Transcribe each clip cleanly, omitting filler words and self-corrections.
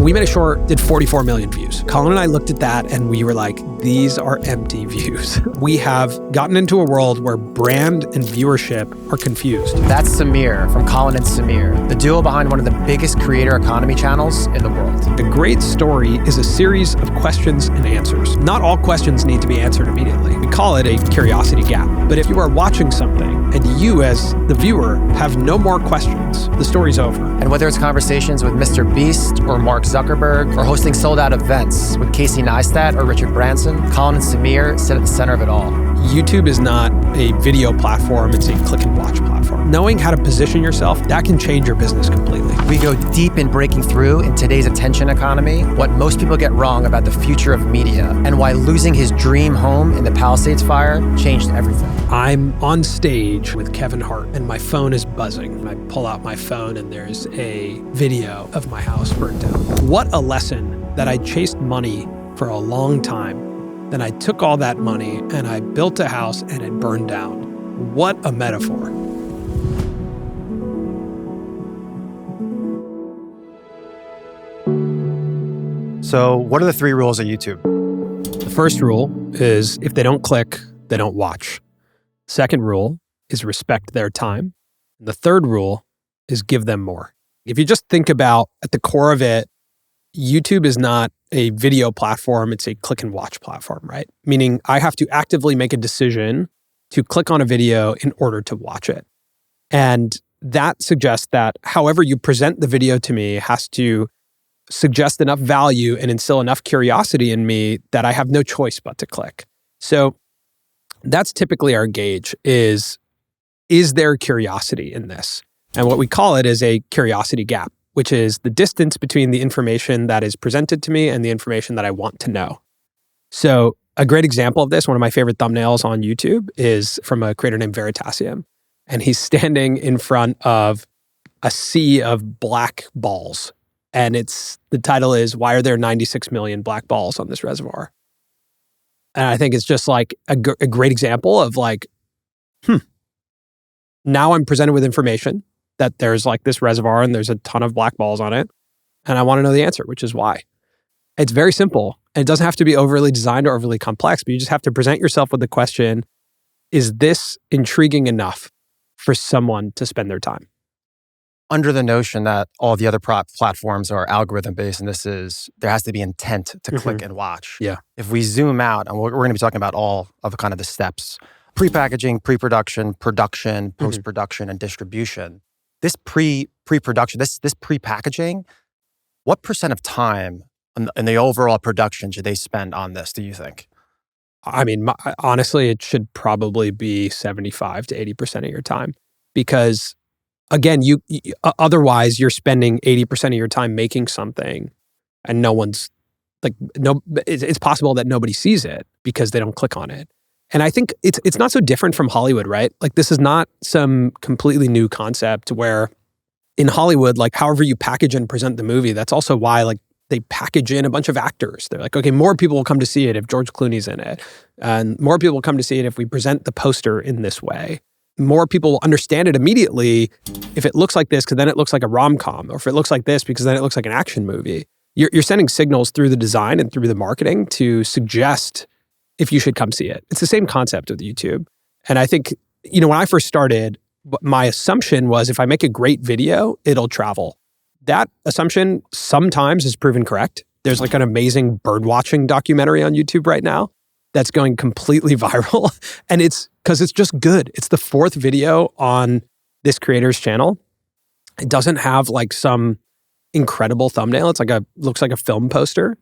We Made a Short did 44 million views. Colin and I looked at that and we were like, these are empty views. We have gotten into a world where brand and viewership are confused. That's Samir from Colin and Samir, the duo behind one of the biggest creator economy channels in the world. A great story is a series of questions and answers. Not all questions need to be answered immediately. We call it a curiosity gap. But if you are watching something and you as the viewer have no more questions, the story's over. And whether it's conversations with Mr. Beast or Mark Zuckerberg, or hosting sold-out events with Casey Neistat or Richard Branson, Colin and Samir sit at the center of it all. YouTube is not a video platform, it's a click and watch platform. Knowing how to position yourself, that can change your business completely. We go deep in breaking through in today's attention economy, what most people get wrong about the future of media, and why losing his dream home in the Palisades Fire changed everything. I'm on stage with Kevin Hart and my phone is buzzing. I pull out my phone and there's a video of my house burned down. What a lesson that I chased money for a long time. Then I took all that money and I built a house and it burned down. What a metaphor. So what are the 3 rules of YouTube? The first rule is if they don't click, they don't watch. Second rule is respect their time. And the third rule is give them more. If you just think about at the core of it, YouTube is not a video platform, it's a click and watch platform, right? Meaning I have to actively make a decision to click on a video in order to watch it. And that suggests that however you present the video to me has to suggest enough value and instill enough curiosity in me that I have no choice but to click. So that's typically our gauge is there curiosity in this? And what we call it is a curiosity gap, which is the distance between the information that is presented to me and the information that I want to know. So a great example of this, one of my favorite thumbnails on YouTube is from a creator named Veritasium. And he's standing in front of a sea of black balls. And the title is, why are there 96 million black balls on this reservoir? And I think it's just like a great example of like, now I'm presented with information that there's like this reservoir and there's a ton of black balls on it. And I want to know the answer, which is why. It's very simple. And it doesn't have to be overly designed or overly complex, but you just have to present yourself with the question, is this intriguing enough for someone to spend their time? Under the notion that all the other platforms are algorithm-based and there has to be intent to click and watch. Yeah. If we zoom out, and we're going to be talking about all of kind of the steps, pre-packaging, pre-production, production, post-production, and distribution. This pre-production, this pre-packaging, what % of time in the overall production should they spend on this, do you think? I mean, honestly, it should probably be 75 to 80% of your time. Because again, otherwise you're spending 80% of your time making something and no one's like, it's possible that nobody sees it because they don't click on it. And I think it's not so different from Hollywood, right? Like this is not some completely new concept where in Hollywood, like however you package and present the movie, that's also why like they package in a bunch of actors. They're like, okay, more people will come to see it if George Clooney's in it. And more people will come to see it if we present the poster in this way. More people will understand it immediately if it looks like this, because then it looks like a rom-com, or if it looks like this, because then it looks like an action movie. You're sending signals through the design and through the marketing to suggest if you should come see it. It's the same concept with YouTube. And I think, when I first started, my assumption was if I make a great video, it'll travel. That assumption sometimes is proven correct. There's like an amazing bird watching documentary on YouTube right now that's going completely viral. And it's because it's just good. It's the 4th video on this creator's channel. It doesn't have like some incredible thumbnail. It's like looks like a film poster,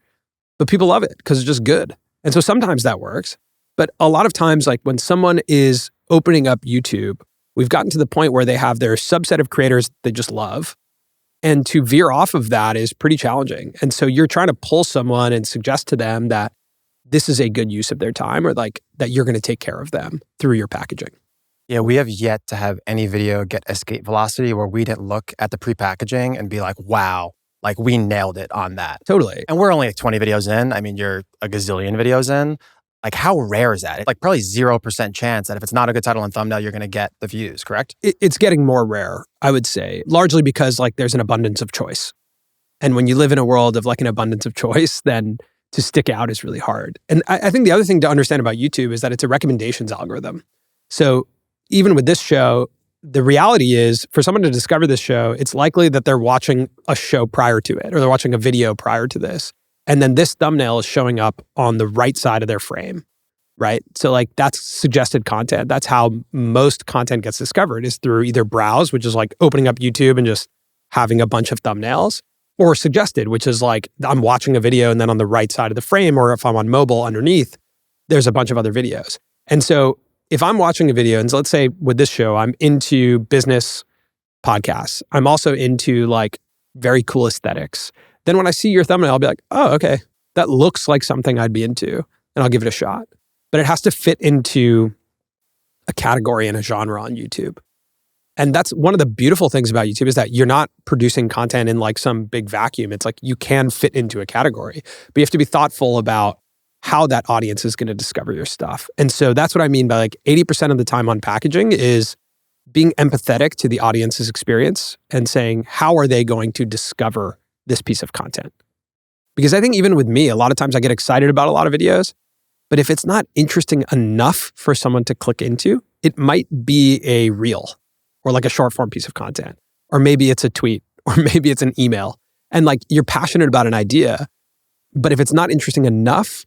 but people love it because it's just good. And so sometimes that works. But a lot of times, like when someone is opening up YouTube, we've gotten to the point where they have their subset of creators they just love. And to veer off of that is pretty challenging. And so you're trying to pull someone and suggest to them that this is a good use of their time or like that you're going to take care of them through your packaging. Yeah, we have yet to have any video get escape velocity where we didn't look at the pre-packaging and be like, wow, like we nailed it on that. Totally. And we're only like 20 videos in. I mean, you're a gazillion videos in. Like how rare is that? It's like probably 0% chance that if it's not a good title and thumbnail, you're going to get the views, correct? It's getting more rare, I would say, largely because like there's an abundance of choice. And when you live in a world of like an abundance of choice, then to stick out is really hard. And I think the other thing to understand about YouTube is that it's a recommendations algorithm. So even with this show, the reality is for someone to discover this show, it's likely that they're watching a show prior to it, or they're watching a video prior to this. And then this thumbnail is showing up on the right side of their frame, right? So like that's suggested content. That's how most content gets discovered, is through either browse, which is like opening up YouTube and just having a bunch of thumbnails, or suggested, which is like I'm watching a video and then on the right side of the frame, or if I'm on mobile underneath, there's a bunch of other videos. And so if I'm watching a video, and so let's say with this show, I'm into business podcasts. I'm also into like very cool aesthetics. Then when I see your thumbnail, I'll be like, oh, okay, that looks like something I'd be into, and I'll give it a shot. But it has to fit into a category and a genre on YouTube. And that's one of the beautiful things about YouTube, is that you're not producing content in like some big vacuum. It's like you can fit into a category, but you have to be thoughtful about how that audience is going to discover your stuff. And so that's what I mean by like 80% of the time on packaging is being empathetic to the audience's experience and saying, how are they going to discover this piece of content? Because I think even with me, a lot of times I get excited about a lot of videos, but if it's not interesting enough for someone to click into, it might be a reel or like a short form piece of content, or maybe it's a tweet, or maybe it's an email. And like you're passionate about an idea, but if it's not interesting enough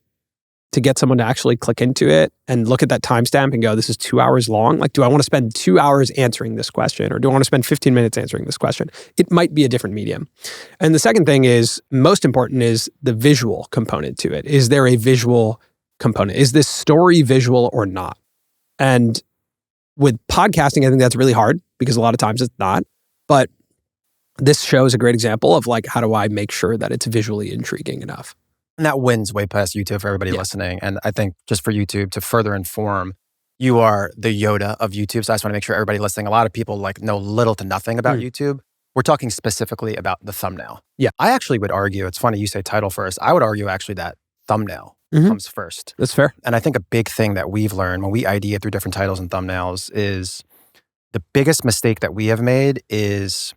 to get someone to actually click into it and look at that timestamp and go, this is 2 hours long. Like, do I want to spend 2 hours answering this question, or do I want to spend 15 minutes answering this question? It might be a different medium. And the second thing is, most important, is the visual component to it. Is there a visual component? Is this story visual or not? And with podcasting, I think that's really hard because a lot of times it's not. But this show is a great example of like, how do I make sure that it's visually intriguing enough? And that wins way past YouTube for everybody listening. And I think just for YouTube to further inform, you are the Yoda of YouTube. So I just want to make sure everybody listening, a lot of people like know little to nothing about YouTube. We're talking specifically about the thumbnail. Yeah. I actually would argue, it's funny you say title first. I would argue actually that thumbnail comes first. That's fair. And I think a big thing that we've learned when we ideate through different titles and thumbnails is the biggest mistake that we have made is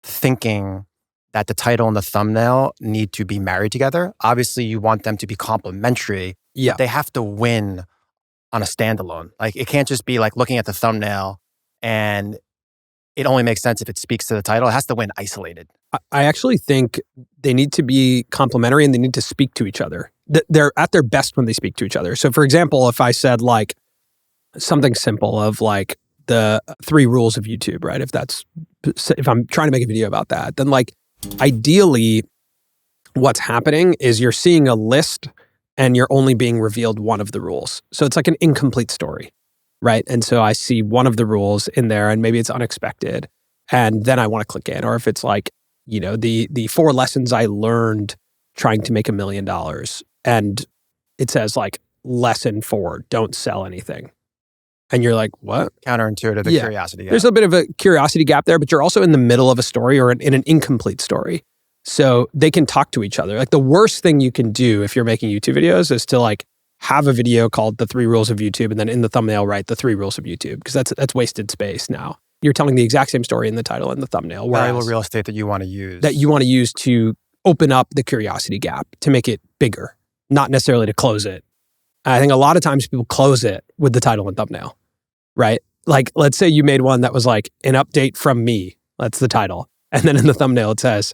thinking that the title and the thumbnail need to be married together. Obviously, you want them to be complementary. Yeah. But they have to win on a standalone. Like, it can't just be like looking at the thumbnail and it only makes sense if it speaks to the title. It has to win isolated. I actually think they need to be complementary and they need to speak to each other. They're at their best when they speak to each other. So for example, if I said like something simple of like the 3 rules of YouTube, right? If I'm trying to make a video about that, then like ideally what's happening is you're seeing a list and you're only being revealed one of the rules. So it's like an incomplete story, right? And so I see one of the rules in there and maybe it's unexpected. And then I want to click in. Or if it's like, you know, the 4 lessons I learned trying to make $1 million. And it says like lesson 4, don't sell anything. And you're like, what? Counterintuitive, the curiosity gap. There's a bit of a curiosity gap there, but you're also in the middle of a story or in an incomplete story. So they can talk to each other. Like the worst thing you can do if you're making YouTube videos is to like have a video called The 3 Rules of YouTube and then in the thumbnail write The 3 Rules of YouTube, because that's wasted space now. You're telling the exact same story in the title and the thumbnail. Valuable real estate that you want to use. That you want to use to open up the curiosity gap, to make it bigger, not necessarily to close it. I think a lot of times people close it with the title and thumbnail, right? Like, let's say you made one that was like, an update from me. That's the title. And then in the thumbnail, it says,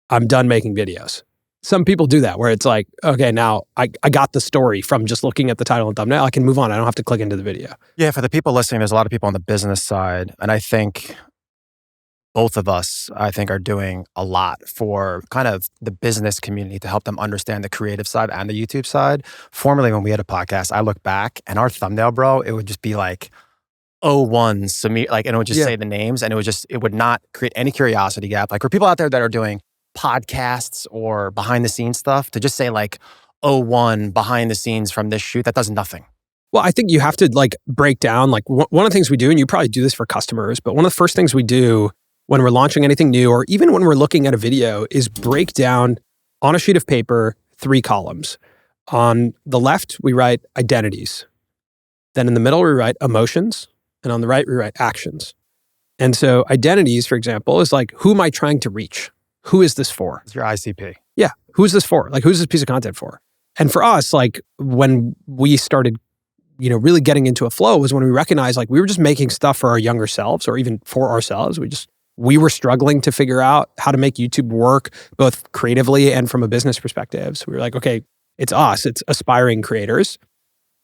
I'm done making videos. Some people do that where it's like, okay, now I got the story from just looking at the title and thumbnail. I can move on. I don't have to click into the video. Yeah, for the people listening, there's a lot of people on the business side. And I think both of us, are doing a lot for kind of the business community to help them understand the creative side and the YouTube side. Formerly, when we had a podcast, I look back and our thumbnail, bro, it would just be like, 01 Samir, like, and it would just say the names and it would not create any curiosity gap. Like for people out there that are doing podcasts or behind the scenes stuff, to just say like 01 behind the scenes from this shoot, that does nothing. Well, I think you have to like break down, like one of the things we do, and you probably do this for customers, but one of the first things we do when we're launching anything new, or even when we're looking at a video, is break down on a sheet of paper 3 columns. On the left, we write identities. Then in the middle, we write emotions. And on the right, we write actions. And so identities, for example, is like, who am I trying to reach? who is this for? It's your ICP. Yeah. Who is this for? Like, who's this piece of content for? And for us, like when we started, really getting into a flow was when we recognized like we were just making stuff for our younger selves or even for ourselves. We were struggling to figure out how to make YouTube work both creatively and from a business perspective. So we were like, okay, it's us, it's aspiring creators.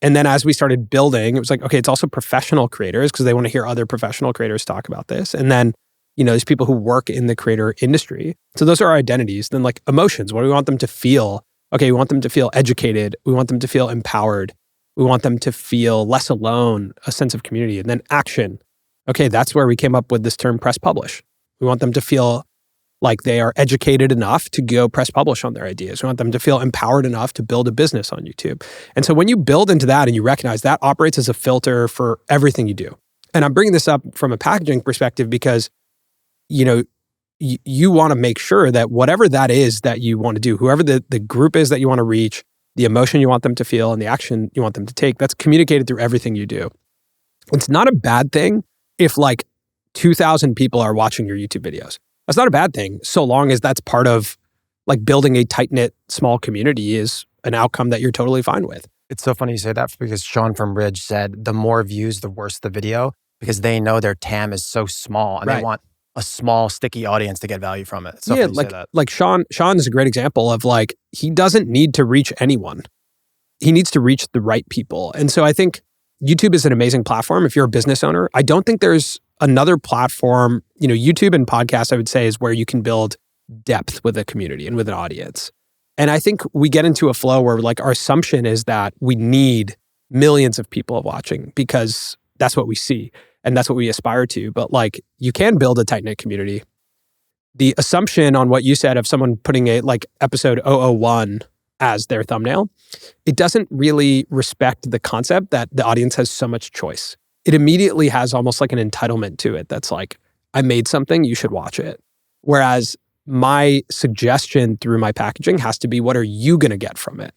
And then as we started building, it was like, okay, it's also professional creators because they want to hear other professional creators talk about this. And then, there's people who work in the creator industry. So those are our identities. Then like emotions, what do we want them to feel? Okay, we want them to feel educated. We want them to feel empowered. We want them to feel less alone, a sense of community. And then action. Okay, that's where we came up with this term press publish. We want them to feel like they are educated enough to go press publish on their ideas. We want them to feel empowered enough to build a business on YouTube. And so when you build into that and you recognize that operates as a filter for everything you do. And I'm bringing this up from a packaging perspective because, you want to make sure that whatever that is that you want to do, whoever the group is that you want to reach, the emotion you want them to feel and the action you want them to take, that's communicated through everything you do. It's not a bad thing if like 2,000 people are watching your YouTube videos. That's not a bad thing, so long as that's part of like building a tight-knit small community is an outcome that you're totally fine with. It's so funny you say that because Sean from Ridge said the more views, the worse the video because they know their TAM is so small and they want a small, sticky audience to get value from it. It's so funny you say that. Like Sean is a great example of like, he doesn't need to reach anyone. He needs to reach the right people. And so I think YouTube is an amazing platform if you're a business owner. I don't think there's another platform, YouTube and podcasts, I would say, is where you can build depth with a community and with an audience. And I think we get into a flow where like our assumption is that we need millions of people watching because that's what we see and that's what we aspire to. But like you can build a tight-knit community. The assumption on what you said of someone putting a like episode 001 as their thumbnail, it doesn't really respect the concept that the audience has so much choice. It immediately has almost like an entitlement to it that's like, I made something, you should watch it. Whereas my suggestion through my packaging has to be, what are you going to get from it?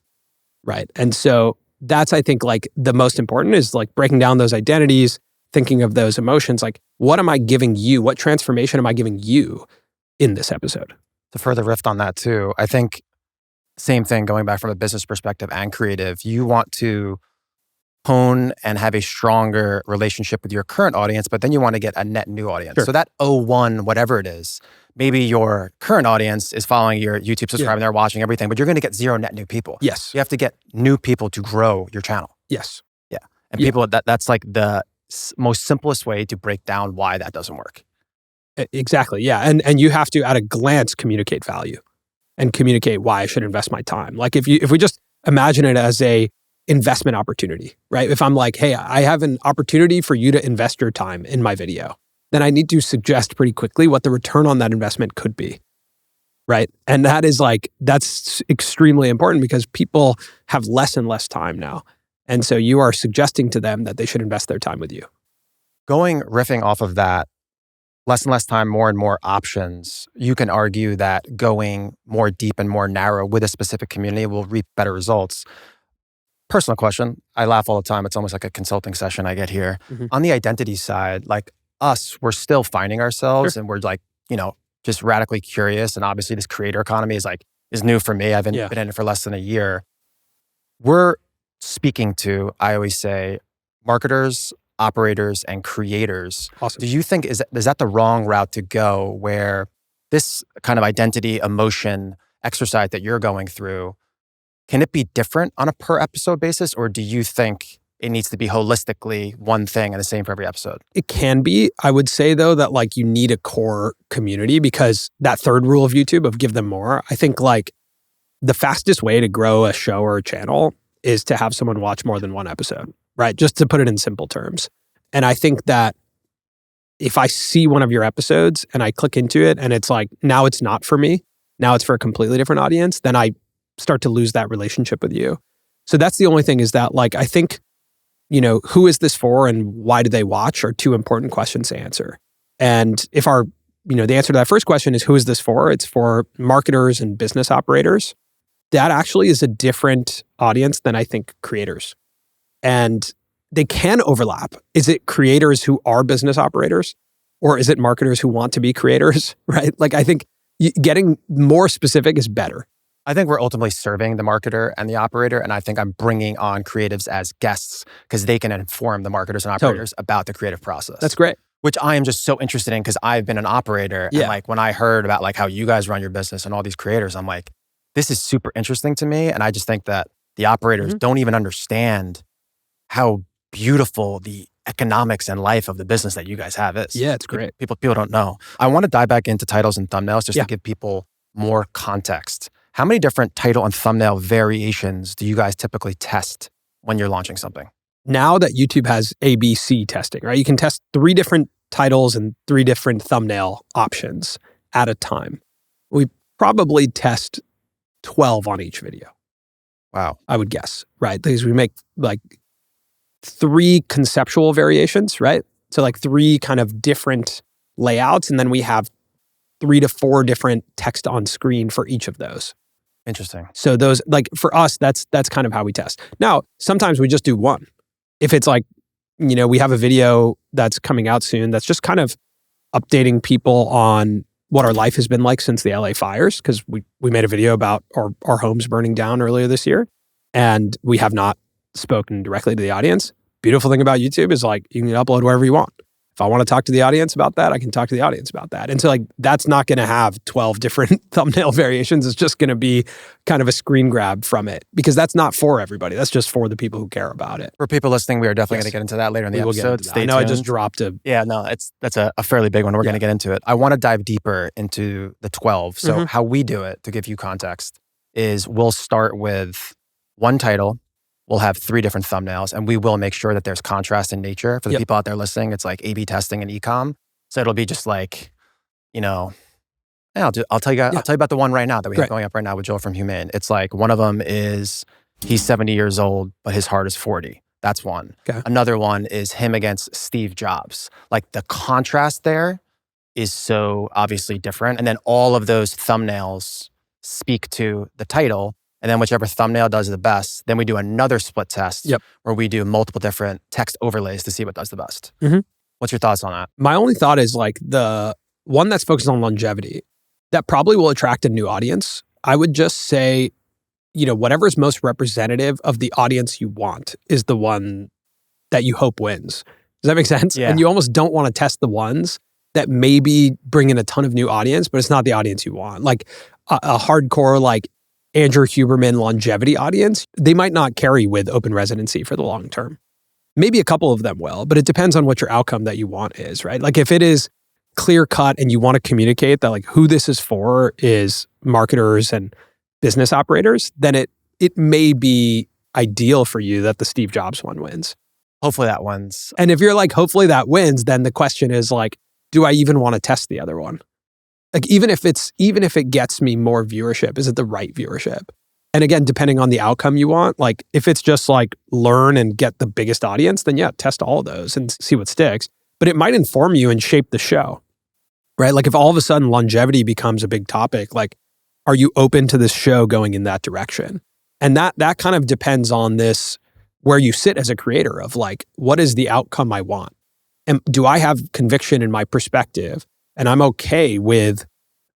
Right. And so that's, I think, like the most important is like breaking down those identities, thinking of those emotions, like what am I giving you? What transformation am I giving you in this episode? To further riff on that too, I think same thing going back from a business perspective and creative, you want to hone and have a stronger relationship with your current audience, but then you want to get a net new audience. Sure. So that 01, whatever it is, maybe your current audience is following your YouTube subscriber, they're watching everything, but you're going to get 0 net new people. Yes. You have to get new people to grow your channel. Yes. Yeah. And people, that's like the most simplest way to break down why that doesn't work. Exactly. Yeah. And you have to, at a glance, communicate value and communicate why I should invest my time. Like if we just imagine it as a investment opportunity, right? If I'm like, hey, I have an opportunity for you to invest your time in my video, then I need to suggest pretty quickly what the return on that investment could be, right? And that's extremely important because people have less and less time now. And so you are suggesting to them that they should invest their time with you. Riffing off of that, less and less time, more and more options, you can argue that going more deep and more narrow with a specific community will reap better results. Personal question. I laugh all the time. It's almost like a consulting session I get here. Mm-hmm. On the identity side, like us, we're still finding ourselves and we're like, just radically curious. And obviously this creator economy is new for me. I've been in it for less than a year. We're speaking to, I always say, marketers, operators, and creators. Awesome. Do you think, is that the wrong route to go where this kind of identity, emotion exercise that you're going through, can it be different on a per episode basis? Or do you think it needs to be holistically one thing and the same for every episode? It can be. I would say though that like you need a core community because that third rule of YouTube of give them more. I think like the fastest way to grow a show or a channel is to have someone watch more than one episode, right? Just to put it in simple terms. And I think that if I see one of your episodes and I click into it and it's like, now it's not for me, now it's for a completely different audience, then I start to lose that relationship with you. So that's the only thing is that like, I think, who is this for and why do they watch are two important questions to answer. And if the answer to that first question is who is this for? It's for marketers and business operators. That actually is a different audience than I think creators. And they can overlap. Is it creators who are business operators or is it marketers who want to be creators, right? Like I think Getting more specific is better. I think we're ultimately serving the marketer and the operator. And I think I'm bringing on creatives as guests because they can inform the marketers and operators about the creative process. That's great. Which I am just so interested in because I've been an operator. Yeah. And like when I heard about like how you guys run your business and all these creators, I'm like, this is super interesting to me. And I just think that the operators don't even understand how beautiful the economics and life of the business that you guys have is. Yeah, it's great. People don't know. I want to dive back into titles and thumbnails just to give people more context. How many different title and thumbnail variations do you guys typically test when you're launching something? Now that YouTube has ABC testing, right? You can test 3 different titles and 3 different thumbnail options at a time. We probably test 12 on each video. Wow. I would guess, right? Because we make like 3 conceptual variations, right? So like 3 kind of different layouts, and then we have 3 to 4 different text on screen for each of those. Interesting. So those, like for us, that's kind of how we test. Now, sometimes we just do 1. If it's like, we have a video that's coming out soon that's just kind of updating people on what our life has been like since the LA fires, because we made a video about our homes burning down earlier this year, and we have not spoken directly to the audience. Beautiful thing about YouTube is like you can upload wherever you want. If I want to talk to the audience about that, I can talk to the audience about that. And so like that's not going to have 12 different thumbnail variations. It's just going to be kind of a screen grab from it because that's not for everybody. That's just for the people who care about it. For people listening, we are definitely going to get into that later in the episode. Stay tuned. I know I just dropped a... Yeah, no, that's a fairly big one. We're going to get into it. I want to dive deeper into the 12. So how we do it, to give you context, is we'll start with 1 title. We'll have 3 different thumbnails, and we will make sure that there's contrast in nature. For the people out there listening, it's like A/B testing and e-com. So it'll be just like, I'll tell you about the one right now that we have going up right now with Joel from Humane. It's like one of them is he's 70 years old, but his heart is 40. That's one. Okay. Another one is him against Steve Jobs. Like the contrast there is so obviously different. And then all of those thumbnails speak to the title. And then whichever thumbnail does the best, then we do another split test where we do multiple different text overlays to see what does the best. What's your thoughts on that? My only thought is like the one that's focused on longevity, that probably will attract a new audience. I would just say, whatever is most representative of the audience you want is the one that you hope wins. Does that make sense? Yeah. And you almost don't want to test the ones that maybe bring in a ton of new audience, but it's not the audience you want. Like a hardcore, like Andrew Huberman longevity audience, they might not carry with Open Residency for the long term. Maybe a couple of them will, but it depends on what your outcome that you want is, right? Like if it is clear cut and you want to communicate that like who this is for is marketers and business operators, then it may be ideal for you that the Steve Jobs one wins. Hopefully that wins. And if you're like, hopefully that wins, then the question is like, do I even want to test the other one? Like even if it gets me more viewership, is it the right viewership? And again, depending on the outcome you want, like if it's just like learn and get the biggest audience, then yeah, test all of those and see what sticks. But it might inform you and shape the show, right? Like if all of a sudden longevity becomes a big topic, like are you open to this show going in that direction? And that kind of depends on this, where you sit as a creator of like, what is the outcome I want? And do I have conviction in my perspective? And I'm okay with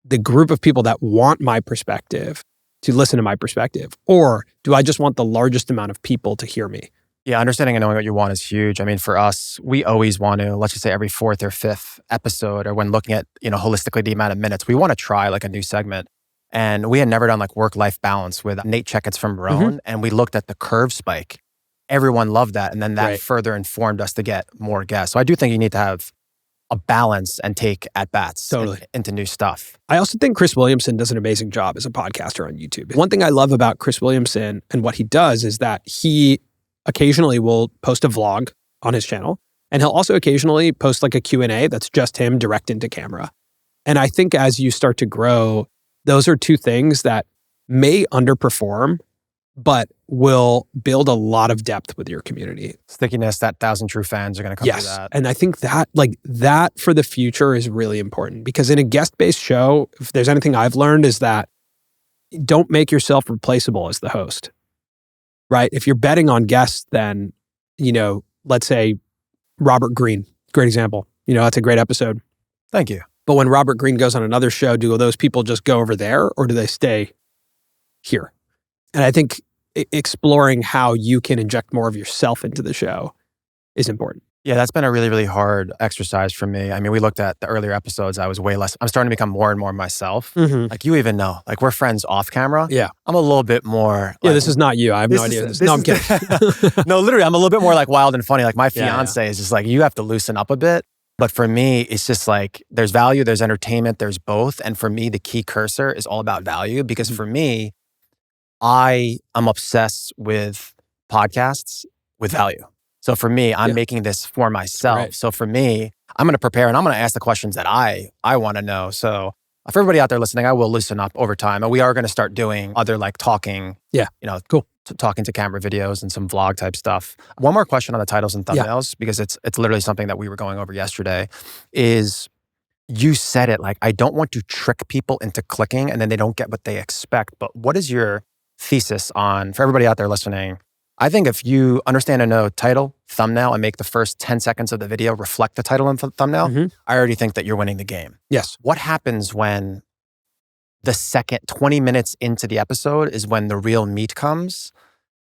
the group of people that want my perspective to listen to my perspective? Or do I just want the largest amount of people to hear me? Yeah, understanding and knowing what you want is huge. I mean, for us, we always want to, let's just say every 4th or 5th episode, or when looking at, holistically the amount of minutes, we want to try like a new segment. And we had never done like work-life balance with Nate Checketts from Roan. And we looked at the curve spike. Everyone loved that. And then that further informed us to get more guests. So I do think you need to have a balance and take at-bats into new stuff. I also think Chris Williamson does an amazing job as a podcaster on YouTube. One thing I love about Chris Williamson and what he does is that he occasionally will post a vlog on his channel, and he'll also occasionally post like a Q&A that's just him direct into camera. And I think as you start to grow, those are 2 things that may underperform, but will build a lot of depth with your community. Stickiness, that 1,000 true fans are going to come through that. And I think that for the future is really important, because in a guest-based show, if there's anything I've learned is that don't make yourself replaceable as the host, right? If you're betting on guests, then, let's say Robert Greene, great example. That's a great episode. Thank you. But when Robert Greene goes on another show, do those people just go over there or do they stay here? And I think exploring how you can inject more of yourself into the show is important. Yeah, that's been a really, really hard exercise for me. I mean, we looked at the earlier episodes. I was way less. I'm starting to become more and more myself. Like you even know, like we're friends off camera. Yeah. I'm a little bit more. Yeah, this is not you. I have no idea. No, I'm kidding. No, literally, I'm a little bit more like wild and funny. Like my fiance is just like, you have to loosen up a bit. But for me, it's just like there's value, there's entertainment, there's both. And for me, the key cursor is all about value because for me, I am obsessed with podcasts with value. So for me, I'm making this for myself. Right. So for me, I'm going to prepare and I'm going to ask the questions that I want to know. So for everybody out there listening, I will loosen up over time. And we are going to start doing other like talking, cool. Talking to camera videos and some vlog type stuff. One more question on the titles and thumbnails, because it's literally something that we were going over yesterday, is you said it like, I don't want to trick people into clicking and then they don't get what they expect. But what is your thesis on, for everybody out there listening, I think if you understand and know title, thumbnail, and make the first 10 seconds of the video reflect the title and thumbnail, I already think that you're winning the game. Yes. What happens when the second 20 minutes into the episode is when the real meat comes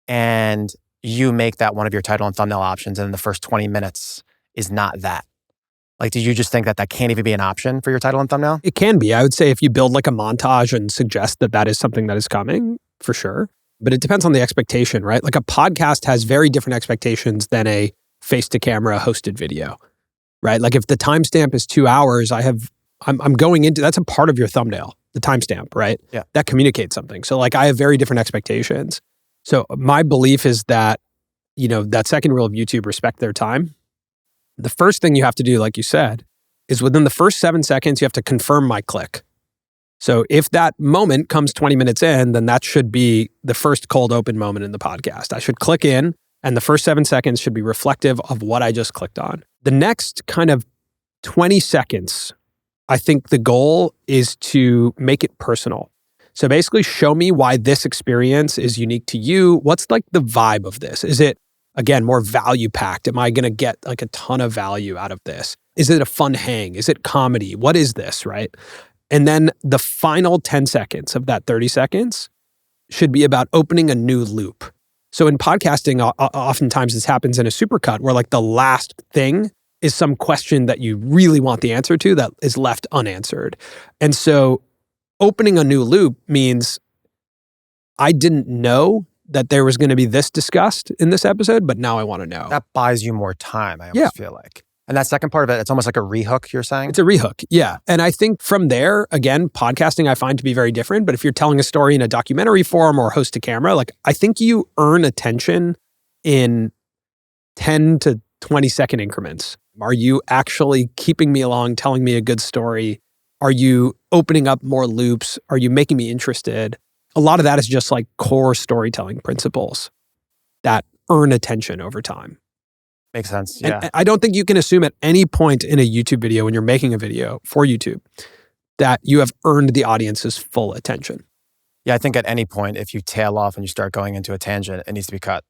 and you make that one of your title and thumbnail options and the first 20 minutes is not that? Like, do you just think that that can't even be an option for your title and thumbnail? It can be. I would say if you build like a montage and suggest that that is something that is coming, for sure. But it depends on the expectation, right? Like a podcast has very different expectations than a face-to-camera hosted video, right? Like if the timestamp is 2 hours, I'm going into, that's a part of your thumbnail, the timestamp, right? Yeah. That communicates something. So like I have very different expectations. So my belief is that, that second rule of YouTube, respect their time. The first thing you have to do, like you said, is within the first 7 seconds, you have to confirm my click. So if that moment comes 20 minutes in, then that should be the first cold open moment in the podcast. I should click in and the first 7 seconds should be reflective of what I just clicked on. The next kind of 20 seconds, I think the goal is to make it personal. So basically show me why this experience is unique to you. What's like the vibe of this? Is it, again, more value packed? Am I going to get like a ton of value out of this? Is it a fun hang? Is it comedy? What is this, right? And then the final 10 seconds of that 30 seconds should be about opening a new loop. So in podcasting, oftentimes this happens in a supercut where like the last thing is some question that you really want the answer to that is left unanswered. And so opening a new loop means I didn't know that there was going to be this discussed in this episode, but now I want to know. That buys you more time, I almost feel like. And that second part of it, it's almost like a rehook, you're saying? It's a rehook, yeah. And I think from there, again, podcasting I find to be very different. But if you're telling a story in a documentary form or host to camera, like I think you earn attention in 10 to 20 second increments. Are you actually keeping me along, telling me a good story? Are you opening up more loops? Are you making me interested? A lot of that is just like core storytelling principles that earn attention over time. Makes sense, yeah. And I don't think you can assume at any point in a YouTube video when you're making a video for YouTube that you have earned the audience's full attention. Yeah, I think at any point, if you tail off and you start going into a tangent, it needs to be cut.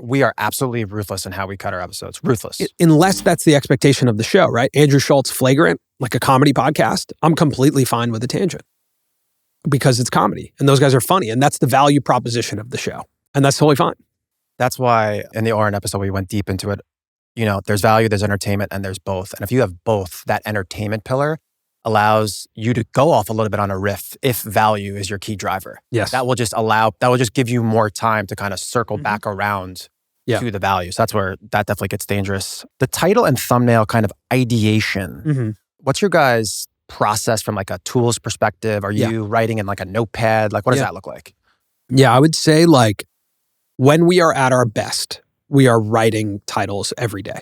We are absolutely ruthless in how we cut our episodes. Ruthless. Unless that's the expectation of the show, right? Andrew Schultz, Flagrant, like a comedy podcast, I'm completely fine with a tangent because it's comedy and those guys are funny and that's the value proposition of the show. And that's totally fine. That's why in the Oren episode, we went deep into it. There's value, there's entertainment, and there's both. And if you have both, that entertainment pillar allows you to go off a little bit on a riff if value is your key driver. Yes. That will just give you more time to kind of circle back around to the value. So that's where that definitely gets dangerous. The title and thumbnail kind of ideation. What's your guys' process from like a tools perspective? Are you writing in like a notepad? Like what does that look like? Yeah, I would say like when we are at our best, we are writing titles every day.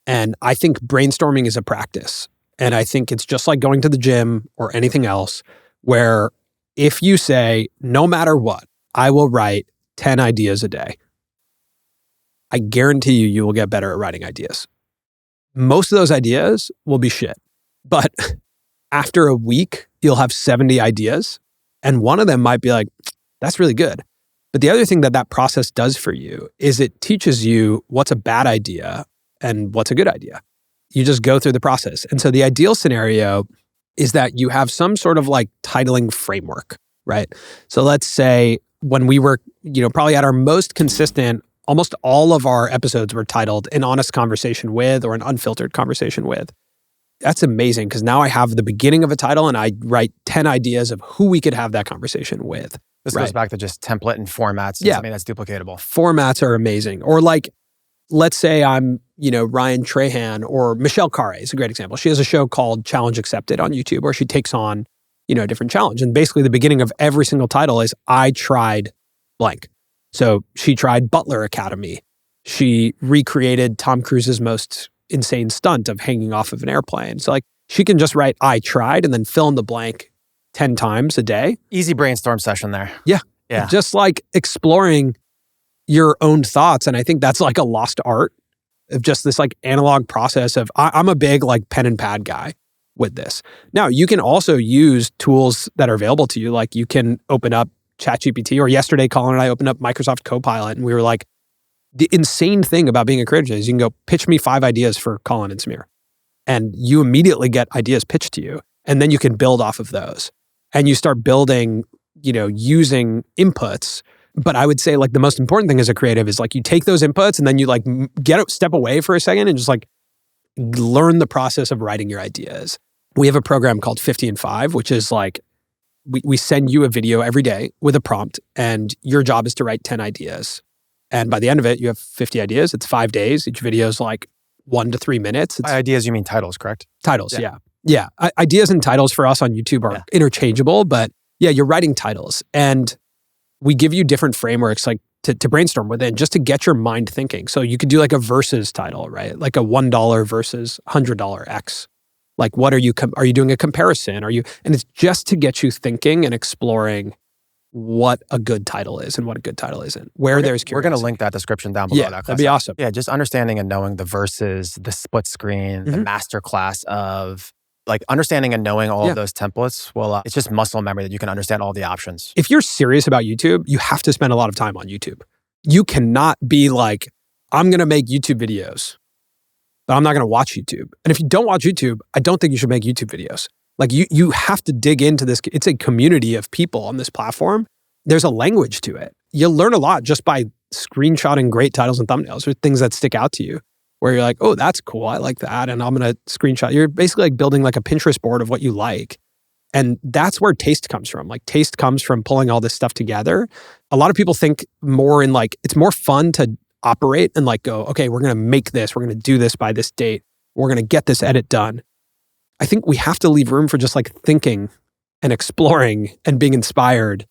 And I think brainstorming is a practice. And I think it's just like going to the gym or anything else where if you say, no matter what, I will write 10 ideas a day, I guarantee you will get better at writing ideas. Most of those ideas will be shit. But after a week, you'll have 70 ideas. And one of them might be like, that's really good. But the other thing that process does for you is it teaches you what's a bad idea and what's a good idea. You just go through the process. And so the ideal scenario is that you have some sort of like titling framework, right? So let's say when we were, probably at our most consistent, almost all of our episodes were titled An Honest Conversation With or An Unfiltered Conversation With. That's amazing because now I have the beginning of a title and I write 10 ideas of who we could have that conversation with. This goes back to just template and formats and something that's duplicatable. Formats are amazing. Or like, let's say I'm, Ryan Trahan or Michelle Carre is a great example. She has a show called Challenge Accepted on YouTube where she takes on, a different challenge. And basically the beginning of every single title is I tried blank. So she tried Butler Academy. She recreated Tom Cruise's most insane stunt of hanging off of an airplane. So like she can just write I tried and then fill in the blank 10 times a day. Easy brainstorm session there. Yeah. Just like exploring your own thoughts. And I think that's like a lost art of just this like analog process of I'm a big like pen and pad guy with this. Now you can also use tools that are available to you. Like you can open up ChatGPT, or yesterday Colin and I opened up Microsoft Copilot and we were like, the insane thing about being a creator is you can go pitch me 5 ideas for Colin and Samir. And you immediately get ideas pitched to you. And then you can build off of those. And you start building, using inputs. But I would say like the most important thing as a creative is like you take those inputs and then you like step away for a second and just like learn the process of writing your ideas. We have a program called 50 and 5, which is like we send you a video every day with a prompt and your job is to write 10 ideas. And by the end of it, you have 50 ideas. It's 5 days. Each video is like 1 to 3 minutes. By ideas, you mean titles, correct? Titles, yeah. Ideas and titles for us on YouTube are interchangeable, but yeah, you're writing titles. And we give you different frameworks like to brainstorm within just to get your mind thinking. So you could do like a versus title, right? Like a $1 versus $100 X. Like what are you doing a comparison? And it's just to get you thinking and exploring what a good title is and what a good title isn't. We're going to link that description down below. That'd be awesome. Yeah, just understanding and knowing the verses, the split screen, the master class of like understanding and knowing all of those templates. Well, it's just muscle memory that you can understand all the options. If you're serious about YouTube, you have to spend a lot of time on YouTube. You cannot be like, I'm going to make YouTube videos, but I'm not going to watch YouTube. And if you don't watch YouTube, I don't think you should make YouTube videos. Like you have to dig into this. It's a community of people on this platform. There's a language to it. You'll learn a lot just by screenshotting great titles and thumbnails or things that stick out to you where you're like, oh, that's cool. I like that. And I'm going to screenshot. You're basically like building like a Pinterest board of what you like. And that's where taste comes from. Like taste comes from pulling all this stuff together. A lot of people think more in like, it's more fun to operate and like go, okay, we're going to make this. We're going to do this by this date. We're going to get this edit done. I think we have to leave room for just like thinking and exploring and being inspired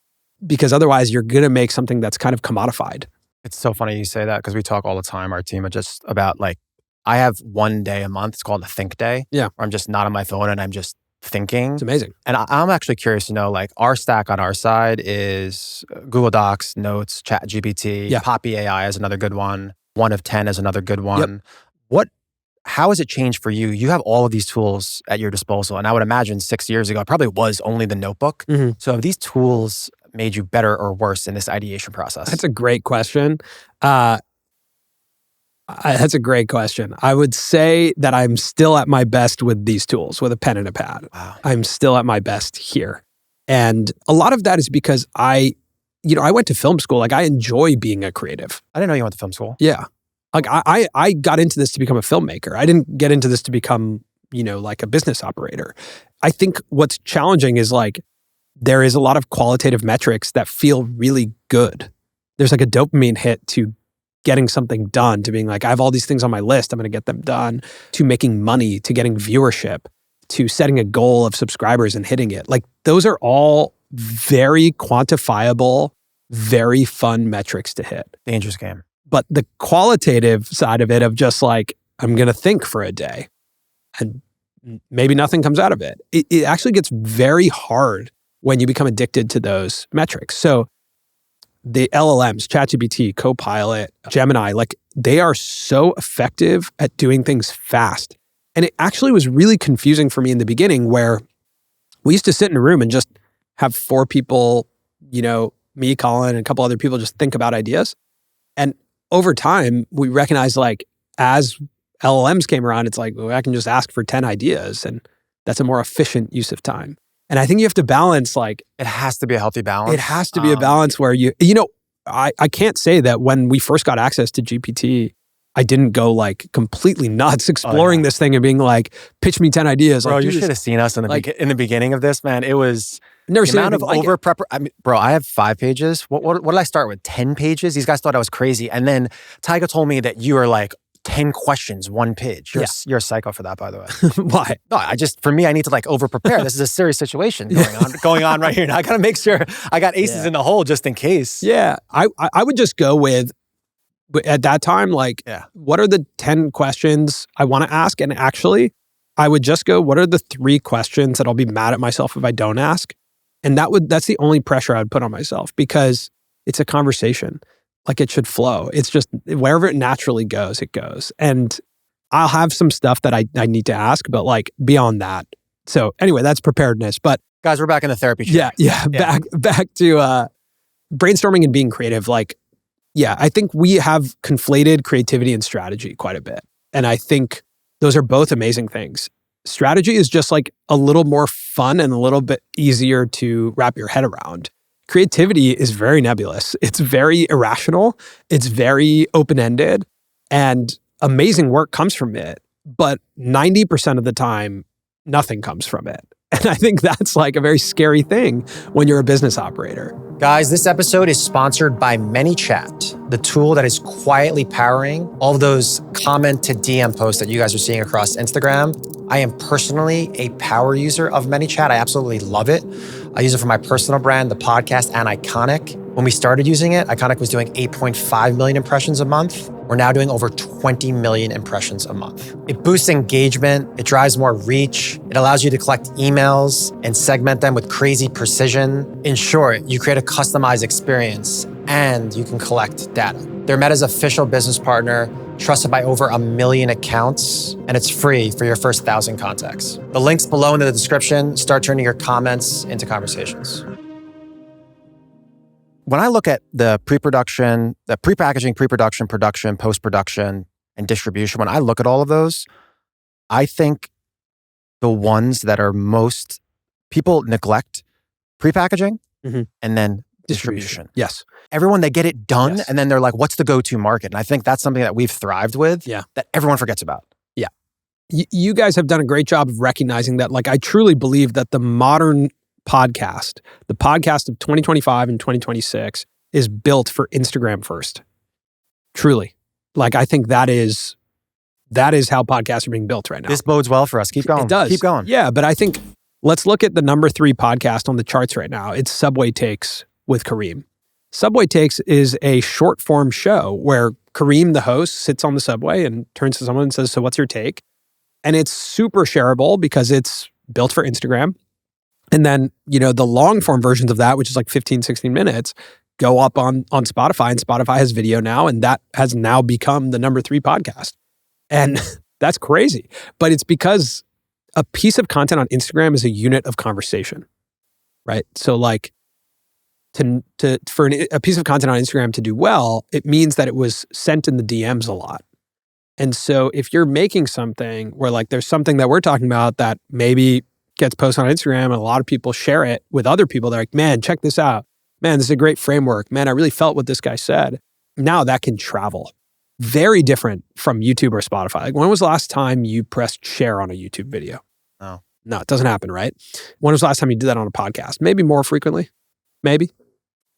because otherwise you're going to make something that's kind of commodified. It's so funny you say that because we talk all the time, our team, just about like, I have one day a month. It's called a think day. Yeah. Where I'm just not on my phone and I'm just thinking. It's amazing. And I'm actually curious to know, like our stack on our side is Google Docs, Notes, ChatGPT, Poppy AI is another good one. 1 of 10 is another good one. How has it changed for you? You have all of these tools at your disposal. And I would imagine 6 years ago, it probably was only the notebook. Mm-hmm. So have these tools made you better or worse in this ideation process? That's a great question. That's a great question. I would say that I'm still at my best with these tools, with a pen and a pad. Wow. I'm still at my best here. And a lot of that is because I went to film school. Like I enjoy being a creative. I didn't know you went to film school. Yeah. Like I got into this to become a filmmaker. I didn't get into this to become, like a business operator. I think what's challenging is like, there is a lot of qualitative metrics that feel really good. There's like a dopamine hit to getting something done, to being like, I have all these things on my list, I'm going to get them done, to making money, to getting viewership, to setting a goal of subscribers and hitting it. Like those are all very quantifiable, very fun metrics to hit. Dangerous game. But the qualitative side of it of just like, I'm going to think for a day and maybe nothing comes out of it. It actually gets very hard when you become addicted to those metrics. So the LLMs, ChatGPT, Copilot, Gemini, like they are so effective at doing things fast. And it actually was really confusing for me in the beginning where we used to sit in a room and just have 4 people, me, Colin, and a couple other people just think about ideas. And over time, we recognized like as LLMs came around, it's like, well, I can just ask for 10 ideas and That's a more efficient use of time. And I think you have to balance like... It has to be a healthy balance. It has to be a balance where I can't say that when we first got access to GPT, I didn't go like completely nuts exploring this thing and being like, pitch me 10 ideas. Bro, like, you should have seen us in the beginning of this, man. It was... Never the seen amount of like over prep. I mean, bro, I have 5 pages. What did I start with? 10 pages? These guys thought I was crazy. And then Tyga told me that you are like 10 questions, 1 page. You're a psycho for that, by the way. Why? No, for me, I need to like over prepare. This is a serious situation going on right here. Now I got to make sure I got aces in the hole just in case. Yeah. I would just go with, at that time, like, what are the 10 questions I want to ask? And actually, I would just go, what are the 3 questions that I'll be mad at myself if I don't ask? And that's the only pressure I'd put on myself, because it's a conversation. Like, it should flow. It's just wherever it naturally goes, it goes. And I'll have some stuff that I need to ask, but like beyond that. So anyway, that's preparedness. But guys, we're back in the therapy chair. Yeah. Back to brainstorming and being creative. Like, yeah, I think we have conflated creativity and strategy quite a bit. And I think those are both amazing things. Strategy is just like a little more fun and a little bit easier to wrap your head around. Creativity is very nebulous. It's very irrational. It's very open-ended, and amazing work comes from it. But 90% of the time, nothing comes from it. And I think that's like a very scary thing when you're a business operator. Guys, this episode is sponsored by ManyChat, the tool that is quietly powering all of those comment to DM posts that you guys are seeing across Instagram. I am personally a power user of ManyChat. I absolutely love it. I use it for my personal brand, the podcast, and Iconic. When we started using it, Iconic was doing 8.5 million impressions a month. We're now doing over 20 million impressions a month. It boosts engagement. It drives more reach. It allows you to collect emails and segment them with crazy precision. In short, you create a customized experience and you can collect data. They're Meta's official business partner, trusted by over 1 million accounts, and it's free for your first 1,000 contacts. The link's below in the description. Start turning your comments into conversations. When I look at the pre-production, the pre-packaging, pre-production, production, post-production, and distribution, when I look at all of those, I think the ones that are most, people neglect pre-packaging and then distribution. Yes. Everyone, they get it done and then they're like, what's the go-to market? And I think that's something that we've thrived with that everyone forgets about. Yeah. You guys have done a great job of recognizing that. Like, I truly believe that the modern podcast, the podcast of 2025 and 2026, is built for Instagram first. Truly. Like, I think that is how podcasts are being built right now. This bodes well for us. Keep going. It does. Keep going. Yeah, but I think let's look at the number 3 podcast on the charts right now. It's Subway Takes with Kareem. Subway Takes is a short form show where Kareem, the host, sits on the subway and turns to someone and says, so what's your take? And it's super shareable because it's built for Instagram. And then, the long form versions of that, which is like 15, 16 minutes, go up on Spotify, and Spotify has video now, and that has now become the number 3 podcast. And that's crazy. But it's because a piece of content on Instagram is a unit of conversation, right? So like for a piece of content on Instagram to do well, it means that it was sent in the DMs a lot. And so if you're making something where like there's something that we're talking about that maybe gets posted on Instagram and a lot of people share it with other people, they're like, man, check this out. Man, this is a great framework. Man, I really felt what this guy said. Now that can travel. Very different from YouTube or Spotify. Like, when was the last time you pressed share on a YouTube video? No, it doesn't happen, right? When was the last time you did that on a podcast? Maybe more frequently. Maybe.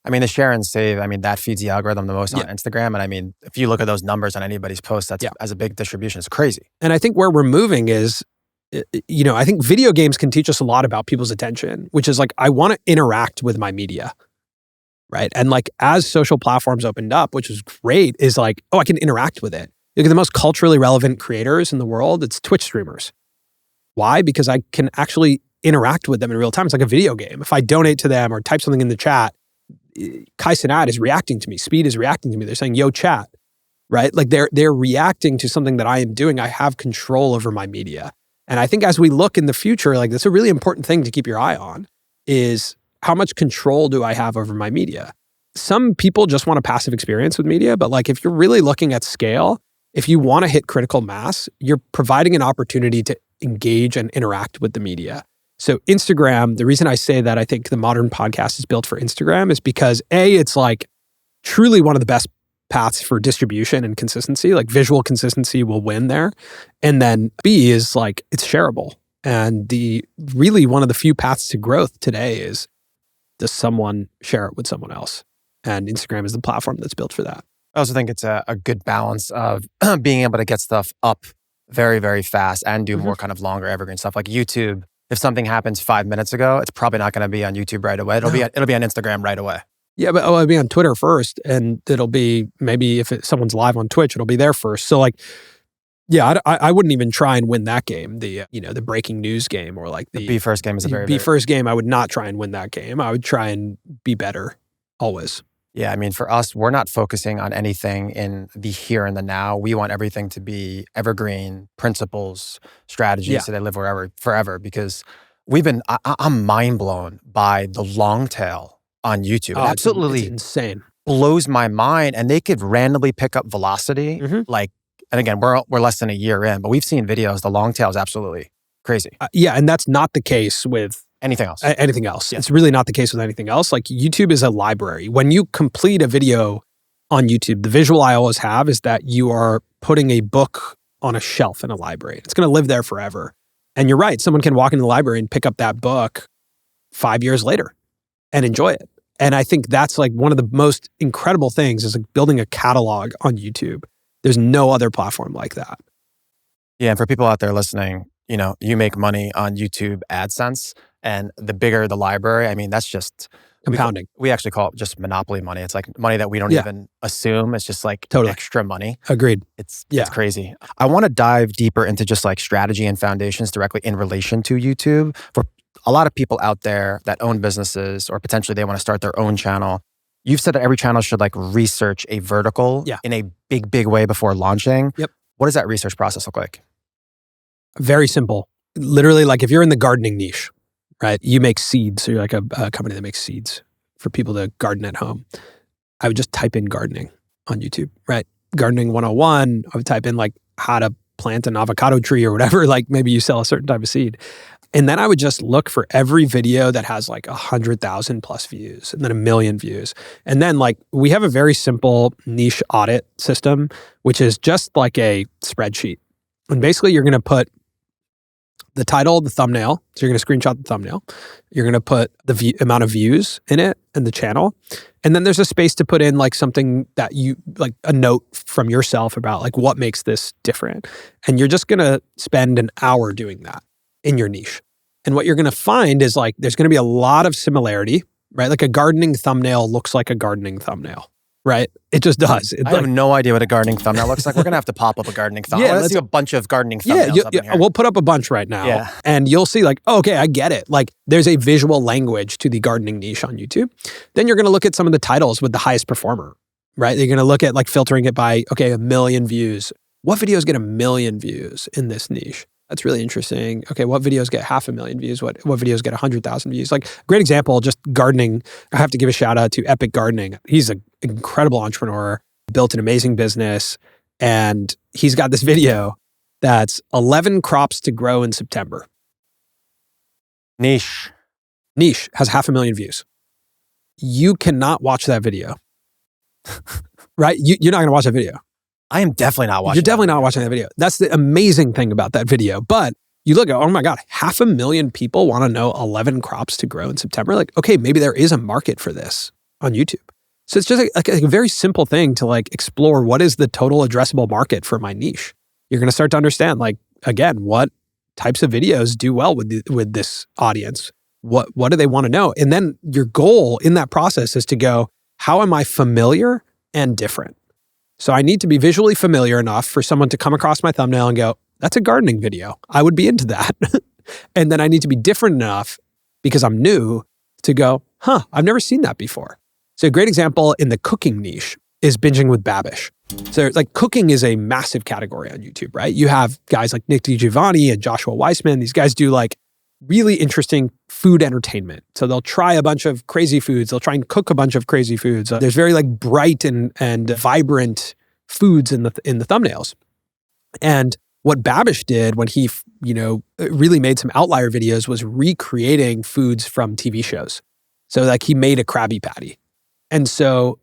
I mean, the share and save, that feeds the algorithm the most on Instagram. And if you look at those numbers on anybody's post, that's as a big distribution, it's crazy. And I think where we're moving is, I think video games can teach us a lot about people's attention, which is like, I want to interact with my media, right? And like, as social platforms opened up, which was great, is like, oh, I can interact with it. Look at the most culturally relevant creators in the world. It's Twitch streamers. Why? Because I can actually interact with them in real time. It's like a video game. If I donate to them or type something in the chat, Kai Cenat is reacting to me. Speed is reacting to me. They're saying, yo, chat, right? Like they're reacting to something that I am doing. I have control over my media. And I think as we look in the future, like, that's a really important thing to keep your eye on, is how much control do I have over my media? Some people just want a passive experience with media, but like, if you're really looking at scale, if you want to hit critical mass, you're providing an opportunity to engage and interact with the media. So Instagram, the reason I say that I think the modern podcast is built for Instagram is because A, it's like truly one of the best paths for distribution and consistency. Like visual consistency will win there. And then B is like it's shareable. And really one of the few paths to growth today is, does someone share it with someone else? And Instagram is the platform that's built for that. I also think it's a good balance of being able to get stuff up very, very fast and do more kind of longer evergreen stuff. Like YouTube, if something happens 5 minutes ago, it's probably not going to be on YouTube right away. It'll be on Instagram right away. Yeah, but it'll be on Twitter first, and it'll be maybe if someone's live on Twitch, it'll be there first. So like, yeah, I wouldn't even try and win that game, the breaking news game, or like the be first game is a be first game. I would not try and win that game. I would try and be better always. Yeah, I mean, for us, we're not focusing on anything in the here and the now. We want everything to be evergreen principles, strategies, so they live forever. Because I'm mind blown by the long tail on YouTube. It absolutely it's insane. Blows my mind. And they could randomly pick up velocity. Like, and again, we're less than a year in, but we've seen videos. The long tail is absolutely crazy. And that's not the case with anything else. Yeah. It's really not the case with anything else. Like YouTube is a library. When you complete a video on YouTube, the visual I always have is that you are putting a book on a shelf in a library. It's going to live there forever. And you're right. Someone can walk into the library and pick up that book 5 years later and enjoy it. And I think that's like one of the most incredible things is like building a catalog on YouTube. There's no other platform like that. Yeah. And for people out there listening, you make money on YouTube AdSense, and the bigger the library, I mean, that's just compounding. We actually call it just monopoly money. It's like money that we don't even assume. It's just like extra money. Agreed. It's crazy. I want to dive deeper into just like strategy and foundations directly in relation to YouTube. For a lot of people out there that own businesses or potentially they want to start their own channel, you've said that every channel should like research a vertical in a big, big way before launching. Yep. What does that research process look like? Very simple. Literally, like if you're in the gardening niche, right? You make seeds. So you're like a company that makes seeds for people to garden at home. I would just type in gardening on YouTube, right? Gardening 101. I would type in like how to plant an avocado tree or whatever. Like maybe you sell a certain type of seed. And then I would just look for every video that has like 100,000 plus views and then 1 million views. And then like we have a very simple niche audit system, which is just like a spreadsheet. And basically you're going to put the title, the thumbnail. So you're going to screenshot the thumbnail. You're going to put the amount of views in it and the channel. And then there's a space to put in like something that you, like a note from yourself about like what makes this different. And you're just going to spend an hour doing that in your niche. And what you're going to find is like, there's going to be a lot of similarity, right? Like a gardening thumbnail looks like a gardening thumbnail, right? It just does. I have no idea what a gardening thumbnail looks like. We're going to have to pop up a gardening thumbnail. Let's see a bunch of gardening thumbnails up in here. We'll put up a bunch right now. And you'll see like, oh, okay, I get it. Like there's a visual language to the gardening niche on YouTube. Then you're going to look at some of the titles with the highest performer, right? You're going to look at like filtering it by, okay, 1 million views. What videos get 1 million views in this niche? That's really interesting. Okay, what videos get 500,000 views? What videos get 100,000 views? Like, great example, just gardening. I have to give a shout out to Epic Gardening. He's an incredible entrepreneur, built an amazing business, and he's got this video that's 11 crops to grow in September. Niche has 500,000 views. You cannot watch that video, right? You're not going to watch that video. I am definitely not watching. You're definitely not watching that video. That's the amazing thing about that video. But you look at, oh my God, 500,000 people want to know 11 crops to grow in September. Like, okay, maybe there is a market for this on YouTube. So it's just like a very simple thing to like explore what is the total addressable market for my niche. You're going to start to understand like, again, what types of videos do well with this audience. What do they want to know? And then your goal in that process is to go, how am I familiar and different? So I need to be visually familiar enough for someone to come across my thumbnail and go, that's a gardening video. I would be into that. And then I need to be different enough because I'm new to go, I've never seen that before. So a great example in the cooking niche is binging with Babish. So like cooking is a massive category on YouTube, right? You have guys like Nick DiGiovanni and Joshua Weissman. These guys do like really interesting food entertainment. So they'll try a bunch of crazy foods. They'll try and cook a bunch of crazy foods. There's very like bright and vibrant foods in the thumbnails. And what Babish did when he, really made some outlier videos was recreating foods from TV shows. So like he made a Krabby Patty. And so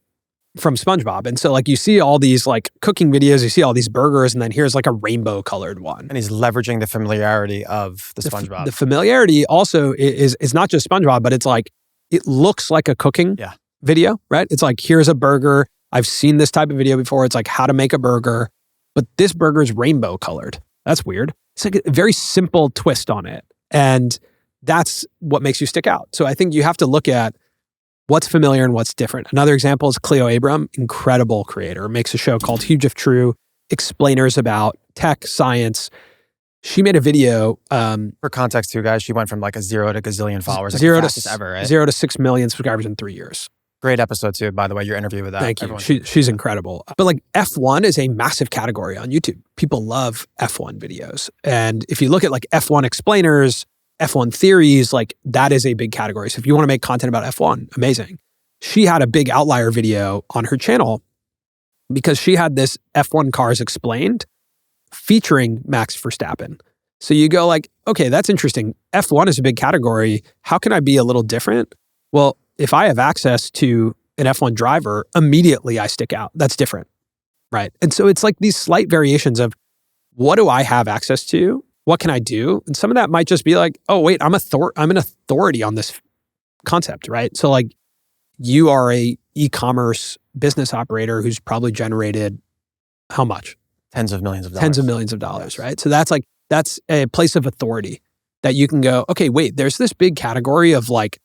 from SpongeBob. And so like you see all these like cooking videos, you see all these burgers, and then here's like a rainbow colored one. And he's leveraging the familiarity of the SpongeBob. The familiarity also is not just SpongeBob, but it's like, it looks like a cooking video, right? It's like, here's a burger. I've seen this type of video before. It's like how to make a burger, but this burger is rainbow colored. That's weird. It's like a very simple twist on it. And that's what makes you stick out. So I think you have to look at what's familiar and what's different. Another example is Cleo Abram, incredible creator, makes a show called Huge If True, explainers about tech, science. She made a video. For context too, guys, she went from like a 0 to gazillion followers. Zero like to fastest ever, right? 0 to 6 million subscribers in 3 years. Great episode too, by the way, your interview with that. Thank you. She's incredible. But like F1 is a massive category on YouTube. People love F1 videos. And if you look at like F1 explainers, F1 theories, like that is a big category. So if you want to make content about F1, amazing. She had a big outlier video on her channel because she had this F1 cars explained featuring Max Verstappen. So you go like, okay, that's interesting. F1 is a big category. How can I be a little different? Well, if I have access to an F1 driver, immediately I stick out. That's different, right? And so it's like these slight variations of what do I have access to? What can I do? And some of that might just be like, oh, wait, I'm an authority on this concept, right? So like you are a e-commerce business operator who's probably generated how much? Tens of millions of dollars. Tens of millions of dollars, right? So that's a place of authority that you can go, okay, wait, there's this big category of like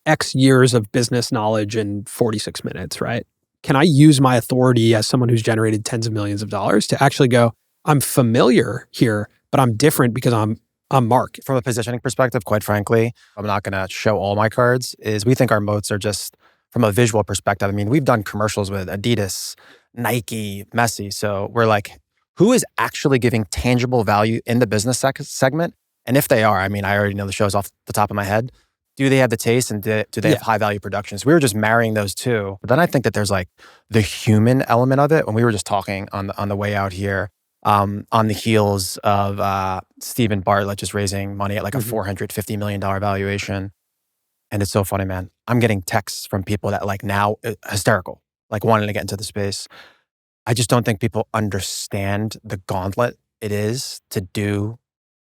X years of business knowledge in 46 minutes, right? Can I use my authority as someone who's generated tens of millions of dollars to actually go, I'm familiar here, but I'm different because I'm Mark. From a positioning perspective, quite frankly, I'm not going to show all my cards, is we think our moats are just from a visual perspective. I mean, we've done commercials with Adidas, Nike, Messi. So we're like, who is actually giving tangible value in the business segment? And if they are, I mean, I already know the shows off the top of my head. Do they have the taste and do they have high value productions? We were just marrying those two. But then I think that there's like the human element of it. When we were just talking on the way out here, on the heels of Stephen Bartlett just raising money at like a $450 million valuation. And it's so funny, man. I'm getting texts from people that like now hysterical, like wanting to get into the space. I just don't think people understand the gauntlet it is to do.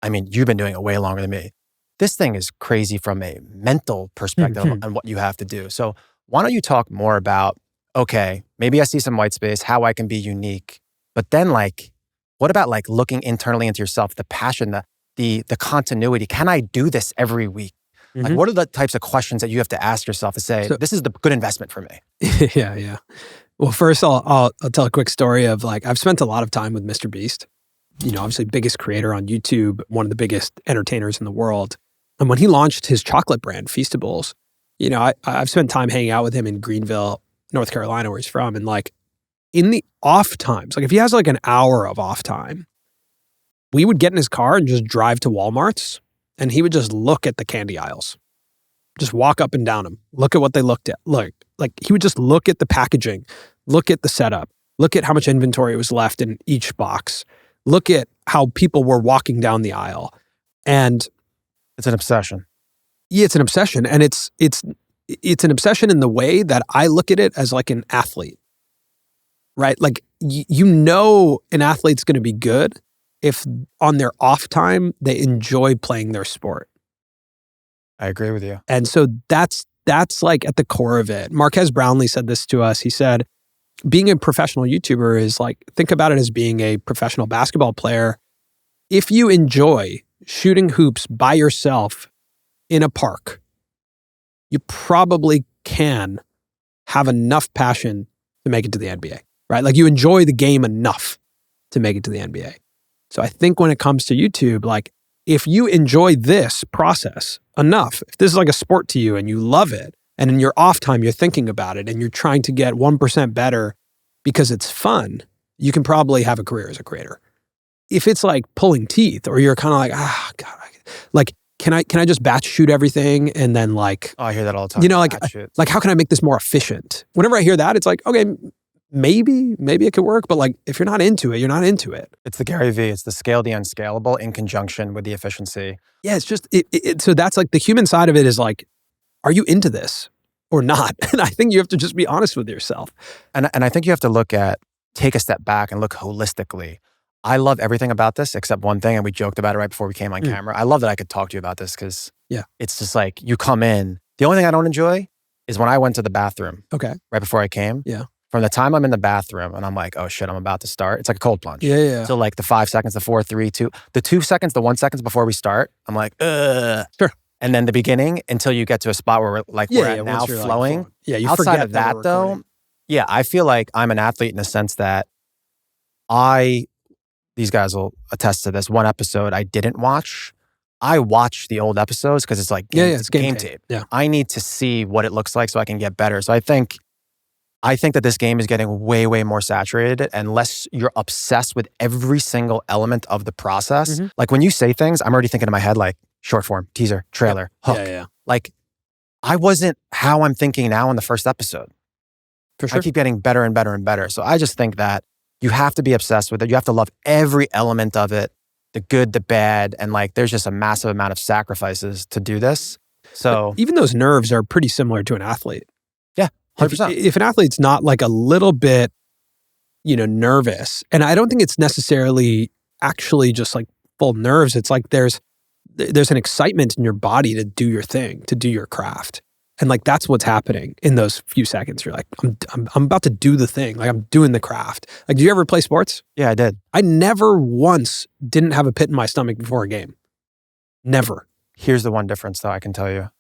I mean, you've been doing it way longer than me. This thing is crazy from a mental perspective on what you have to do. So why don't you talk more about, okay, maybe I see some white space, how I can be unique, but then like, what about like looking internally into yourself, the passion, the continuity? Can I do this every week? Like, what are the types of questions that you have to ask yourself to say, this is the good investment for me? Yeah. Well, first I'll tell a quick story of like, I've spent a lot of time with Mr. Beast, obviously biggest creator on YouTube, one of the biggest entertainers in the world. And when he launched his chocolate brand, Feastables, I've spent time hanging out with him in Greenville, North Carolina, where he's from. And like in the off times, like if he has like an hour of off time, we would get in his car and just drive to Walmart's and he would just look at the candy aisles, just walk up and down them, look at what they looked at. Like he would just look at the packaging, look at the setup, look at how much inventory was left in each box, look at how people were walking down the aisle. And it's an obsession. Yeah, it's an obsession. And it's an obsession in the way that I look at it as like an athlete, right? Like, an athlete's going to be good if on their off time, they enjoy playing their sport. I agree with you. And so that's like at the core of it. Marquez Brownlee said this to us. He said, being a professional YouTuber is like, think about it as being a professional basketball player. If you enjoy shooting hoops by yourself in a park, you probably can have enough passion to make it to the NBA, right? Like you enjoy the game enough to make it to the NBA. So I think when it comes to YouTube, like if you enjoy this process enough, if this is like a sport to you and you love it, and in your off time, you're thinking about it and you're trying to get 1% better because it's fun, you can probably have a career as a creator. If it's like pulling teeth or you're kind of like, God, like, can I just batch shoot everything and then like... Oh, I hear that all the time. Like how can I make this more efficient? Whenever I hear that, it's like, okay, maybe it could work, but like if you're not into it, you're not into it. It's the Gary V. It's the scale the unscalable in conjunction with the efficiency. Yeah, it's just, so that's like the human side of it is like, are you into this or not? And I think you have to just be honest with yourself. And I think you have to take a step back and look holistically. I love everything about this except one thing, and we joked about it right before we came on camera. I love that I could talk to you about this because it's just like you come in. The only thing I don't enjoy is when I went to the bathroom right before I came. Yeah. From the time I'm in the bathroom and I'm like, oh shit, I'm about to start. It's like a cold plunge. Yeah. So like the 5 seconds, the 4, 3, 2, the 2 seconds, the 1 second before we start, I'm like, ugh. Sure. And then the beginning until you get to a spot where we're now flowing. You outside forget of that though, I feel like I'm an athlete in the sense that these guys will attest to this. One episode I didn't watch. I watch the old episodes because it's like it's game tape. Yeah. I need to see what it looks like so I can get better. So I think that this game is getting way, way more saturated unless you're obsessed with every single element of the process. Mm-hmm. Like when you say things, I'm already thinking in my head like short form, teaser, trailer, hook. Yeah. Like I wasn't how I'm thinking now in the first episode. For sure. I keep getting better and better and better. So I just think that you have to be obsessed with it. You have to love every element of it, the good, the bad, and like there's just a massive amount of sacrifices to do this. So but even those nerves are pretty similar to an athlete. Yeah, 100%. If an athlete's not like a little bit, nervous, and I don't think it's necessarily actually just like full nerves. It's like there's an excitement in your body to do your thing, to do your craft. And like that's what's happening in those few seconds. You're like, I'm about to do the thing. Like I'm doing the craft. Like, do you ever play sports? Yeah, I did. I never once didn't have a pit in my stomach before a game. Never. Here's the one difference though, I can tell you.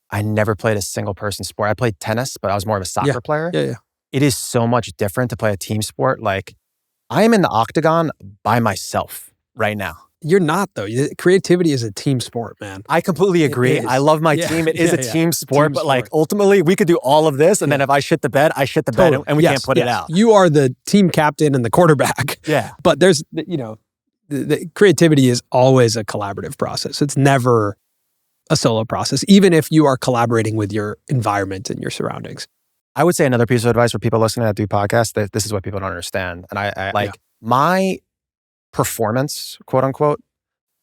I never played a single person sport. I played tennis, but I was more of a soccer player. Yeah. It is so much different to play a team sport. Like I am in the octagon by myself right now. You're not though. Creativity is a team sport, man. I completely agree. I love my team. It is a team sport, but like ultimately we could do all of this. And then if I shit the bed, I shit the bed and we can't put it out. You are the team captain and the quarterback. Yeah. But there's, the creativity is always a collaborative process. It's never a solo process, even if you are collaborating with your environment and your surroundings. I would say another piece of advice for people listening that do podcasts, that this is what people don't understand. And my performance, quote unquote,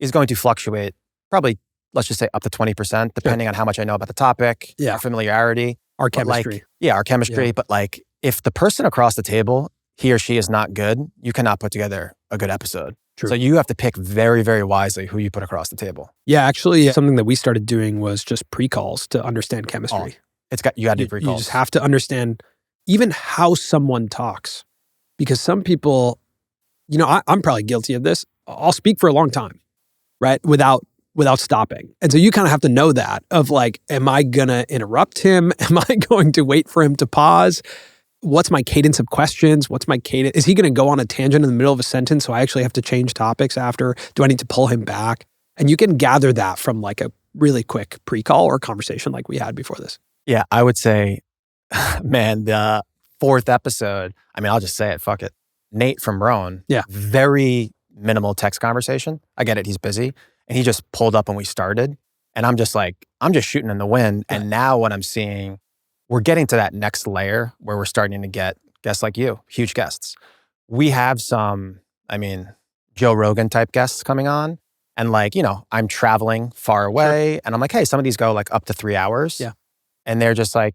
is going to fluctuate probably, let's just say up to 20%, depending on how much I know about the topic, our familiarity. Our chemistry. Our chemistry. Yeah. But like, if the person across the table, he or she is not good, you cannot put together a good episode. True. So you have to pick very, very wisely who you put across the table. Yeah, actually, something that we started doing was just pre-calls to understand chemistry. You got to do pre-calls. You just have to understand even how someone talks. Because some people, I'm probably guilty of this. I'll speak for a long time, right? Without stopping. And so you kind of have to know that of like, am I going to interrupt him? Am I going to wait for him to pause? What's my cadence of questions? What's my cadence? Is he going to go on a tangent in the middle of a sentence so I actually have to change topics after? Do I need to pull him back? And you can gather that from like a really quick pre-call or conversation like we had before this. Yeah, I would say, man, the 4th episode, I'll just say it, fuck it. Nate from Roan, very minimal text conversation. I get it, he's busy. And he just pulled up when we started. And I'm just shooting in the wind. Yeah. And now what I'm seeing, we're getting to that next layer where we're starting to get guests like you, huge guests. We have some, Joe Rogan type guests coming on. And I'm traveling far away. And I'm like, hey, some of these go like up to 3 hours. Yeah. And they're just like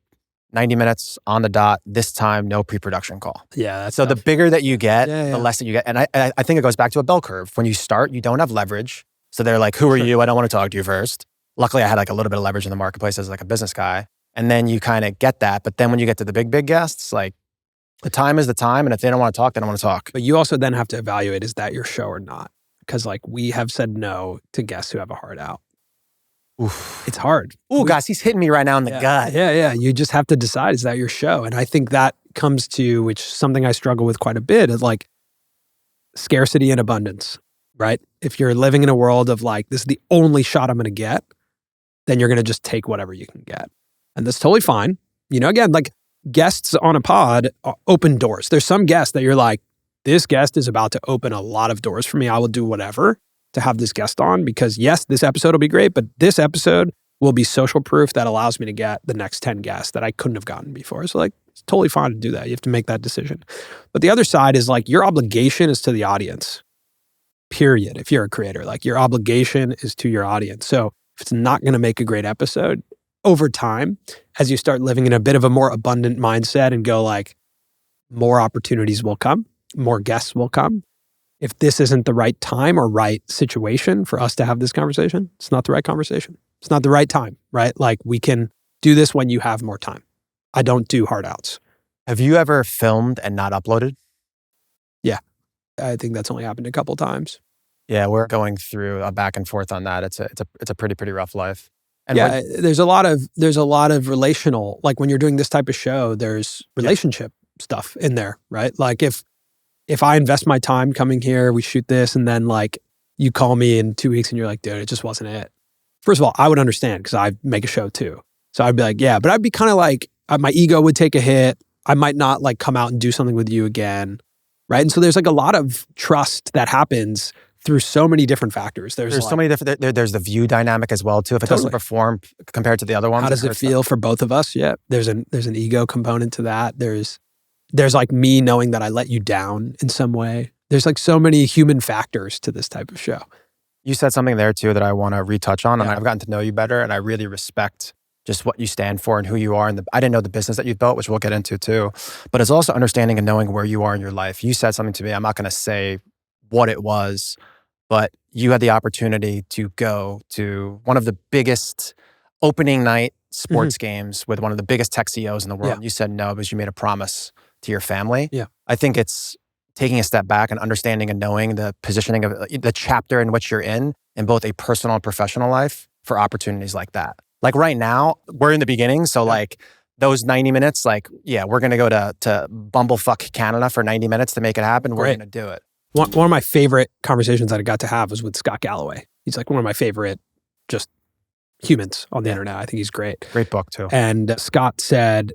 90 minutes on the dot, this time, no pre-production call. Yeah. So the bigger that you get, the less that you get. And I think it goes back to a bell curve. When you start, you don't have leverage. So they're like, who are you? I don't want to talk to you first. Luckily, I had like a little bit of leverage in the marketplace as like a business guy. And then you kind of get that. But then when you get to the big guests, like the time is the time. And if they don't want to talk, they don't want to talk. But you also then have to evaluate, is that your show or not? Because like we have said no to guests who have a heart out. Oof. It's hard. Ooh, guys, he's hitting me right now in the gut. Yeah. You just have to decide, is that your show? And I think that comes to, which is something I struggle with quite a bit, is like scarcity and abundance, right? If you're living in a world of like, this is the only shot I'm going to get, then you're going to just take whatever you can get. And that's totally fine. Again, like guests on a pod open doors. There's some guests that you're like, this guest is about to open a lot of doors for me. I will do whatever to have this guest on because yes, this episode will be great, but this episode will be social proof that allows me to get the next 10 guests that I couldn't have gotten before. So like, It's totally fine to do that. You have to make that decision. But the other side is like your obligation is to the audience, period. If you're a creator, like your obligation is to your audience. So if it's not going to make a great episode, over time, as you start living in a bit of a more abundant mindset and go like, more opportunities will come, more guests will come. If this isn't the right time or right situation for us to have this conversation, it's not the right conversation. It's not the right time, right? Like we can do this when you have more time. I don't do hard outs. Have you ever filmed and not uploaded? Yeah. I think that's only happened a couple times. Yeah, we're going through a back and forth on that. It's a pretty rough life. And yeah, there's a lot of relational, like when you're doing this type of show, there's relationship stuff in there, right? Like if I invest my time coming here, we shoot this, and then like you call me in 2 weeks and you're like, dude, it just wasn't it. First of all, I would understand because I make a show too. So I'd be like, yeah, but I'd be kind of like, my ego would take a hit. I might not like come out and do something with you again, right? And so there's like a lot of trust that happens through so many different factors. There's like, so many different, there's the view dynamic as well too. If it doesn't perform compared to the other ones. How does it feel for both of us? Yeah. There's an ego component to that. There's like me knowing that I let you down in some way. There's like so many human factors to this type of show. You said something there too that I want to retouch on, and I've gotten to know you better, and I really respect just what you stand for and who you are. And I didn't know the business that you've built, which we'll get into too. But it's also understanding and knowing where you are in your life. You said something to me. I'm not going to say what it was, but you had the opportunity to go to one of the biggest opening night sports games with one of the biggest tech CEOs in the world. Yeah. You said no because you made a promise to your family. Yeah. I think it's taking a step back and understanding and knowing the positioning of the chapter in which you're in both a personal and professional life for opportunities like that. Like right now, we're in the beginning. So like those 90 minutes, like, yeah, we're going to go to bumblefuck Canada for 90 minutes to make it happen. We're going to do it. One of my favorite conversations that I got to have was with Scott Galloway. He's like one of my favorite just humans on the internet. I think he's great. Great book too. And Scott said,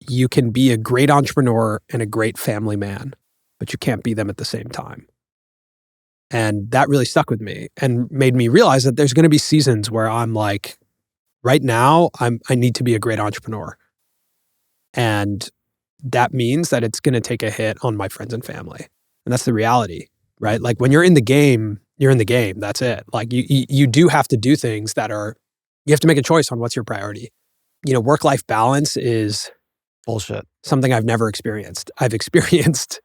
you can be a great entrepreneur and a great family man, but you can't be them at the same time. And that really stuck with me and made me realize that there's going to be seasons where I'm like, right now, I need to be a great entrepreneur. And that means that it's going to take a hit on my friends and family. And that's the reality, right? Like when you're in the game, you're in the game. That's it. Like you do have to do things that are, you have to make a choice on what's your priority. You know, work-life balance is bullshit. Something I've never experienced. I've experienced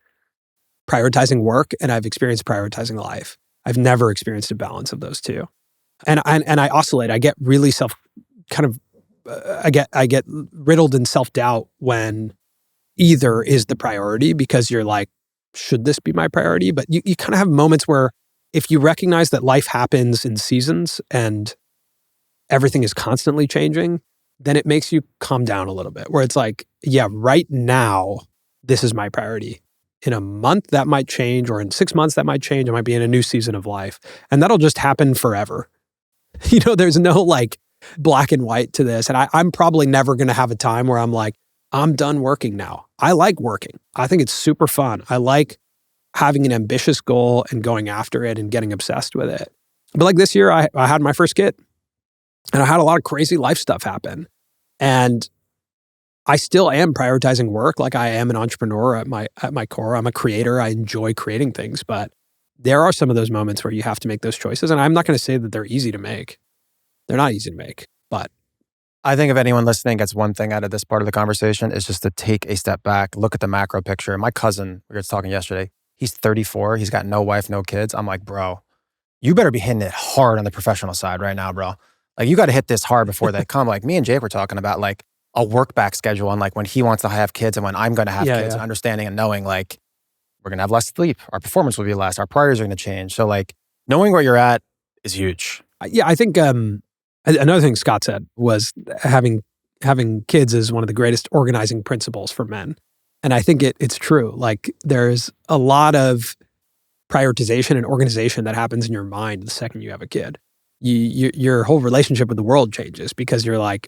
prioritizing work and I've experienced prioritizing life. I've never experienced a balance of those two. And I oscillate. I get really I get riddled in self-doubt when either is the priority because you're like, should this be my priority? But you kind of have moments where if you recognize that life happens in seasons and everything is constantly changing, then it makes you calm down a little bit where it's like, yeah, right now, this is my priority. In a month, that might change, or in 6 months, that might change. I might be in a new season of life. And that'll just happen forever. You know, there's no like black and white to this. And I'm probably never going to have a time where I'm like, I'm done working now. I like working. I think it's super fun. I like having an ambitious goal and going after it and getting obsessed with it. But like this year, I had my first kid and I had a lot of crazy life stuff happen. And I still am prioritizing work. Like I am an entrepreneur at my core. I'm a creator. I enjoy creating things, but there are some of those moments where you have to make those choices. And I'm not going to say that they're easy to make. They're not easy to make, but I think if anyone listening gets one thing out of this part of the conversation is just to take a step back, look at the macro picture. My cousin, we were just talking yesterday, he's 34. He's got no wife, no kids. I'm like, bro, you better be hitting it hard on the professional side right now, bro. Like you got to hit this hard before they come. Like me and Jake were talking about like a work back schedule and like when he wants to have kids and when I'm going to have kids and understanding and knowing like we're going to have less sleep. Our performance will be less. Our priorities are going to change. So like knowing where you're at is huge. Yeah, I think another thing Scott said was having kids is one of the greatest organizing principles for men. And I think it's true. Like there's a lot of prioritization and organization that happens in your mind the second you have a kid. Your whole relationship with the world changes because you're like,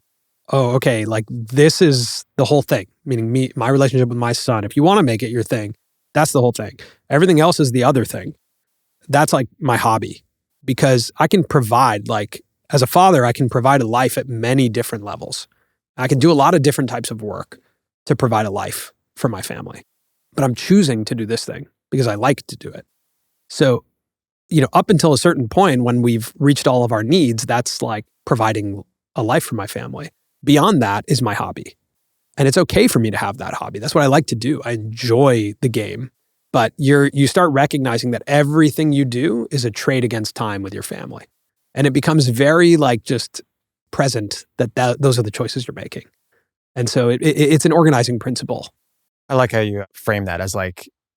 oh, okay, like this is the whole thing. Meaning my relationship with my son. If you want to make it your thing, that's the whole thing. Everything else is the other thing. That's like my hobby because I can provide like, as a father, I can provide a life at many different levels. I can do a lot of different types of work. to provide a life for my family. But I'm choosing to do this thing because I like to do it. So, up until a certain point when we've reached all of our needs, that's like providing a life for my family. Beyond that is my hobby. And it's okay for me to have that hobby. That's what I like to do. I enjoy the game. But you start recognizing that everything you do is a trade against time with your family. And it becomes very just present that those are the choices you're making. And so it's an organizing principle. I like how you frame that as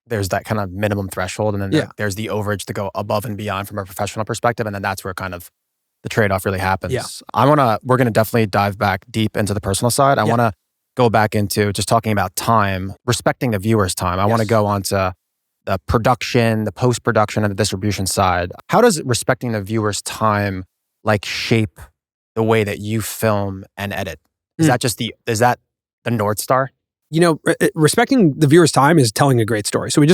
there's that kind of minimum threshold, and then there's the overage to go above and beyond from a professional perspective, and then that's where kind of the trade-off really happens. Yeah. We're gonna definitely dive back deep into the personal side. I want to go back into just talking about time, respecting the viewer's time. I want to go on to the production, the post-production, and the distribution side. How does respecting the viewer's time shape the way that you film and edit? Is that the North Star? Respecting the viewer's time is telling a great story. So we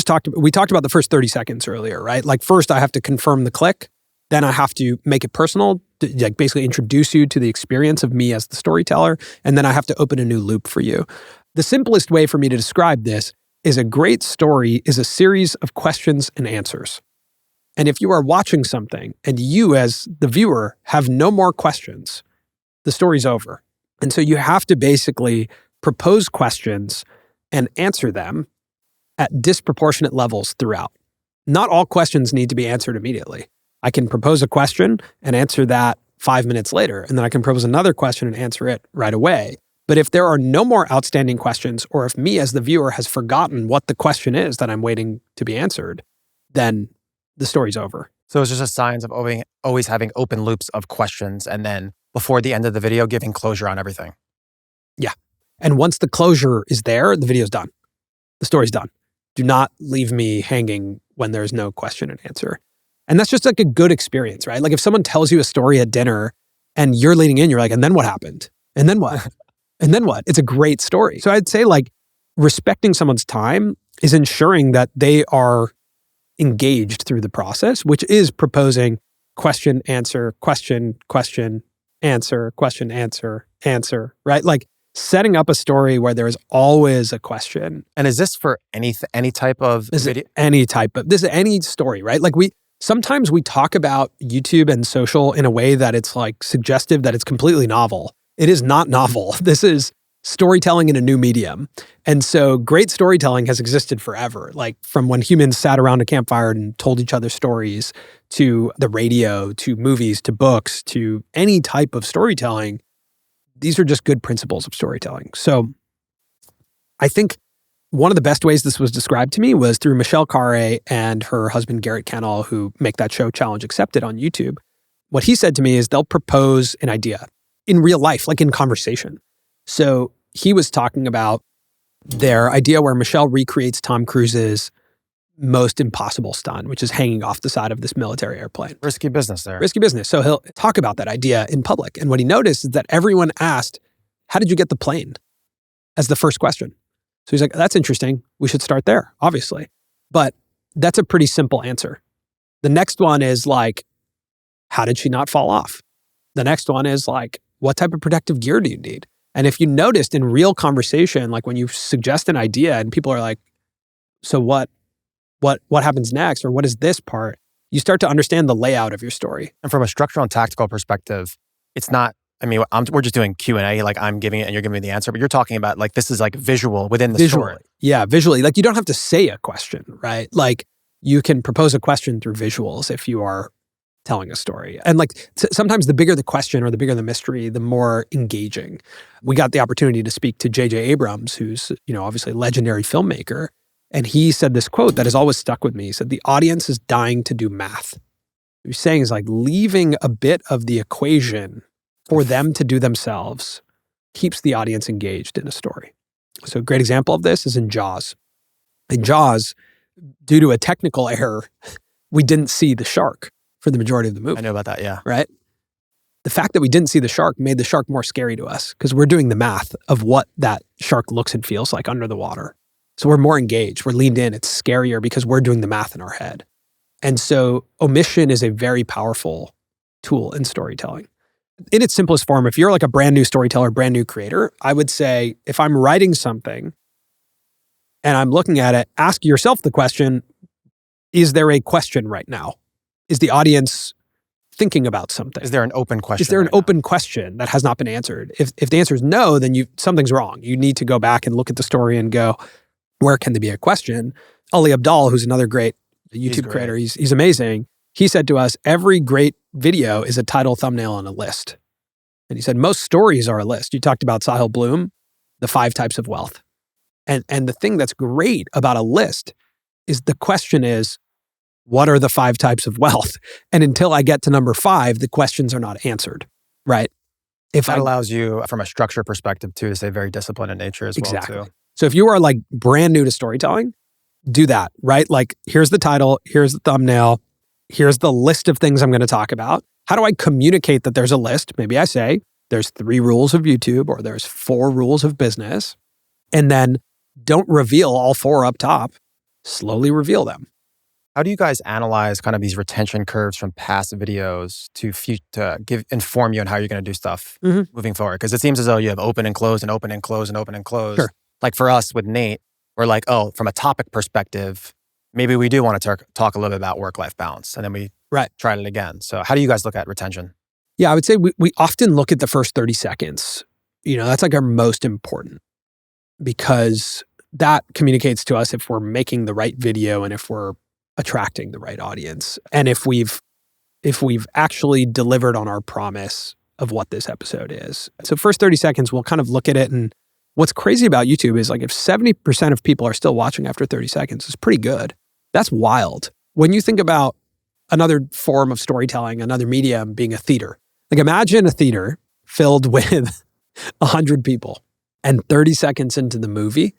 talked about the first 30 seconds earlier, right? First I have to confirm the click. Then I have to make it personal, to basically introduce you to the experience of me as the storyteller. And then I have to open a new loop for you. The simplest way for me to describe this is a great story is a series of questions and answers. And if you are watching something and you as the viewer have no more questions, the story's over. And so you have to basically propose questions and answer them at disproportionate levels throughout. Not all questions need to be answered immediately. I can propose a question and answer that 5 minutes later, and then I can propose another question and answer it right away. But if there are no more outstanding questions, or if me as the viewer has forgotten what the question is that I'm waiting to be answered, then the story's over. So it's just a sign of always having open loops of questions, and then before the end of the video, giving closure on everything. Yeah. And once the closure is there, the video's done. The story's done. Do not leave me hanging when there's no question and answer. And that's just a good experience, right? If someone tells you a story at dinner and you're leaning in, you're like, and then what happened? And then what? And then what? It's a great story. So I'd say respecting someone's time is ensuring that they are engaged through the process, which is proposing question, answer, question, answer, question, answer, right? Setting up a story where there is always a question. And is this for any type of video? This is any story, right? Sometimes we talk about YouTube and social in a way that it's suggestive that it's completely novel. It is not novel. This is storytelling in a new medium. And so great storytelling has existed forever. From when humans sat around a campfire and told each other stories, to the radio, to movies, to books, to any type of storytelling. These are just good principles of storytelling. So I think one of the best ways this was described to me was through Michelle Khare and her husband, Garrett Kennel, who make that show Challenge Accepted on YouTube. What he said to me is they'll propose an idea in real life, in conversation. So he was talking about their idea where Michelle recreates Tom Cruise's most impossible stunt, which is hanging off the side of this military airplane. Risky business there. Risky business. So he'll talk about that idea in public. And what he noticed is that everyone asked, how did you get the plane? As the first question. So he's like, that's interesting. We should start there, obviously. But that's a pretty simple answer. The next one is how did she not fall off? The next one is what type of protective gear do you need? And if you noticed in real conversation, when you suggest an idea and people are like, so what happens next? Or what is this part? You start to understand the layout of your story. And from a structural and tactical perspective, it's not, we're just doing Q&A, I'm giving it and you're giving me the answer, but you're talking about this is visual within the story. Yeah, visually. You don't have to say a question, right? You can propose a question through visuals if you are telling a story. And sometimes the bigger the question or the bigger the mystery, the more engaging. We got the opportunity to speak to J.J. Abrams, who's, obviously a legendary filmmaker. And he said this quote that has always stuck with me. He said, the audience is dying to do math. What he's saying is leaving a bit of the equation for them to do themselves keeps the audience engaged in a story. So a great example of this is in Jaws. In Jaws, due to a technical error, we didn't see the shark for the majority of the movie. I know about that, yeah. Right? The fact that we didn't see the shark made the shark more scary to us because we're doing the math of what that shark looks and feels like under the water. So we're more engaged, we're leaned in, it's scarier because we're doing the math in our head. And so omission is a very powerful tool in storytelling. In its simplest form, if you're like a brand new storyteller, brand new creator, I would say if I'm writing something and I'm looking at it, ask yourself the question, is there a question right now? Is the audience thinking about something? Is there an open question? Is there an open question that has not been answered? If the answer is no, then something's wrong. You need to go back and look at the story and go, where can there be a question? Ali Abdaal, who's another great YouTube creator, he's amazing. He said to us, every great video is a title, thumbnail, and a list. And he said, most stories are a list. You talked about Sahil Bloom, the 5 types of wealth. And the thing that's great about a list is the question is, what are the 5 types of wealth? And until I get to number 5, the questions are not answered, right? That allows you, from a structure perspective, too, to stay very disciplined in nature as well, too. So if you are like brand new to storytelling, do that, right? Like, here's the title, here's the thumbnail, here's the list of things I'm going to talk about. How do I communicate that there's a list? Maybe I say, there's 3 rules of YouTube or there's 4 rules of business. And then don't reveal all 4 up top. Slowly reveal them. How do you guys analyze kind of these retention curves from past videos to inform you on how you're going to do stuff moving forward? Because it seems as though you have open and close and open and close and open and close. Sure. Like for us with Nate, we're like, oh, from a topic perspective, maybe we do want to talk a little bit about work-life balance. And then we tried it again. So how do you guys look at retention? Yeah, I would say we often look at the first 30 seconds. That's like our most important, because that communicates to us if we're making the right video and if we're attracting the right audience. And if we've actually delivered on our promise of what this episode is. So first 30 seconds, we'll kind of look at it. And what's crazy about YouTube is like if 70% of people are still watching after 30 seconds, it's pretty good. That's wild. When you think about another form of storytelling, another medium being a theater. Like imagine a theater filled with 100 people and 30 seconds into the movie,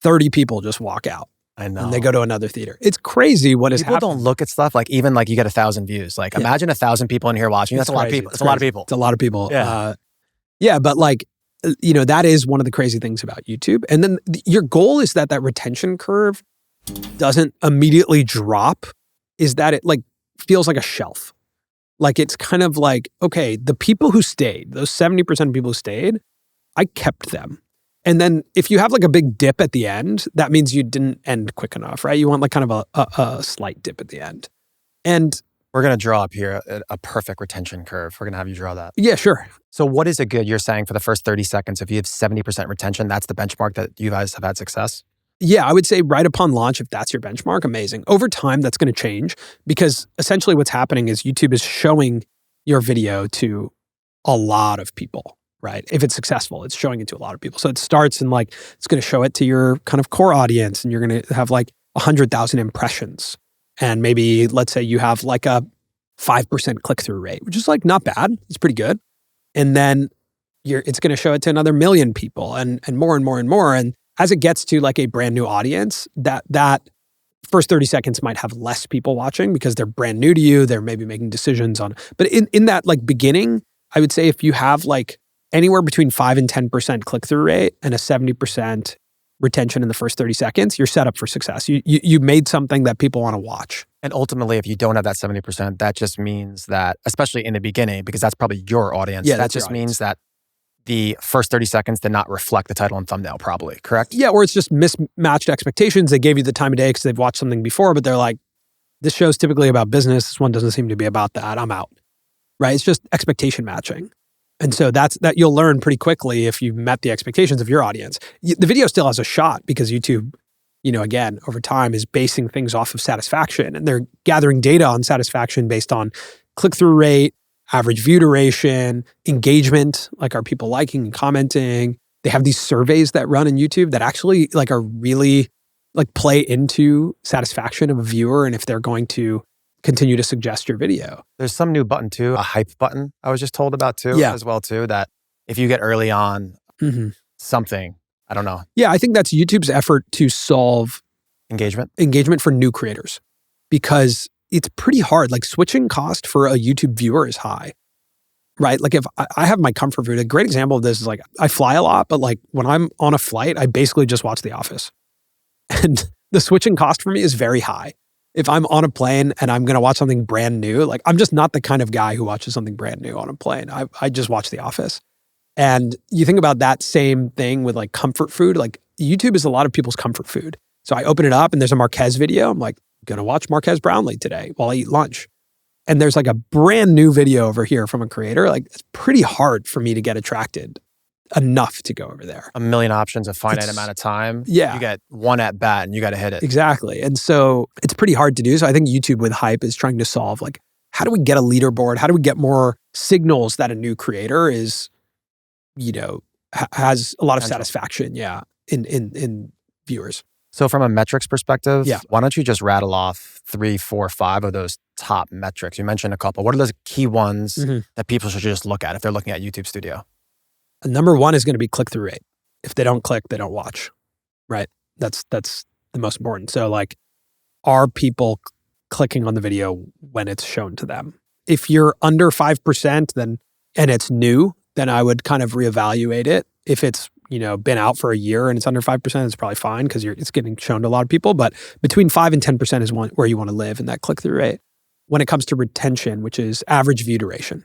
30 people just walk out. I know. And they go to another theater. It's crazy what is happening. People don't look at stuff like even like you get 1,000 views. Like imagine 1,000 people in here watching. That's a lot of people. It's a lot of people. It's a lot of people. Yeah. But like, that is one of the crazy things about YouTube. And then your goal is that retention curve doesn't immediately drop, is that it like feels like a shelf. Like it's kind of like, okay, the people who stayed, those 70% of people who stayed, I kept them. And then if you have like a big dip at the end, that means you didn't end quick enough, right? You want like kind of a slight dip at the end. And we're going to draw up here a perfect retention curve. We're going to have you draw that. Yeah, sure. So what is a good, you're saying for the first 30 seconds, if you have 70% retention, that's the benchmark that you guys have had success? Yeah, I would say right upon launch, if that's your benchmark, amazing. Over time, that's going to change because essentially what's happening is YouTube is showing your video to a lot of people, right? If it's successful, it's showing it to a lot of people. So it starts and like, it's going to show it to your kind of core audience and you're going to have like 100,000 impressions. And maybe let's say you have like a 5% click-through rate, which is like not bad. It's pretty good. And then it's going to show it to another 1 million people and more and more and more. And as it gets to like a brand new audience, that first 30 seconds might have less people watching because they're brand new to you. They're maybe making decisions on, but in that like beginning, I would say if you have like anywhere between 5 and 10% click-through rate and a 70% retention in the first 30 seconds, you're set up for success. You made something that people want to watch. And ultimately, if you don't have that 70%, that just means that, especially in the beginning, because that's probably your audience, that just means that the first 30 seconds did not reflect the title and thumbnail, probably, correct? Yeah, or it's just mismatched expectations. They gave you the time of day because they've watched something before, but they're like, this show's typically about business. This one doesn't seem to be about that. I'm out, right? It's just expectation matching. And so that you'll learn pretty quickly if you've met the expectations of your audience. The video still has a shot because YouTube, again, over time is basing things off of satisfaction. And they're gathering data on satisfaction based on click-through rate, average view duration, engagement, like are people liking and commenting. They have these surveys that run in YouTube that actually like are really like play into satisfaction of a viewer and if they're going to continue to suggest your video. There's some new button too, a hype button I was just told about too, as well too, that if you get early on something, I don't know. Yeah, I think that's YouTube's effort to solve engagement for new creators because it's pretty hard. Like switching cost for a YouTube viewer is high, right? Like if I have my comfort food, a great example of this is like I fly a lot, but like when I'm on a flight, I basically just watch The Office. And the switching cost for me is very high. if I'm on a plane and I'm going to watch something brand new, like I'm just not the kind of guy who watches something brand new on a plane. I just watch The Office. And you think about that same thing with like comfort food, like YouTube is a lot of people's comfort food. So I open it up and there's a Marquez video. I'm like, going to watch Marquez Brownlee today while I eat lunch. And there's like a brand new video over here from a creator. Like it's pretty hard for me to get attracted enough to go over there. A million options, a finite amount of time. Yeah. You get one at bat and you got to hit it. Exactly. And so it's pretty hard to do. So I think YouTube with hype is trying to solve like, how do we get a leaderboard? How do we get more signals that a new creator is, has a lot of satisfaction, in viewers. So from a metrics perspective, Yeah. why don't you just rattle off 3, 4, 5 of those top metrics? You mentioned a couple. What are those key ones that people should just look at if they're looking at YouTube Studio? Number one is going to be click-through rate. If they don't click, they don't watch, right? That's the most important. So like, are people clicking on the video when it's shown to them? If you're under 5% and it's new, then I would kind of reevaluate it. If it's been out for a year and it's under 5%, it's probably fine because it's getting shown to a lot of people. But between 5 and 10% is where you want to live in that click-through rate. When it comes to retention, which is average view duration,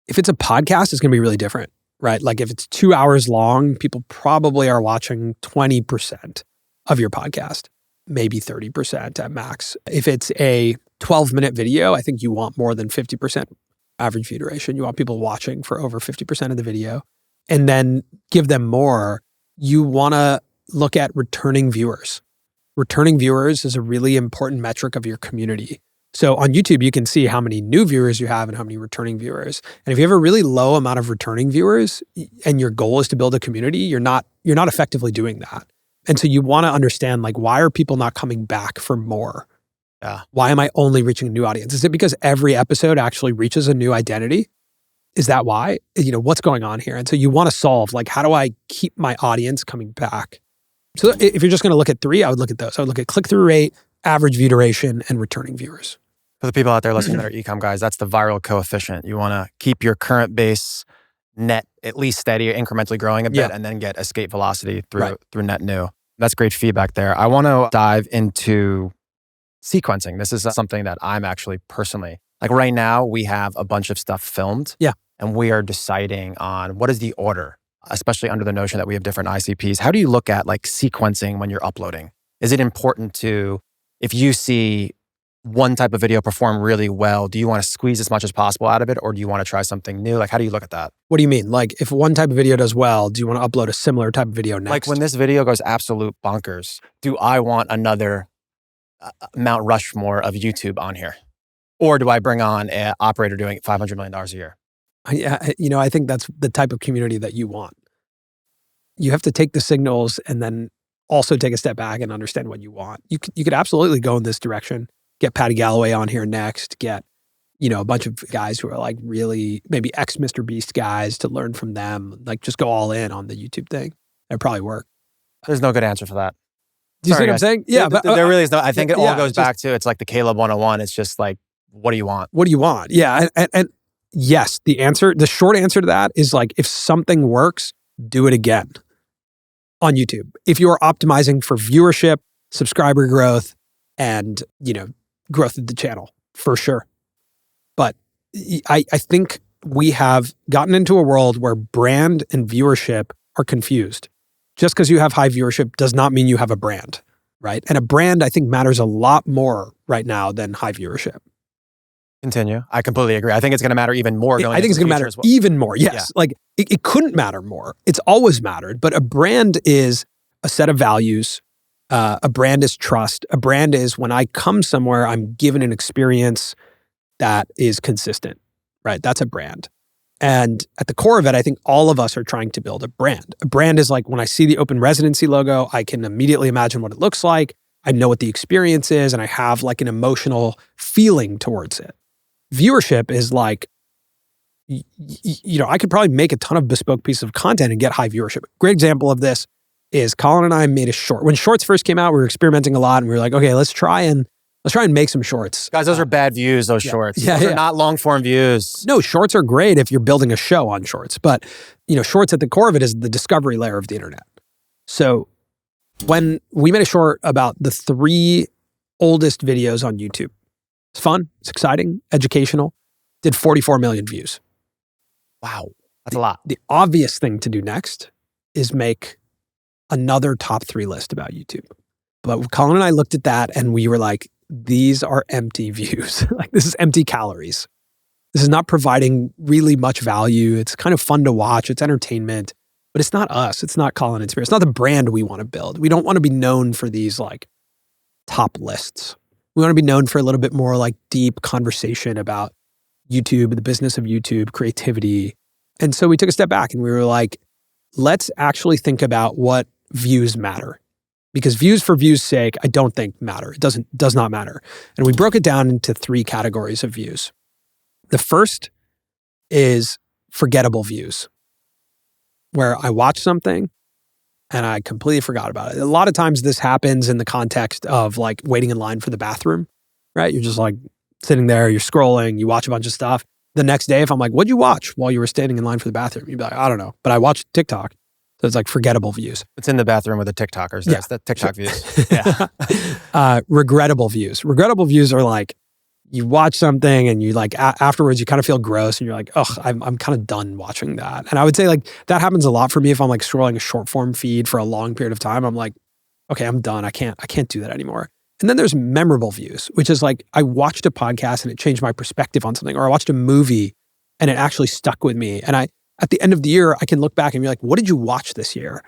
if it's a podcast, it's going to be really different, right? Like if it's 2 hours long, people probably are watching 20% of your podcast, maybe 30% at max. If it's a 12-minute video, I think you want more than 50% average view duration. You want people watching for over 50% of the video. And then give them more. You want to look at returning viewers. Returning viewers is a really important metric of your community. So on YouTube, you can see how many new viewers you have and how many returning viewers. And if you have a really low amount of returning viewers and your goal is to build a community, you're not effectively doing that. And so you want to understand, like, why are people not coming back for more? Yeah. Why am I only reaching a new audience? Is it because every episode actually reaches a new identity? Is that why? What's going on here? And so you want to solve, like, how do I keep my audience coming back? So if you're just going to look at 3, I would look at those. I would look at click-through rate, average view duration, and returning viewers. For the people out there listening that are e-com guys, that's the viral coefficient. You want to keep your current base net at least steady or incrementally growing a bit and then get escape velocity through net new. That's great feedback there. I want to dive into sequencing. This is something that I'm actually personally, like right now, we have a bunch of stuff filmed. Yeah. And we are deciding on what is the order, especially under the notion that we have different ICPs. How do you look at like sequencing when you're uploading? Is it important to, if you see one type of video perform really well, do you want to squeeze as much as possible out of it? Or do you want to try something new? Like, how do you look at that? What do you mean? Like, if one type of video does well, do you want to upload a similar type of video next? Like when this video goes absolute bonkers, do I want another Mount Rushmore of YouTube on here? Or do I bring on an operator doing $500 million a year? I think that's the type of community that you want. You have to take the signals and then also take a step back and understand what you want. You could absolutely go in this direction. Get Patty Galloway on here next. Get, a bunch of guys who are like really maybe ex-Mr. Beast guys to learn from them. Like just go all in on the YouTube thing. That'd probably work. There's no good answer for that. Do you see what I'm saying? Yeah, but there really is no. I think it all goes back to, it's like the Caleb 101. It's just like, what do you want? What do you want? Yeah, and yes, the short answer to that is like, if something works, do it again on YouTube. If you're optimizing for viewership, subscriber growth, and growth of the channel, for sure. But I think we have gotten into a world where brand and viewership are confused. Just because you have high viewership does not mean you have a brand, right? And a brand, I think, matters a lot more right now than high viewership. Continue. I completely agree. I think it's going to matter even more. I think it's going to matter even more. Yes. Yeah. Like it couldn't matter more. It's always mattered. But a brand is a set of values. A brand is trust. A brand is when I come somewhere, I'm given an experience that is consistent, right? That's a brand. And at the core of it, I think all of us are trying to build a brand. A brand is like when I see the Open Residency logo, I can immediately imagine what it looks like. I know what the experience is, and I have like an emotional feeling towards it. Viewership is like, I could probably make a ton of bespoke pieces of content and get high viewership. Great example of this is Colin and I made a short. When shorts first came out, we were experimenting a lot, and we were like, okay, let's try and make some shorts. Guys, those are bad views, those shorts. Those are not long form views. No, shorts are great if you're building a show on shorts. But, shorts at the core of it is the discovery layer of the internet. So when we made a short about the 3 oldest videos on YouTube. It's fun, it's exciting, educational. Did 44 million views. Wow, that's a lot. The obvious thing to do next is make another top 3 list about YouTube. But Colin and I looked at that and we were like, these are empty views. Like, this is empty calories. This is not providing really much value. It's kind of fun to watch. It's entertainment, but it's not us. It's not Colin and Samir. It's not the brand we want to build. We don't want to be known for these like top lists. We want to be known for a little bit more like deep conversation about YouTube, the business of YouTube, creativity. And so we took a step back and we were like, let's actually think about what views matter. Because views for views' sake, I don't think matter. It does not matter. And we broke it down into 3 categories of views. The first is forgettable views, where I watch something and I completely forgot about it. A lot of times this happens in the context of like waiting in line for the bathroom, right? You're just like sitting there, you're scrolling, you watch a bunch of stuff. The next day, if I'm like, what'd you watch while you were standing in line for the bathroom? You'd be like, I don't know, but I watched TikTok. So it's like forgettable views. It's in the bathroom with the TikTokers. That's the TikTok views. Yeah. Regrettable views. Regrettable views are like, you watch something and you like afterwards you kind of feel gross and you're like, ugh, I'm kind of done watching that. And I would say like that happens a lot for me if I'm like scrolling a short form feed for a long period of time. I'm like, okay, I'm done. I can't do that anymore. And then there's memorable views, which is like I watched a podcast and it changed my perspective on something, or I watched a movie and it actually stuck with me. And at the end of the year, I can look back and be like, what did you watch this year?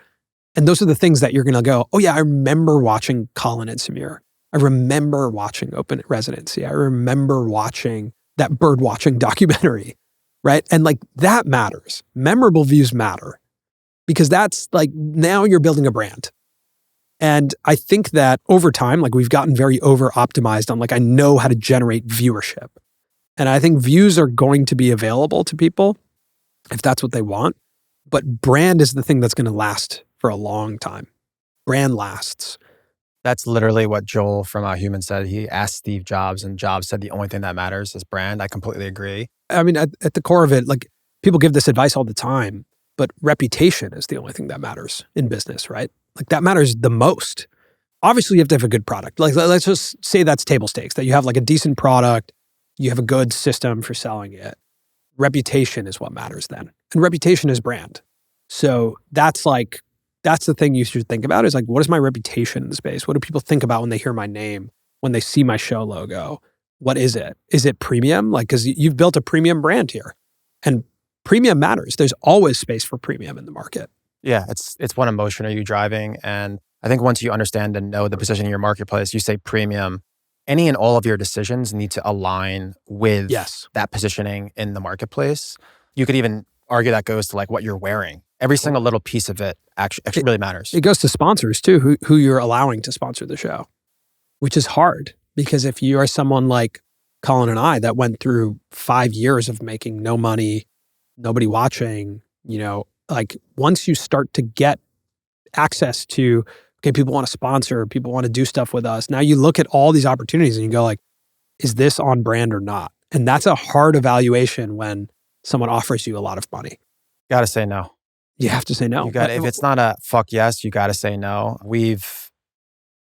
And those are the things that you're going to go, oh yeah, I remember watching Colin and Samir. I remember watching Open Residency. I remember watching that bird watching documentary, right? And like that matters. Memorable views matter because that's like now you're building a brand. And I think that over time, like we've gotten very over optimized on like, I know how to generate viewership. And I think views are going to be available to people if that's what they want. But brand is the thing that's going to last for a long time. Brand lasts. That's literally what Joel from Human said. He asked Steve Jobs and Jobs said the only thing that matters is brand. I completely agree. I mean, at the core of it, like people give this advice all the time, but reputation is the only thing that matters in business, right? Like that matters the most. Obviously, you have to have a good product. Like let's just say that's table stakes, that you have like a decent product, you have a good system for selling it. Reputation is what matters then. And reputation is brand. So that's the thing you should think about is like, what is my reputation in the space? What do people think about when they hear my name, when they see my show logo? What is it? Is it premium? Like, because you've built a premium brand here. And premium matters. There's always space for premium in the market. Yeah, it's what emotion are you driving? And I think once you understand and know the position in your marketplace, you say premium, any and all of your decisions need to align with that positioning in the marketplace. You could even argue that goes to like what you're wearing. Every single little piece of it actually really matters. It goes to sponsors too, who you're allowing to sponsor the show, which is hard because if you are someone like Colin and I that went through 5 years of making no money, nobody watching, like once you start to get access to, okay, people want to sponsor, people want to do stuff with us. Now you look at all these opportunities and you go like, is this on brand or not? And that's a hard evaluation when someone offers you a lot of money. Got to say no. You have to say no. If it's not a fuck yes, you got to say no. We've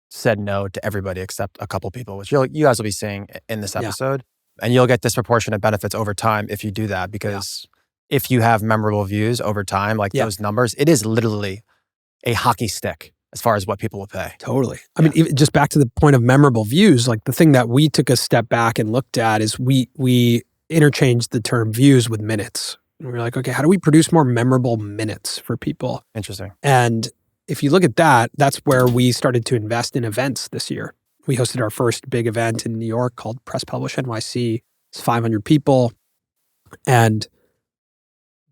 said no to everybody except a couple people, which you guys will be seeing in this episode. Yeah. And you'll get disproportionate benefits over time if you do that because if you have memorable views over time, like those numbers, it is literally a hockey stick as far as what people will pay. Totally. I mean, even just back to the point of memorable views, like the thing that we took a step back and looked at is we interchanged the term views with minutes. And we were like, okay, how do we produce more memorable minutes for people? Interesting. And if you look at that, that's where we started to invest in events this year. We hosted our first big event in New York called Press Publish NYC. It's 500 people. And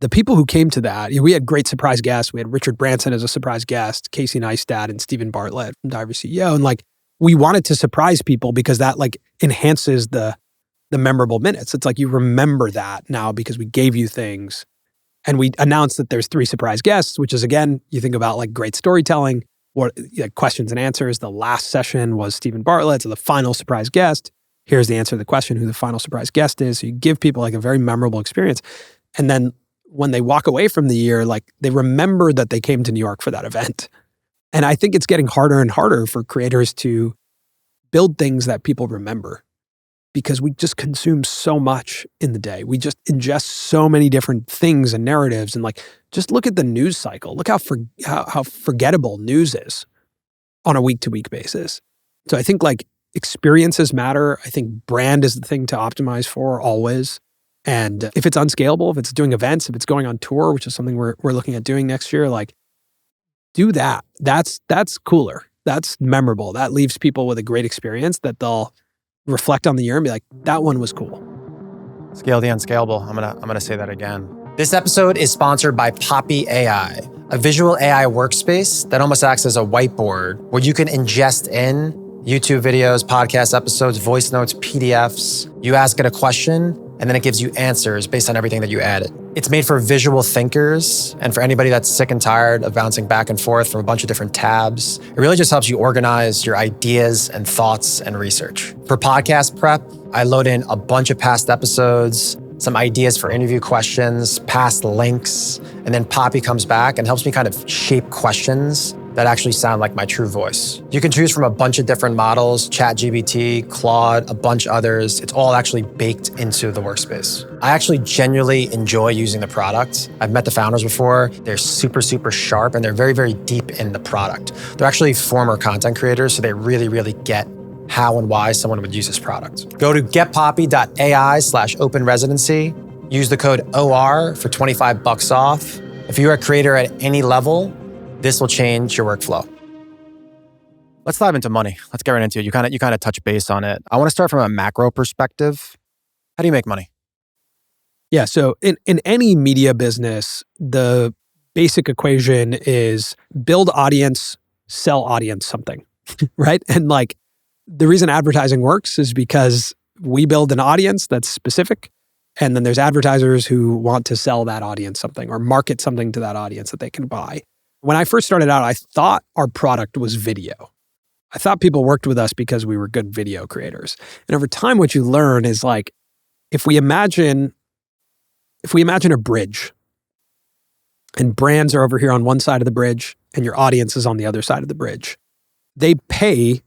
the people who came to that, we had great surprise guests. We had Richard Branson as a surprise guest, Casey Neistat and Stephen Bartlett from Diver CEO. And like, we wanted to surprise people because that like enhances the memorable minutes. It's like you remember that now because we gave you things. And we announced that there's 3 surprise guests, which is, again, you think about like great storytelling, or like questions and answers. The last session was Stephen Bartlett, so the final surprise guest. Here's the answer to the question, who the final surprise guest is. So you give people like a very memorable experience. And then when they walk away from the year, like they remember that they came to New York for that event. And I think it's getting harder and harder for creators to build things that people remember, because we just consume so much in the day. We just ingest so many different things and narratives. And like, just look at the news cycle. Look how forgettable news is on a week-to-week basis. So I think like experiences matter. I think brand is the thing to optimize for always. And if it's unscalable, if it's doing events, if it's going on tour, which is something we're looking at doing next year, like do that. That's cooler. That's memorable. That leaves people with a great experience that they'll reflect on the year and be like, that one was cool. Scale the unscalable. I'm gonna say that again. This episode is sponsored by Poppy AI, a visual AI workspace that almost acts as a whiteboard where you can ingest in YouTube videos, podcast episodes, voice notes, PDFs. You ask it a question, and then it gives you answers based on everything that you added. It's made for visual thinkers and for anybody that's sick and tired of bouncing back and forth from a bunch of different tabs. It really just helps you organize your ideas and thoughts and research. For podcast prep, I load in a bunch of past episodes, some ideas for interview questions, past links, and then Poppy comes back and helps me kind of shape questions that actually sound like my true voice. You can choose from a bunch of different models, ChatGPT, Claude, a bunch others. It's all actually baked into the workspace. I actually genuinely enjoy using the product. I've met the founders before. They're super, super sharp, and they're very, very deep in the product. They're actually former content creators, so they really, really get how and why someone would use this product. Go to getpoppy.ai/open residency. Use the code OR for $25 off. If you're a creator at any level, this will change your workflow. Let's dive into money. Let's get right into it. You kind of touch base on it. I want to start from a macro perspective. How do you make money? Yeah. So in any media business, the basic equation is build audience, sell audience something, right? And like the reason advertising works is because we build an audience that's specific. And then there's advertisers who want to sell that audience something or market something to that audience that they can buy. When I first started out, I thought our product was video. I thought people worked with us because we were good video creators. And over time, what you learn is like, if we imagine a bridge and brands are over here on one side of the bridge and your audience is on the other side of the bridge, they pay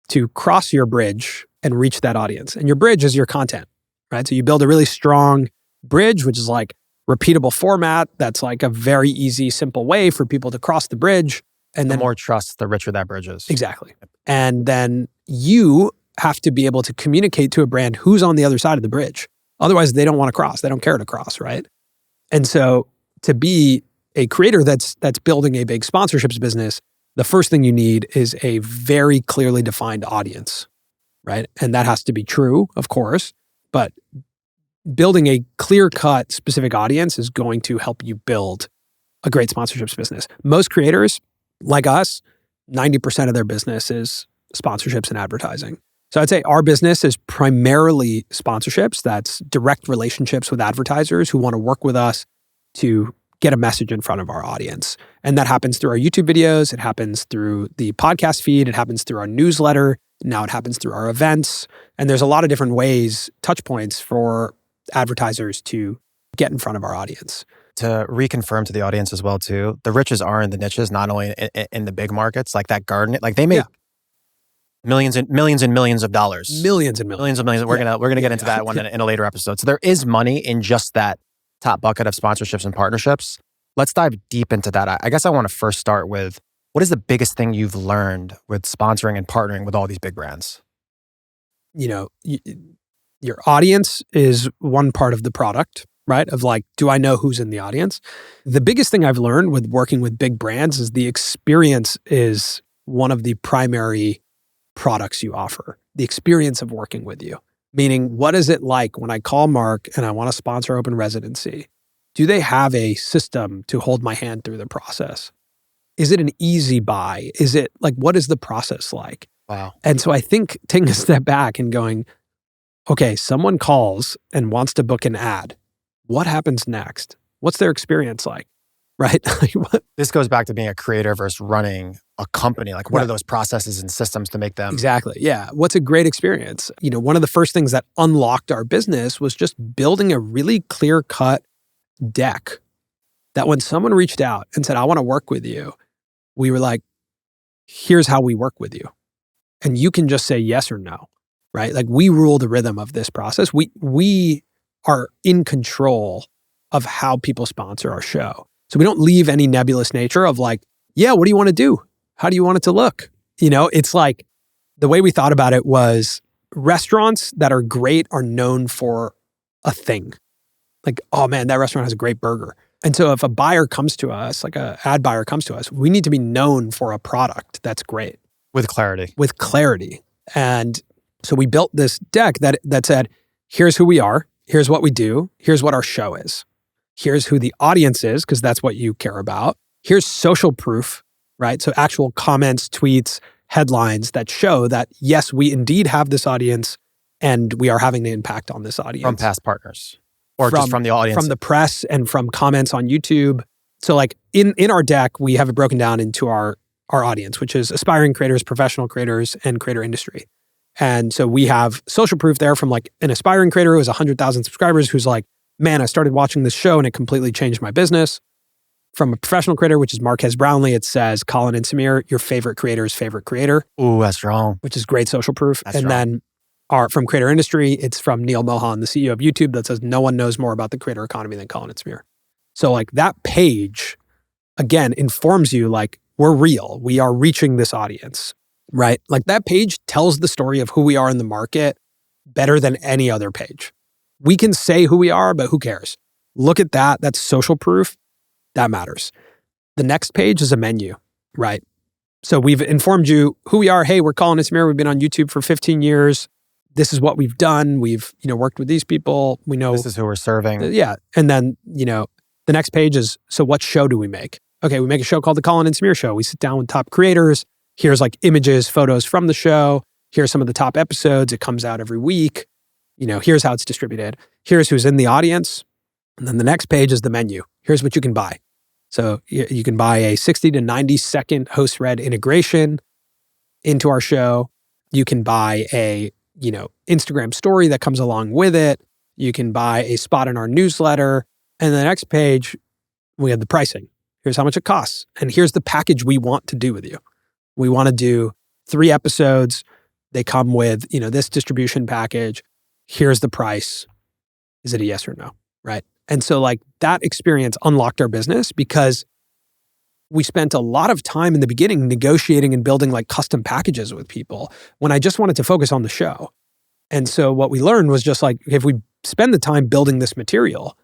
to cross your bridge and reach that audience. And your bridge is your content, right? So you build a really strong bridge, which is like repeatable format. That's like a very easy, simple way for people to cross the bridge. And then the more trust, the richer that bridge is. Exactly. And then you have to be able to communicate to a brand who's on the other side of the bridge. Otherwise, they don't want to cross. They don't care to cross, right? And so to be a creator that's building a big sponsorships business, the first thing you need is a very clearly defined audience, right? And that has to be true, of course, but building a clear-cut specific audience is going to help you build a great sponsorships business. Most creators, like us, 90% of their business is sponsorships and advertising. So I'd say our business is primarily sponsorships. That's direct relationships with advertisers who want to work with us to get a message in front of our audience. And that happens through our YouTube videos. It happens through the podcast feed. It happens through our newsletter. Now it happens through our events. And there's a lot of different ways, touch points for advertisers to get in front of our audience. To reconfirm to the audience as well too, the riches are in the niches, not only in the big markets, like that garden, like they make millions and millions and millions of dollars. Millions and millions. Millions and millions. We're gonna get into that one in a later episode. So there is money in just that top bucket of sponsorships and partnerships. Let's dive deep into that. I guess I want to first start with, what is the biggest thing you've learned with sponsoring and partnering with all these big brands? You know, your audience is one part of the product, right? Of like, do I know who's in the audience? The biggest thing I've learned with working with big brands is the experience is one of the primary products you offer. The experience of working with you. Meaning, what is it like when I call Mark and I want to sponsor Open Residency? Do they have a system to hold my hand through the process? Is it an easy buy? Is it like, what is the process like? Wow. And so I think taking a step back and going, okay, someone calls and wants to book an ad. What happens next? What's their experience like? Right? This goes back to being a creator versus running a company. Like, what are those processes and systems to make them? Exactly. Yeah. What's a great experience? You know, one of the first things that unlocked our business was just building a really clear-cut deck that when someone reached out and said, I want to work with you, we were like, here's how we work with you. and you can just say yes or no, right? Like we rule the rhythm of this process. We are in control of how people sponsor our show. So we don't leave any nebulous nature of like, yeah, what do you want to do? How do you want it to look? It's like the way we thought about it was restaurants that are great are known for a thing. Like, oh man, that restaurant has a great burger. And so if a buyer comes to us, like an ad buyer comes to us, we need to be known for a product that's great. With clarity. And so we built this deck that said, here's who we are, here's what we do, here's what our show is. Here's who the audience is, because that's what you care about. Here's social proof, right? So actual comments, tweets, headlines that show that, yes, we indeed have this audience and we are having an impact on this audience. From past partners. Or just from the audience. From the press and from comments on YouTube. So like in our deck, we have it broken down into our audience, which is aspiring creators, professional creators, and creator industry. And so we have social proof there from like an aspiring creator who has 100,000 subscribers who's like, man, I started watching this show and it completely changed my business. From a professional creator, which is Marquez Brownlee, it says, Colin and Samir, your favorite creator's favorite creator. Ooh, that's strong. Which is great social proof. That's strong. Then from creator industry, it's from Neil Mohan, the CEO of YouTube, that says, no one knows more about the creator economy than Colin and Samir. So like that page, again, informs you like, we're real. We are reaching this audience, right? Like that page tells the story of who we are in the market better than any other page. We can say who we are, but who cares? Look at that. That's social proof. That matters. The next page is a menu, right? So we've informed you who we are. Hey, we're Colin and Samir. We've been on YouTube for 15 years. This is what we've done. We've, worked with these people. We know this is who we're serving. Yeah. And then, the next page is, so what show do we make? Okay, we make a show called The Colin and Samir Show. We sit down with top creators. Here's like images, photos from the show. Here's some of the top episodes. It comes out every week. Here's how it's distributed. Here's who's in the audience. And then the next page is the menu. Here's what you can buy. So you can buy a 60 to 90 second host-read integration into our show. You can buy a, Instagram story that comes along with it. You can buy a spot in our newsletter. And the next page, we have the pricing. Here's how much it costs. And here's the package we want to do with you. We want to do 3 episodes. They come with, this distribution package. Here's the price. Is it a yes or no? Right. And so like that experience unlocked our business because we spent a lot of time in the beginning negotiating and building like custom packages with people when I just wanted to focus on the show. And so what we learned was just like, if we spend the time building this material,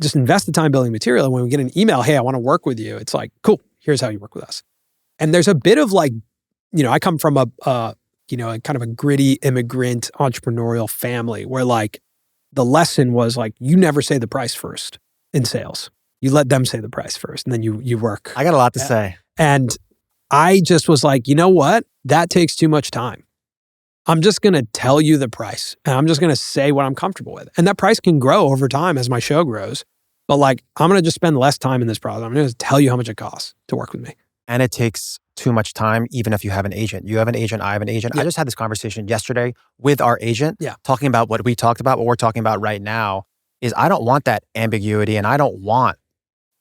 just invest the time building material. And when we get an email, hey, I want to work with you. It's like, cool, here's how you work with us. And there's a bit of like, I come from a kind of a gritty immigrant entrepreneurial family where like the lesson was like, you never say the price first in sales. You let them say the price first and then you work. I got a lot to say. And I just was like, you know what? That takes too much time. I'm just going to tell you the price and I'm just going to say what I'm comfortable with. And that price can grow over time as my show grows. But like, I'm going to just spend less time in this process. I'm going to tell you how much it costs to work with me. And it takes too much time, even if you have an agent. You have an agent, I have an agent. Yeah. I just had this conversation yesterday with our agent, talking about what we talked about, what we're talking about right now, is I don't want that ambiguity and I don't want,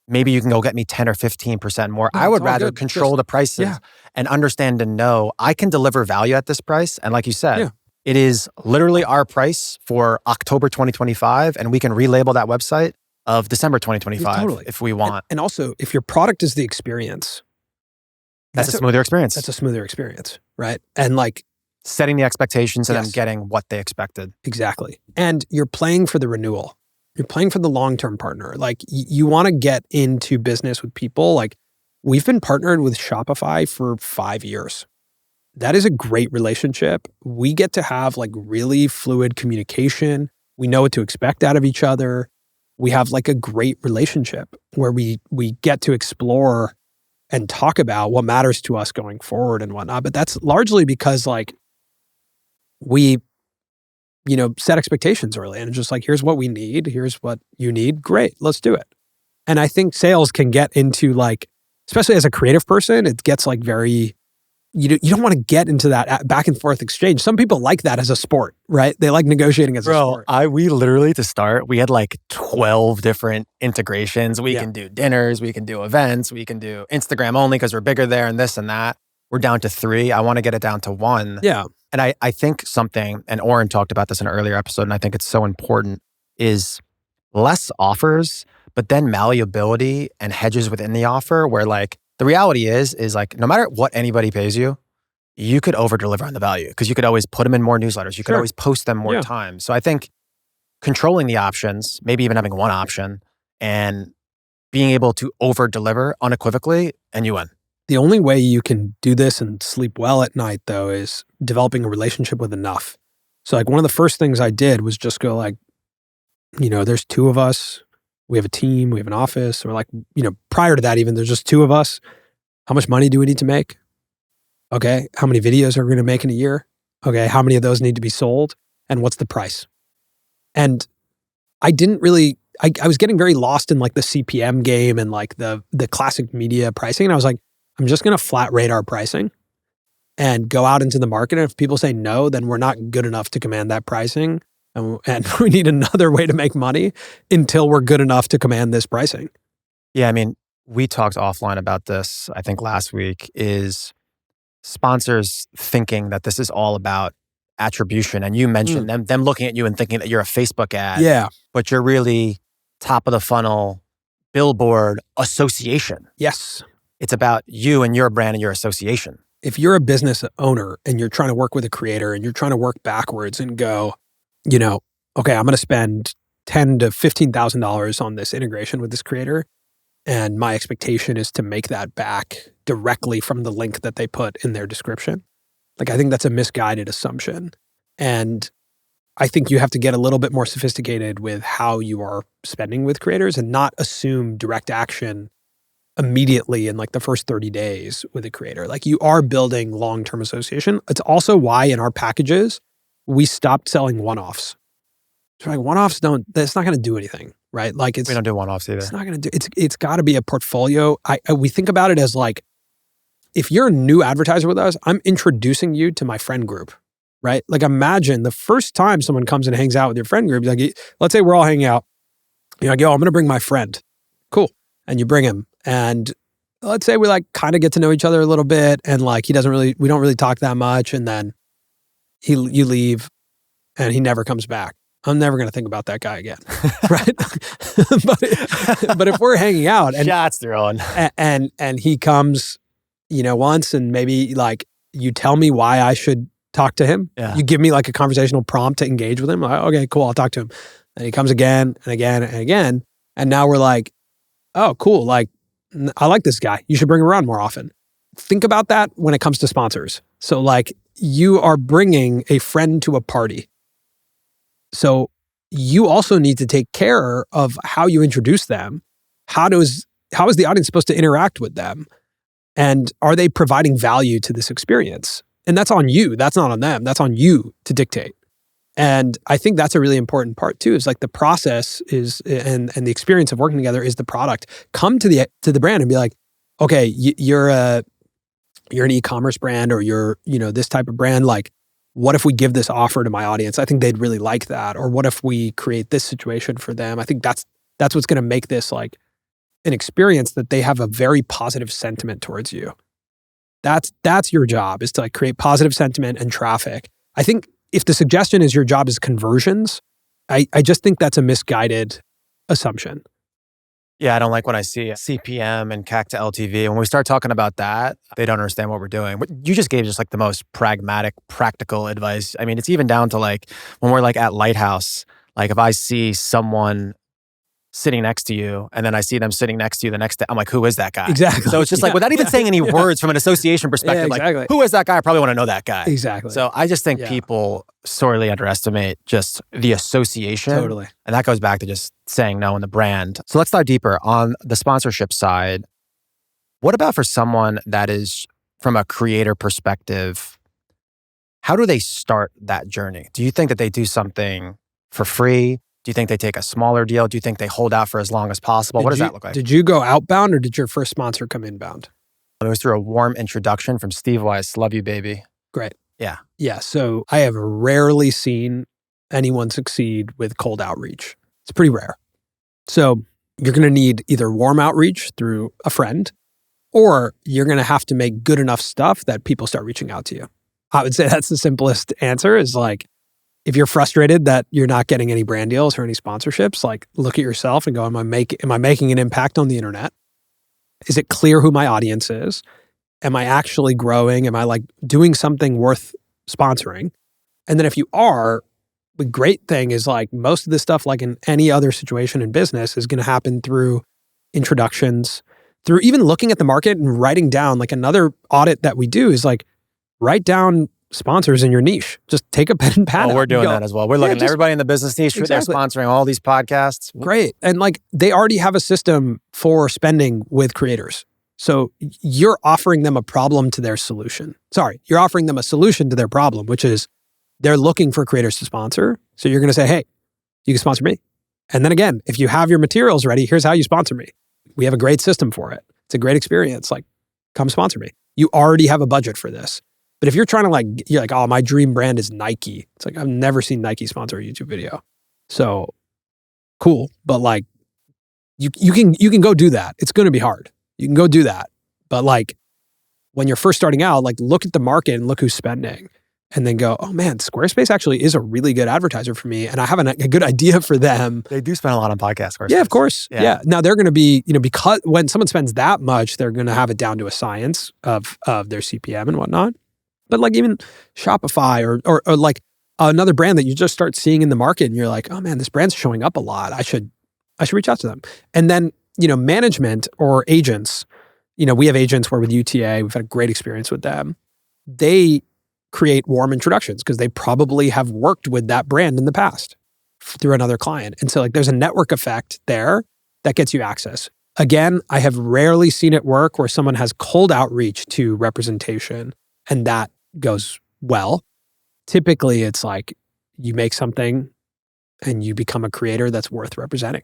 maybe you can go get me 10 or 15% more. I would rather control the prices and understand and know I can deliver value at this price. And like you said, it is literally our price for October 2025, and we can relabel that website of December 2025 if we want. And also, if your product is the experience, that's a smoother experience. That's a smoother experience, right? And like setting the expectations and them getting what they expected. Exactly. And you're playing for the renewal. You're playing for the long-term partner. Like you want to get into business with people. Like we've been partnered with Shopify for 5 years. That is a great relationship. We get to have like really fluid communication. We know what to expect out of each other. We have like a great relationship where we get to explore and talk about what matters to us going forward and whatnot. But that's largely because like we, set expectations early and just like, here's what we need. Here's what you need. Great, let's do it. And I think sales can get into like, especially as a creative person, it gets like very, you don't want to get into that back and forth exchange. Some people like that as a sport, right? They like negotiating as a sport. We literally, to start, we had like 12 different integrations. We can do dinners, we can do events, we can do Instagram only because we're bigger there and this and that. we're down to 3. I want to get it down to 1. Yeah. And I think something, and Oren talked about this in an earlier episode, and I think it's so important, is less offers, but then malleability and hedges within the offer where like the reality is like no matter what anybody pays you, you could over deliver on the value because you could always put them in more newsletters. You could always post them more times. So I think controlling the options, maybe even having one option and being able to over deliver unequivocally, and you win. The only way you can do this and sleep well at night, though, is developing a relationship with enough. So like one of the first things I did was just go like, there's 2 of us. We have a team. We have an office. Or like, prior to that, even there's just 2 of us. How much money do we need to make? Okay. How many videos are we going to make in a year? Okay. How many of those need to be sold? And what's the price? And I didn't really, I was getting very lost in like the CPM game and like the classic media pricing. And I was like, I'm just going to flat rate our pricing and go out into the market. And if people say no, then we're not good enough to command that pricing. And we need another way to make money until we're good enough to command this pricing. Yeah, I mean, we talked offline about this, I think last week, is sponsors thinking that this is all about attribution. And you mentioned them looking at you and thinking that you're a Facebook ad. Yeah. But you're really top of the funnel billboard association. Yes. It's about you and your brand and your association. If you're a business owner and you're trying to work with a creator and you're trying to work backwards and go, okay, I'm going to spend $10,000 to $15,000 on this integration with this creator, and my expectation is to make that back directly from the link that they put in their description. Like, I think that's a misguided assumption. And I think you have to get a little bit more sophisticated with how you are spending with creators and not assume direct action immediately in like the first 30 days with a creator. Like, you are building long-term association. It's also why in our packages, we stopped selling one-offs. So like one-offs that's not going to do anything, right? Like we don't do one-offs either. It's not going to do, it's got to be a portfolio. We think about it as like, if you're a new advertiser with us, I'm introducing you to my friend group, right? Like imagine the first time someone comes and hangs out with your friend group, like let's say we're all hanging out. You're like, yo, I'm going to bring my friend. Cool. And you bring him. And let's say we like kind of get to know each other a little bit and like we don't really talk that much. And then you leave and he never comes back. I'm never going to think about that guy again, right? but if we're hanging out and shots thrown and he comes, once and maybe like you tell me why I should talk to him. Yeah. You give me like a conversational prompt to engage with him. Like, okay, cool. I'll talk to him. And he comes again and again and again. And now we're like, oh, cool. Like, I like this guy. You should bring him around more often. Think about that when it comes to sponsors. So like you are bringing a friend to a party. So you also need to take care of how you introduce them. How is the audience supposed to interact with them? And are they providing value to this experience? And that's on you. That's not on them. That's on you to dictate. And I think that's a really important part too, is like the process is, and the experience of working together is the product. Come to the brand and be like, okay, you're an e-commerce brand or you're, this type of brand. Like, what if we give this offer to my audience? I think they'd really like that. Or what if we create this situation for them? I think that's what's going to make this like an experience that they have a very positive sentiment towards you. That's your job, is to like create positive sentiment and traffic. I think if the suggestion is your job is conversions, I just think that's a misguided assumption. Yeah, I don't like when I see CPM and CAC to LTV. When we start talking about that, they don't understand what we're doing. What you just gave just like the most pragmatic, practical advice. I mean, it's even down to like when we're like at Lighthouse, like if I see someone sitting next to you and then I see them sitting next to you the next day, I'm like, who is that guy? Exactly. So it's just like without even saying any words from an association perspective, exactly. Like, who is that guy? I probably want to know that guy. Exactly. So I just think people sorely underestimate just the association. Totally. And that goes back to just saying no in the brand. So let's dive deeper on the sponsorship side. What about for someone that is from a creator perspective? How do they start that journey? Do you think that they do something for free? Do you think they take a smaller deal? Do you think they hold out for as long as possible? What does that look like? Did you go outbound or did your first sponsor come inbound? It was through a warm introduction from Steve Weiss. Love you, baby. Great. Yeah. Yeah. So I have rarely seen anyone succeed with cold outreach. It's pretty rare. So you're going to need either warm outreach through a friend, or you're going to have to make good enough stuff that people start reaching out to you. I would say that's the simplest answer is like, if you're frustrated that you're not getting any brand deals or any sponsorships, like look at yourself and go, am I making an impact on the internet? Is it clear who my audience is? Am I actually growing? Am I like doing something worth sponsoring? And then if you are, the great thing is like most of this stuff, like in any other situation in business, is going to happen through introductions, through even looking at the market and writing down. Like another audit that we do is like write down sponsors in your niche. Just take a pen and pad. Oh, we're doing that as well. We're looking at everybody in the business niche. Exactly. They're sponsoring all these podcasts. Great. And like they already have a system for spending with creators. So you're offering them a problem to their solution. Sorry, you're offering them a solution to their problem, which is they're looking for creators to sponsor. So you're going to say, hey, you can sponsor me. And then again, if you have your materials ready, here's how you sponsor me. We have a great system for it. It's a great experience. Like, come sponsor me. You already have a budget for this. But if you're trying to like, you're like, oh, my dream brand is Nike. It's like, I've never seen Nike sponsor a YouTube video. So cool. But like, you can go do that. It's going to be hard. You can go do that. But like, when you're first starting out, like look at the market and look who's spending. And then go, oh man, Squarespace actually is a really good advertiser for me. And I have a good idea for them. They do spend a lot on podcasts, Squarespace. Yeah, of course. Yeah. Now they're going to be, because when someone spends that much, they're going to have it down to a science of their CPM and whatnot. But like even Shopify or like another brand that you just start seeing in the market and you're like, oh man, this brand's showing up a lot. I should reach out to them. And then, management or agents, we have agents where with UTA, we've had a great experience with them. They create warm introductions because they probably have worked with that brand in the past through another client. And so like there's a network effect there that gets you access. Again, I have rarely seen it work where someone has cold outreach to representation and that goes well. Typically it's like you make something and you become a creator that's worth representing.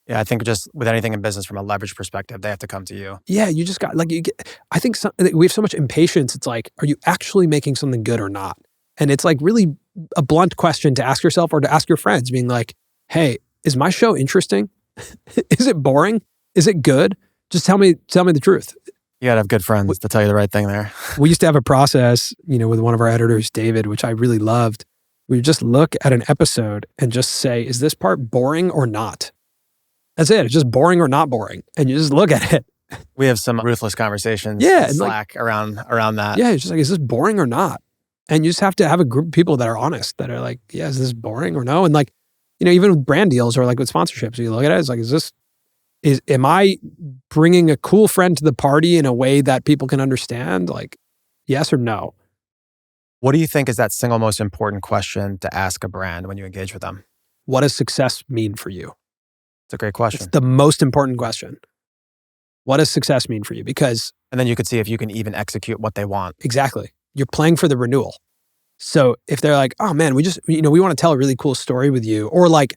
Yeah, I think just with anything in business from a leverage perspective, they have to come to you. Yeah, you just got I think we have so much impatience. It's like, are you actually making something good or not? And it's like really a blunt question to ask yourself or to ask your friends, being like, hey, is my show interesting? Is it boring? Is it good? Just tell me the truth. You gotta have good friends to tell you the right thing there. We used to have a process, with one of our editors, David, which I really loved. We would just look at an episode and just say, is this part boring or not? That's it. It's just boring or not boring. And you just look at it. We have some ruthless conversations in Slack around that. Yeah, it's just like, is this boring or not? And you just have to have a group of people that are honest, that are like, yeah, is this boring or no? And like, even with brand deals or like with sponsorships, you look at it, it's like, am I bringing a cool friend to the party in a way that people can understand? Like, yes or no? What do you think is that single most important question to ask a brand when you engage with them? What does success mean for you? It's a great question. It's the most important question. What does success mean for you? And then you could see if you can even execute what they want. Exactly. You're playing for the renewal. So if they're like, oh man, we just, we want to tell a really cool story with you. Or like,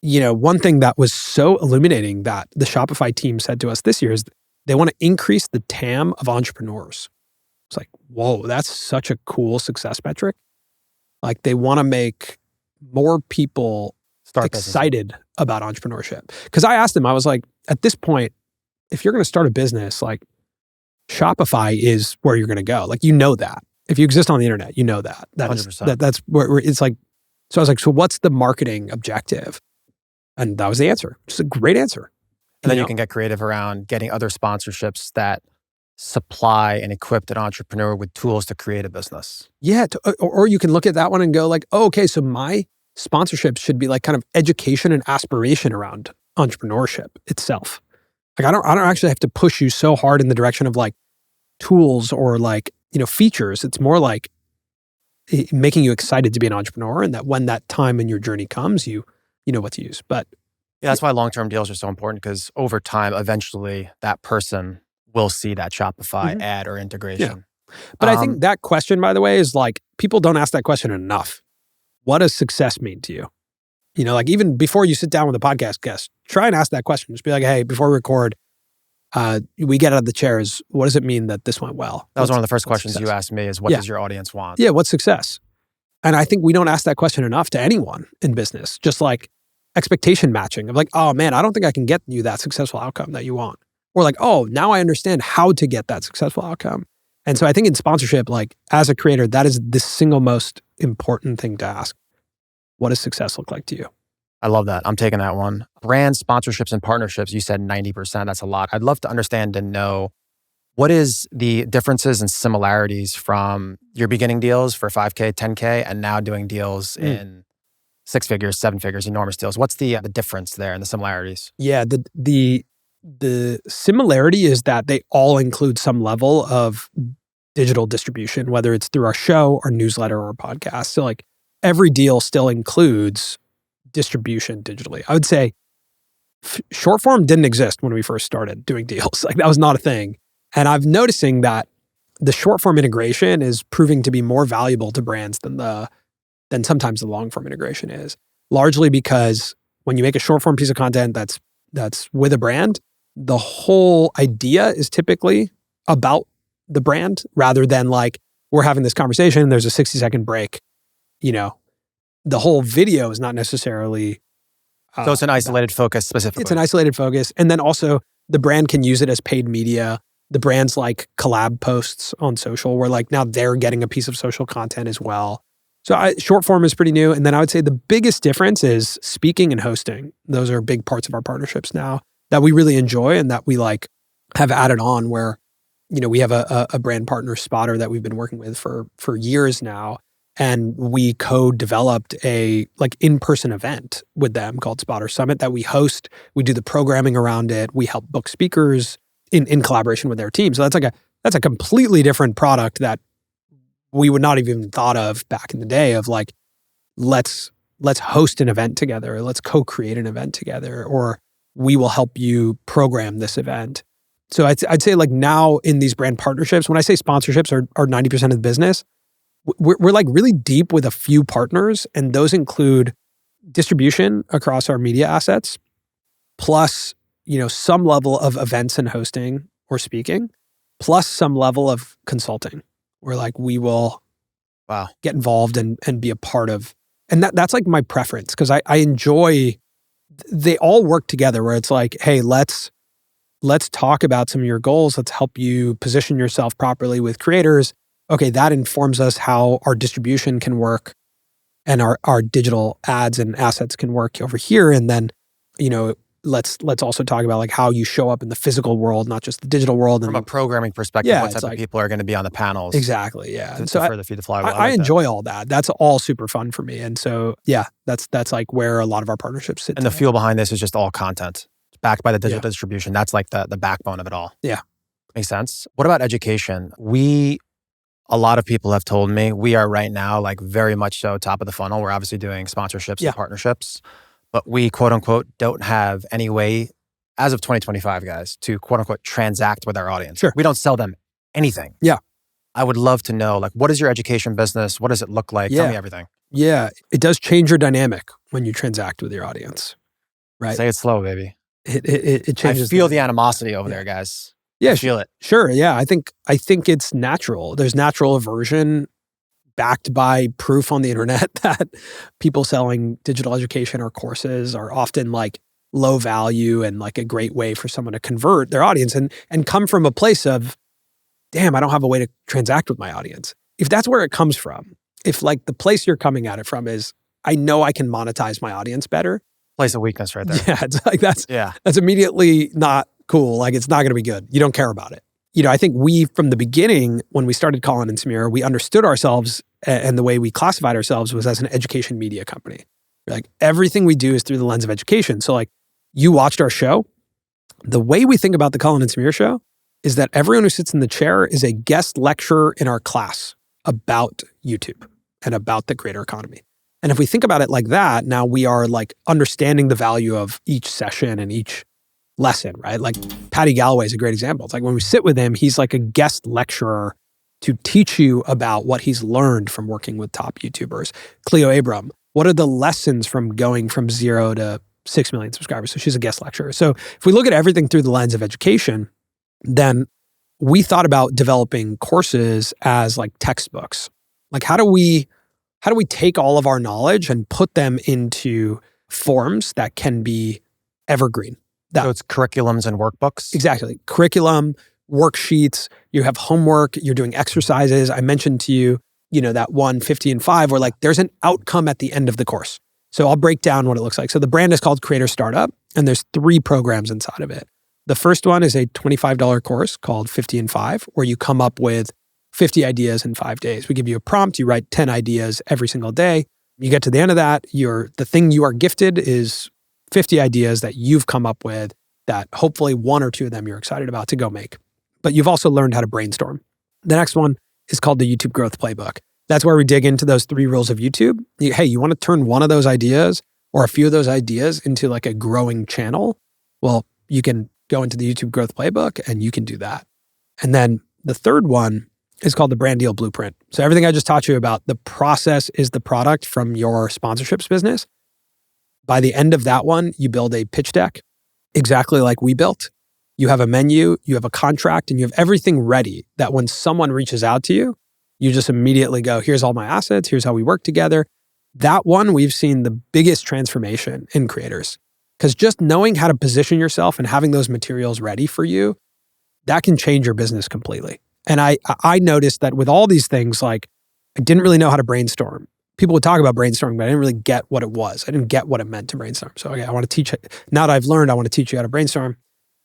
one thing that was so illuminating that the Shopify team said to us this year is they want to increase the TAM of entrepreneurs. It's like, whoa, that's such a cool success metric. Like they want to make more people excited about entrepreneurship. Because I asked them, I was like, at this point, if you're going to start a business, like Shopify is where you're going to go. Like, that. If you exist on the internet, that. 100%. That's where it's like, so I was like, so what's the marketing objective? And that was the answer. Just a great answer. And then you can get creative around getting other sponsorships that supply and equip an entrepreneur with tools to create a business. Yeah. Or you can look at that one and go like, oh, okay, so my sponsorships should be like kind of education and aspiration around entrepreneurship itself. Like I don't actually have to push you so hard in the direction of like tools or like, features. It's more like making you excited to be an entrepreneur, and that when that time in your journey comes, you know what to use. But yeah, that's why long-term deals are so important, because over time, eventually that person will see that Shopify ad or integration. Yeah. But I think that question, by the way, is like, people don't ask that question enough. What does success mean to you? Like even before you sit down with a podcast guest, try and ask that question. Just be like, hey, before we record, we get out of the chairs. What does it mean that this went well? That was one of the first questions you asked me is, what does your audience want? Yeah, what's success? And I think we don't ask that question enough to anyone in business. Just like expectation matching of like, oh man, I don't think I can get you that successful outcome that you want. or like, oh, now I understand how to get that successful outcome. And so I think in sponsorship, like as a creator, that is the single most important thing to ask. What does success look like to you? I love that. I'm taking that one. Brand sponsorships and partnerships, you said 90%. That's a lot. I'd love to understand and know what is the differences and similarities from your beginning deals for 5K, 10K, and now doing deals in 6 figures, 7 figures, enormous deals. What's the difference there and the similarities? Yeah, the similarity is that they all include some level of digital distribution, whether it's through our show, our newsletter, or our podcast. So like every deal still includes distribution digitally. I would say short form didn't exist when we first started doing deals. Like that was not a thing. And I'm noticing that the short form integration is proving to be more valuable to brands than sometimes the long form integration is. Largely because when you make a short form piece of content that's with a brand, the whole idea is typically about the brand rather than like we're having this conversation, there's a 60-second break. You know, the whole video is not necessarily so it's an isolated focus specifically. It's an isolated focus. And then also the brand can use it as paid media. The brands like collab posts on social where like now they're getting a piece of social content as well. So short form is pretty new. And then I would say the biggest difference is speaking and hosting. Those are big parts of our partnerships now that we really enjoy and that we like have added on where, you know, we have a brand partner, Spotter, that we've been working with for years now. And we co-developed a like in-person event with them called Spotter Summit that we host. We do the programming around it. We help book speakers in collaboration with their team. So that's a completely different product that we would not have even thought of back in the day of like, let's host an event together. Let's co-create an event together, or we will help you program this event. So I'd say like now in these brand partnerships, when I say sponsorships are 90% of the business, we're like really deep with a few partners, and those include distribution across our media assets, plus, you know, some level of events and hosting or speaking, plus some level of consulting where like we will get involved and be a part of. And that's like my preference because I enjoy, they all work together where it's like, hey, let's talk about some of your goals. Let's help you position yourself properly with creators. Okay, that informs us how our distribution can work and our digital ads and assets can work over here. And then, you know, let's also talk about like how you show up in the physical world, not just the digital world. From a programming perspective, what type of people are going to be on the panels. Exactly, yeah. To further feed the flywheel. I enjoy all that. That's all super fun for me. And so, yeah, that's like where a lot of our partnerships sit. And the fuel behind this is just all content. It's backed by the digital distribution. That's like the backbone of it all. Yeah. Makes sense. What about education? A lot of people have told me we are right now like very much so top of the funnel. We're obviously doing sponsorships and partnerships, but we quote unquote don't have any way as of 2025, guys, to quote unquote transact with our audience. Sure. We don't sell them anything. Yeah. I would love to know like what is your education business? What does it look like? Tell me everything. Yeah. It does change your dynamic when you transact with your audience, right? Say it slow, baby. It changes. I feel the animosity over there, guys. Yeah, feel it. Sure. Yeah. I think it's natural. There's natural aversion backed by proof on the internet that people selling digital education or courses are often like low value and like a great way for someone to convert their audience and come from a place of, damn, I don't have a way to transact with my audience. If that's where it comes from, if like the place you're coming at it from is, I know I can monetize my audience better. Place of weakness right there. Yeah. It's like that's immediately not cool. Like it's not going to be good. You don't care about it. You know, I think we, from the beginning, when we started Colin and Samir, we understood ourselves and the way we classified ourselves was as an education media company. Like everything we do is through the lens of education. So like you watched our show. The way we think about the Colin and Samir show is that everyone who sits in the chair is a guest lecturer in our class about YouTube and about the creator economy. And if we think about it like that, now we are like understanding the value of each session and each lesson, right? Like Patty Galloway is a great example. It's like when we sit with him, he's like a guest lecturer to teach you about what he's learned from working with top YouTubers. Cleo Abram, what are the lessons from going from 0 to 6 million subscribers? So she's a guest lecturer. So if we look at everything through the lens of education, then we thought about developing courses as like textbooks. Like how do we take all of our knowledge and put them into forms that can be evergreen? So it's curriculums and workbooks? Exactly. Curriculum, worksheets, you have homework, you're doing exercises. I mentioned to you, that 1, 50, and 5 where there's an outcome at the end of the course. So I'll break down what it looks like. So the brand is called Creator Startup, and there's 3 programs inside of it. The first one is a $25 course called 50 and 5, where you come up with 50 ideas in 5 days. We give you a prompt, you write 10 ideas every single day. You get to the end of that, the thing you are gifted is 50 ideas that you've come up with that hopefully 1 or 2 of them you're excited about to go make. But you've also learned how to brainstorm. The next one is called the YouTube Growth Playbook. That's where we dig into those 3 rules of YouTube. Hey, you want to turn one of those ideas or a few of those ideas into a growing channel? Well, you can go into the YouTube Growth Playbook and you can do that. And then the third one is called the Brand Deal Blueprint. So everything I just taught you about, the process is the product from your sponsorships business. By the end of that one, you build a pitch deck exactly like we built. You have a menu, you have a contract, and you have everything ready that when someone reaches out to you, you just immediately go, here's all my assets, here's how we work together. That one, we've seen the biggest transformation in creators. Because just knowing how to position yourself and having those materials ready for you, that can change your business completely. And I noticed that with all these things, I didn't really know how to brainstorm. People would talk about brainstorming, but I didn't really get what it was. I didn't get what it meant to brainstorm. So I want to teach it. Now that I've learned, I want to teach you how to brainstorm.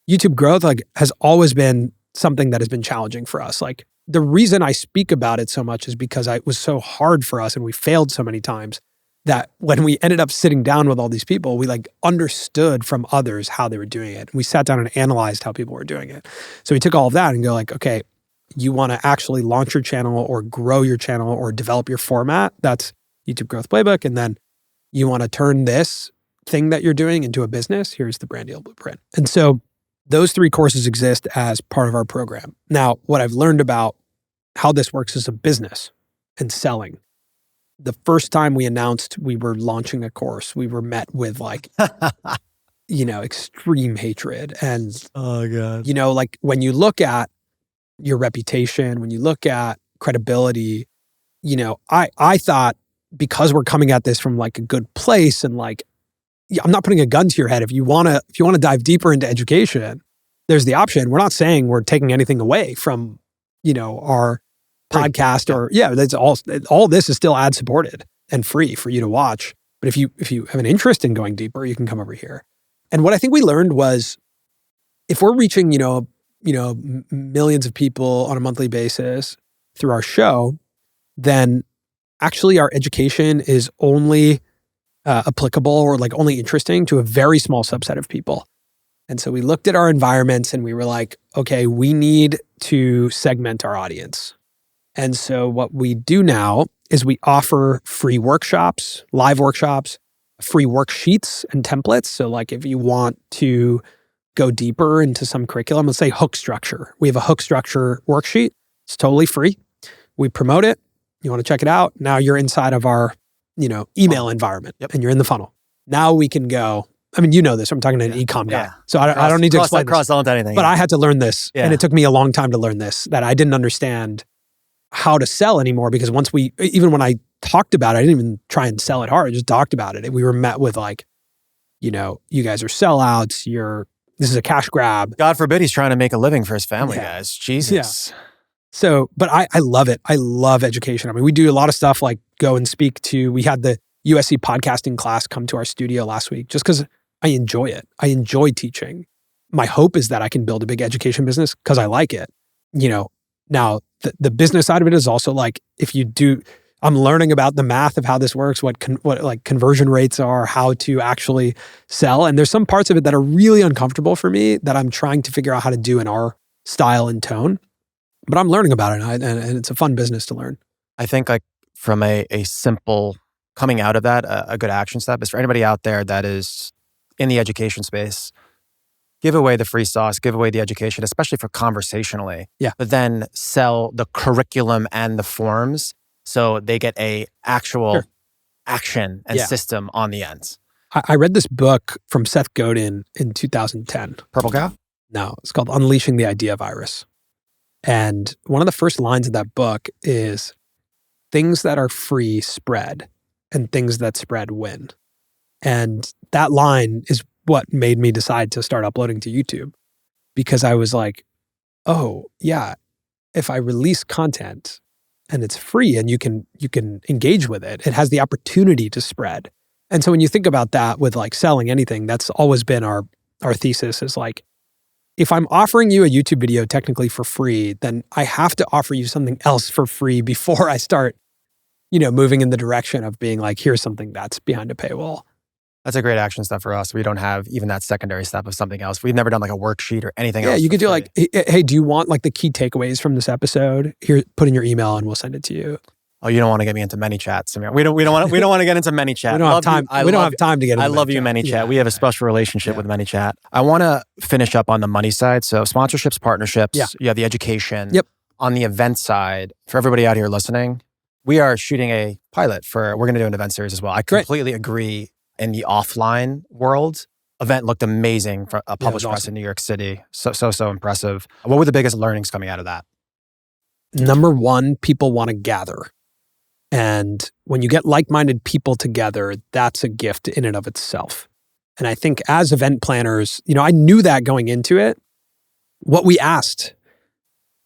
YouTube growth has always been something that has been challenging for us. The reason I speak about it so much is because it was so hard for us and we failed so many times that when we ended up sitting down with all these people, we understood from others how they were doing it. We sat down and analyzed how people were doing it. So we took all of that and go okay, you want to actually launch your channel or grow your channel or develop your format. That's YouTube Growth Playbook. And then you want to turn this thing that you're doing into a business. Here's the Brand Deal Blueprint. And so those 3 courses exist as part of our program. Now, what I've learned about how this works as a business and selling. The first time we announced we were launching a course, we were met with extreme hatred. And, oh God. When you look at your reputation, when you look at credibility, I thought because we're coming at this from a good place and I'm not putting a gun to your head. If you want to dive deeper into education, there's the option. We're not saying we're taking anything away from, our podcast or that's all this is still ad supported and free for you to watch. But if you have an interest in going deeper, you can come over here. And what I think we learned was if we're reaching, millions of people on a monthly basis through our show, then actually our education is only applicable or only interesting to a very small subset of people. And so we looked at our environments and we were okay, we need to segment our audience. And so what we do now is we offer free workshops, live workshops, free worksheets and templates. So if you want to go deeper into some curriculum, let's say hook structure. We have a hook structure worksheet. It's totally free. We promote it. You want to check it out. Now you're inside of our, email environment and you're in the funnel. Now we can go, this, I'm talking to an e-com guy. So I don't need to explain this. Anything. But I had to learn this and it took me a long time to learn this, that I didn't understand how to sell anymore because even when I talked about it, I didn't even try and sell it hard. I just talked about it. We were met with you guys are sellouts. This is a cash grab. God forbid he's trying to make a living for his family, guys. Jesus. Yeah. So, but I love it. I love education. We do a lot of stuff go and speak to, we had the USC podcasting class come to our studio last week just because I enjoy it. I enjoy teaching. My hope is that I can build a big education business because I like it. Now the business side of it is also if you do, I'm learning about the math of how this works, what conversion rates are, how to actually sell. And there's some parts of it that are really uncomfortable for me that I'm trying to figure out how to do in our style and tone. But I'm learning about it and it's a fun business to learn. I think from a simple coming out of that, a good action step is for anybody out there that is in the education space, give away the free sauce, give away the education, especially for conversationally. Yeah. But then sell the curriculum and the forms so they get a actual action and system on the ends. I read this book from Seth Godin in 2010. Purple Cow? No, it's called Unleashing the Idea Virus. And one of the first lines of that book is, things that are free spread and things that spread win. And that line is what made me decide to start uploading to YouTube, because I was like, oh yeah, if I release content and it's free and you can engage with it, it has the opportunity to spread. And so when you think about that with like selling anything, that's always been our thesis is like, if I'm offering you a YouTube video technically for free, then I have to offer you something else for free before I start, moving in the direction of being like, here's something that's behind a paywall. That's a great action step for us. We don't have even that secondary step of something else. We've never done like a worksheet or anything else. Yeah, you could do like, hey, do you want like the key takeaways from this episode? Here, put in your email and we'll send it to you. Oh, you don't want to get me into ManyChat, Samir. We don't want to get into ManyChat. We don't have time. We don't have time to get into I love you, ManyChat. Yeah. We have a special relationship with ManyChat. I want to finish up on the money side. So sponsorships, partnerships, you have the education. Yep. On the event side, for everybody out here listening, we are shooting a pilot we're going to do an event series as well. I completely agree. In the offline world, event looked amazing for a published press in New York City. So impressive. What were the biggest learnings coming out of that? Number one, people want to gather. And when you get like-minded people together, that's a gift in and of itself. And I think as event planners, I knew that going into it. What we asked,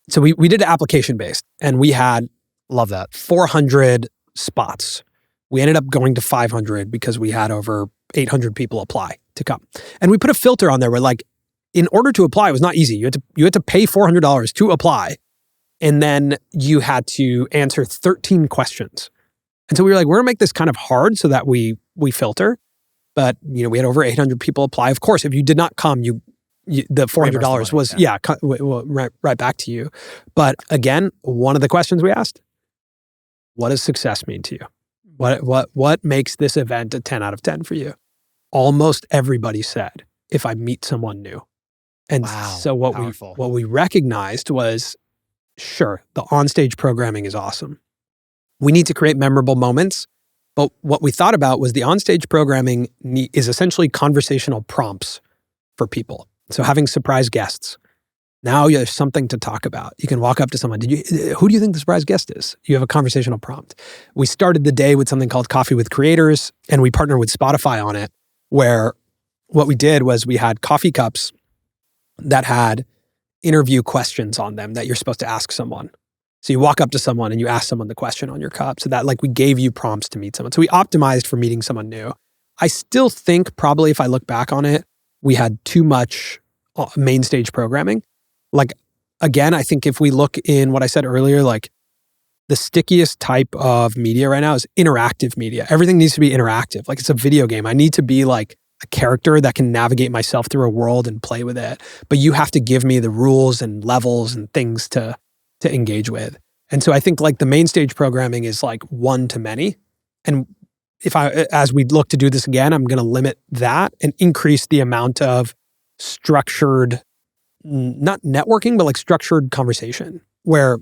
so we did application-based, and we had, love that, 400 spots. We ended up going to 500 because we had over 800 people apply to come. And we put a filter on there where like, in order to apply, it was not easy. You had to pay $400 to apply. And then you had to answer 13 questions. And so we were like, we're gonna make this kind of hard so that we filter. But we had over 800 people apply. Of course, if you did not come, the $400 was right back to you. But again, one of the questions we asked, what does success mean to you? What makes this event a 10 out of 10 for you? Almost everybody said, if I meet someone new. And so what we recognized was, sure, the onstage programming is awesome. We need to create memorable moments. But what we thought about was the onstage programming is essentially conversational prompts for people. So having surprise guests. Now there's something to talk about. You can walk up to someone. Who do you think the surprise guest is? You have a conversational prompt. We started the day with something called Coffee with Creators, and we partnered with Spotify on it, where what we did was we had coffee cups that had interview questions on them that you're supposed to ask someone. So you walk up to someone and you ask someone the question on your cup, so that like we gave you prompts to meet someone. So we optimized for meeting someone new. I still think probably if I look back on it, we had too much main stage programming. Like, again, I think if we look in what I said earlier, like the stickiest type of media right now is interactive media. Everything needs to be interactive. Like it's a video game. I need to be like a character that can navigate myself through a world and play with it. But you have to give me the rules and levels and things to engage with. And so I think like the main stage programming is like one to many. And as we look to do this again, I'm going to limit that and increase the amount of structured, not networking, but like structured conversation where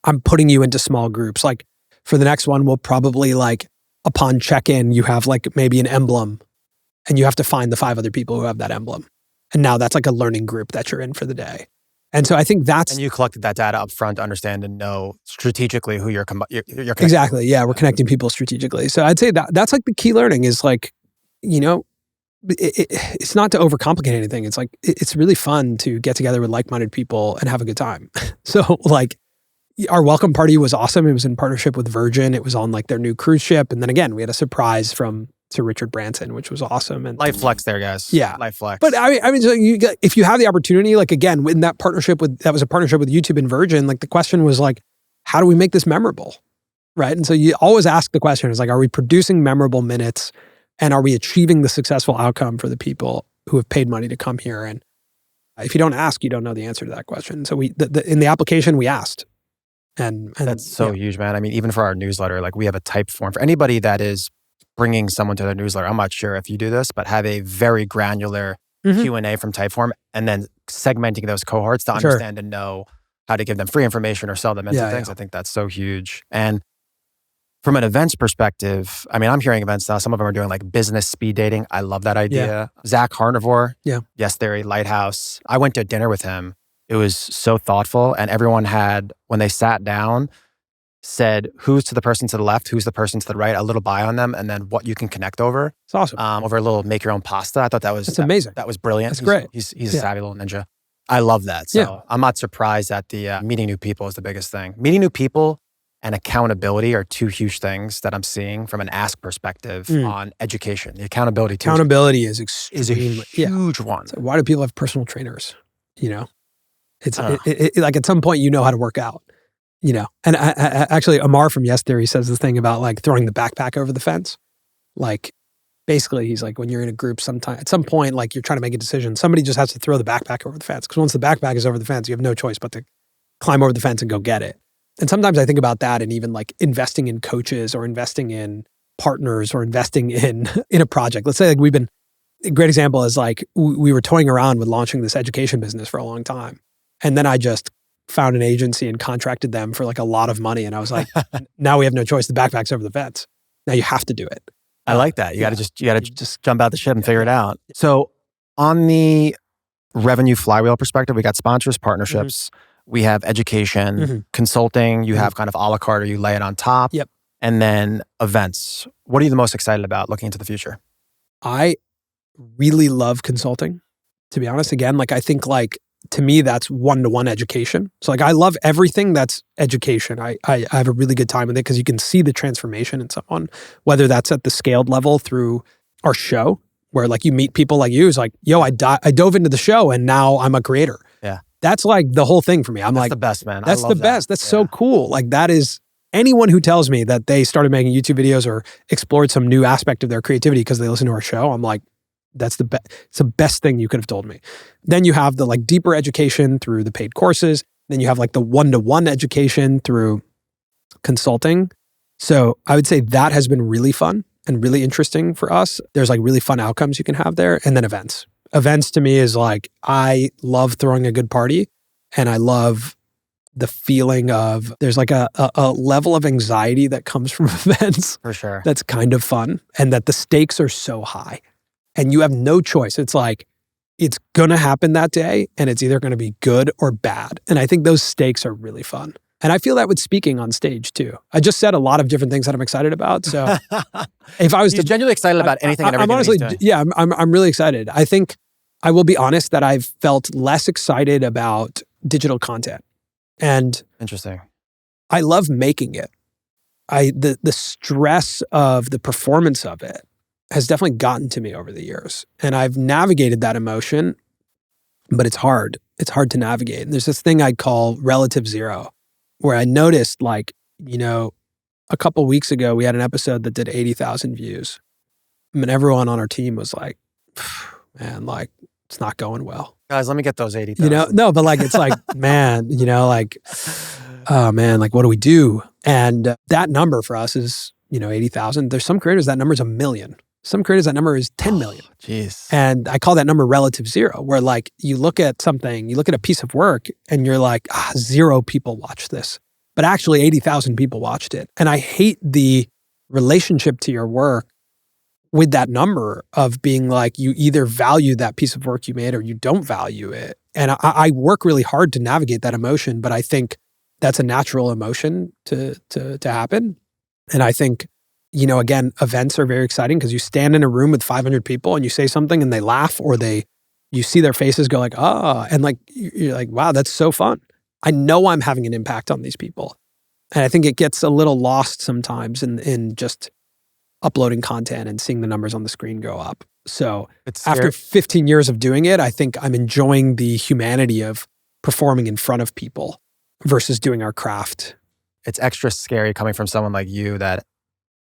I'm putting you into small groups. Like for the next one, we'll probably like upon check-in, you have like maybe an emblem and you have to find the 5 other people who have that emblem. And now that's like a learning group that you're in for the day. And so I think that's... And you collected that data up front to understand and know strategically who you're connecting. Exactly. Yeah. We're connecting people strategically. So I'd say that's like the key learning is like, it's not to overcomplicate anything. It's like, it's really fun to get together with like-minded people and have a good time. So like our welcome party was awesome. It was in partnership with Virgin. It was on like their new cruise ship. And then again, we had a surprise from Sir Richard Branson, which was awesome. And life flex there, guys. Yeah. Life flex. But I mean, so if you have the opportunity, like again, in that was a partnership with YouTube and Virgin, like the question was like, how do we make this memorable? Right. And so you always ask the question is like, are we producing memorable minutes? And are we achieving the successful outcome for the people who have paid money to come here? And if you don't ask, you don't know the answer to that question. So in the application, we asked. And that's so huge, man. I mean, even for our newsletter, like we have a type form for anybody that is bringing someone to their newsletter. I'm not sure if you do this, but have a very granular Q&A from Typeform and then segmenting those cohorts to understand and know how to give them free information or sell them into things. Yeah. I think that's so huge. And from an events perspective, I mean, I'm hearing events now. Some of them are doing like business speed dating. I love that idea. Yeah. Zach Harnivore, Yes Theory, Lighthouse. I went to dinner with him. It was so thoughtful. And everyone had, when they sat down, said who's to the person to the left, who's the person to the right, a little bio on them, and then what you can connect over. It's awesome. Over a little make your own pasta. I thought that's amazing. That was brilliant. That's great. He's a savvy little ninja. I love that. So I'm not surprised that the meeting new people is the biggest thing. Meeting new people and accountability are two huge things that I'm seeing from an ask perspective on education. The accountability is a huge one. So why do people have personal trainers? It's like at some point you know how to work out. And I actually Amar from Yes Theory says this thing about like throwing the backpack over the fence. Like basically he's like, when you're in a group at some point, like you're trying to make a decision, somebody just has to throw the backpack over the fence. Because once the backpack is over the fence, you have no choice but to climb over the fence and go get it. And sometimes I think about that and even like investing in coaches or investing in partners or investing in a project. Let's say like a great example is like we were toying around with launching this education business for a long time. And then I just found an agency and contracted them for like a lot of money. And I was like, now we have no choice. The backpack's over the fence. Now you have to do it. I like that. You got to just jump out the ship and figure it out. So on the revenue flywheel perspective, we got sponsors, partnerships, we have education, consulting, you have kind of a la carte or you lay it on top. Yep. And then events. What are you the most excited about looking into the future? I really love consulting, to be honest. Again, like I think like, to me, that's one-to-one education. So like I love everything that's education. I have a really good time with it because you can see the transformation in someone, whether that's at the scaled level through our show, where like you meet people like you, it's like, yo, I dove into the show and now I'm a creator. Yeah. That's like the whole thing for me. That's the best, man. That's the best. That's so cool. Like that is anyone who tells me that they started making YouTube videos or explored some new aspect of their creativity because they listen to our show, I'm like, it's the best thing you could have told me. Then you have the like deeper education through the paid courses. Then you have like the one-to-one education through consulting. So I would say that has been really fun and really interesting for us. There's like really fun outcomes you can have there. And then events. Events to me is like, I love throwing a good party and I love the feeling of there's like a level of anxiety that comes from events. For sure. That's kind of fun and that the stakes are so high. And you have no choice. It's like, it's going to happen that day and it's either going to be good or bad. And I think those stakes are really fun. And I feel that with speaking on stage too. I just said a lot of different things that I'm excited about. So if I was He's genuinely excited about anything and everything. I'm honestly, I'm really excited. I think I will be honest that I've felt less excited about digital content. And interesting. I love making it. The stress of the performance of it has definitely gotten to me over the years. And I've navigated that emotion, but it's hard. It's hard to navigate. And there's this thing I call relative zero, where I noticed like, a couple weeks ago, we had an episode that did 80,000 views. I mean, everyone on our team was like, man, like, it's not going well. Guys, let me get those 80,000. No, but like, it's like, man, like, oh man, like, what do we do? And that number for us is, 80,000. There's some creators, that number is 1 million. Some creators, that number is 10 million. Jeez. And I call that number relative zero, where like you look at something, you look at a piece of work and you're like, 0 people watched this. But actually 80,000 people watched it. And I hate the relationship to your work with that number of being like, you either value that piece of work you made or you don't value it. And I work really hard to navigate that emotion, but I think that's a natural emotion to happen. And I think, again, events are very exciting because you stand in a room with 500 people and you say something and they laugh or you see their faces go like, and like, you're like, wow, that's so fun. I know I'm having an impact on these people. And I think it gets a little lost sometimes in just uploading content and seeing the numbers on the screen go up. So after 15 years of doing it, I think I'm enjoying the humanity of performing in front of people versus doing our craft. It's extra scary coming from someone like you that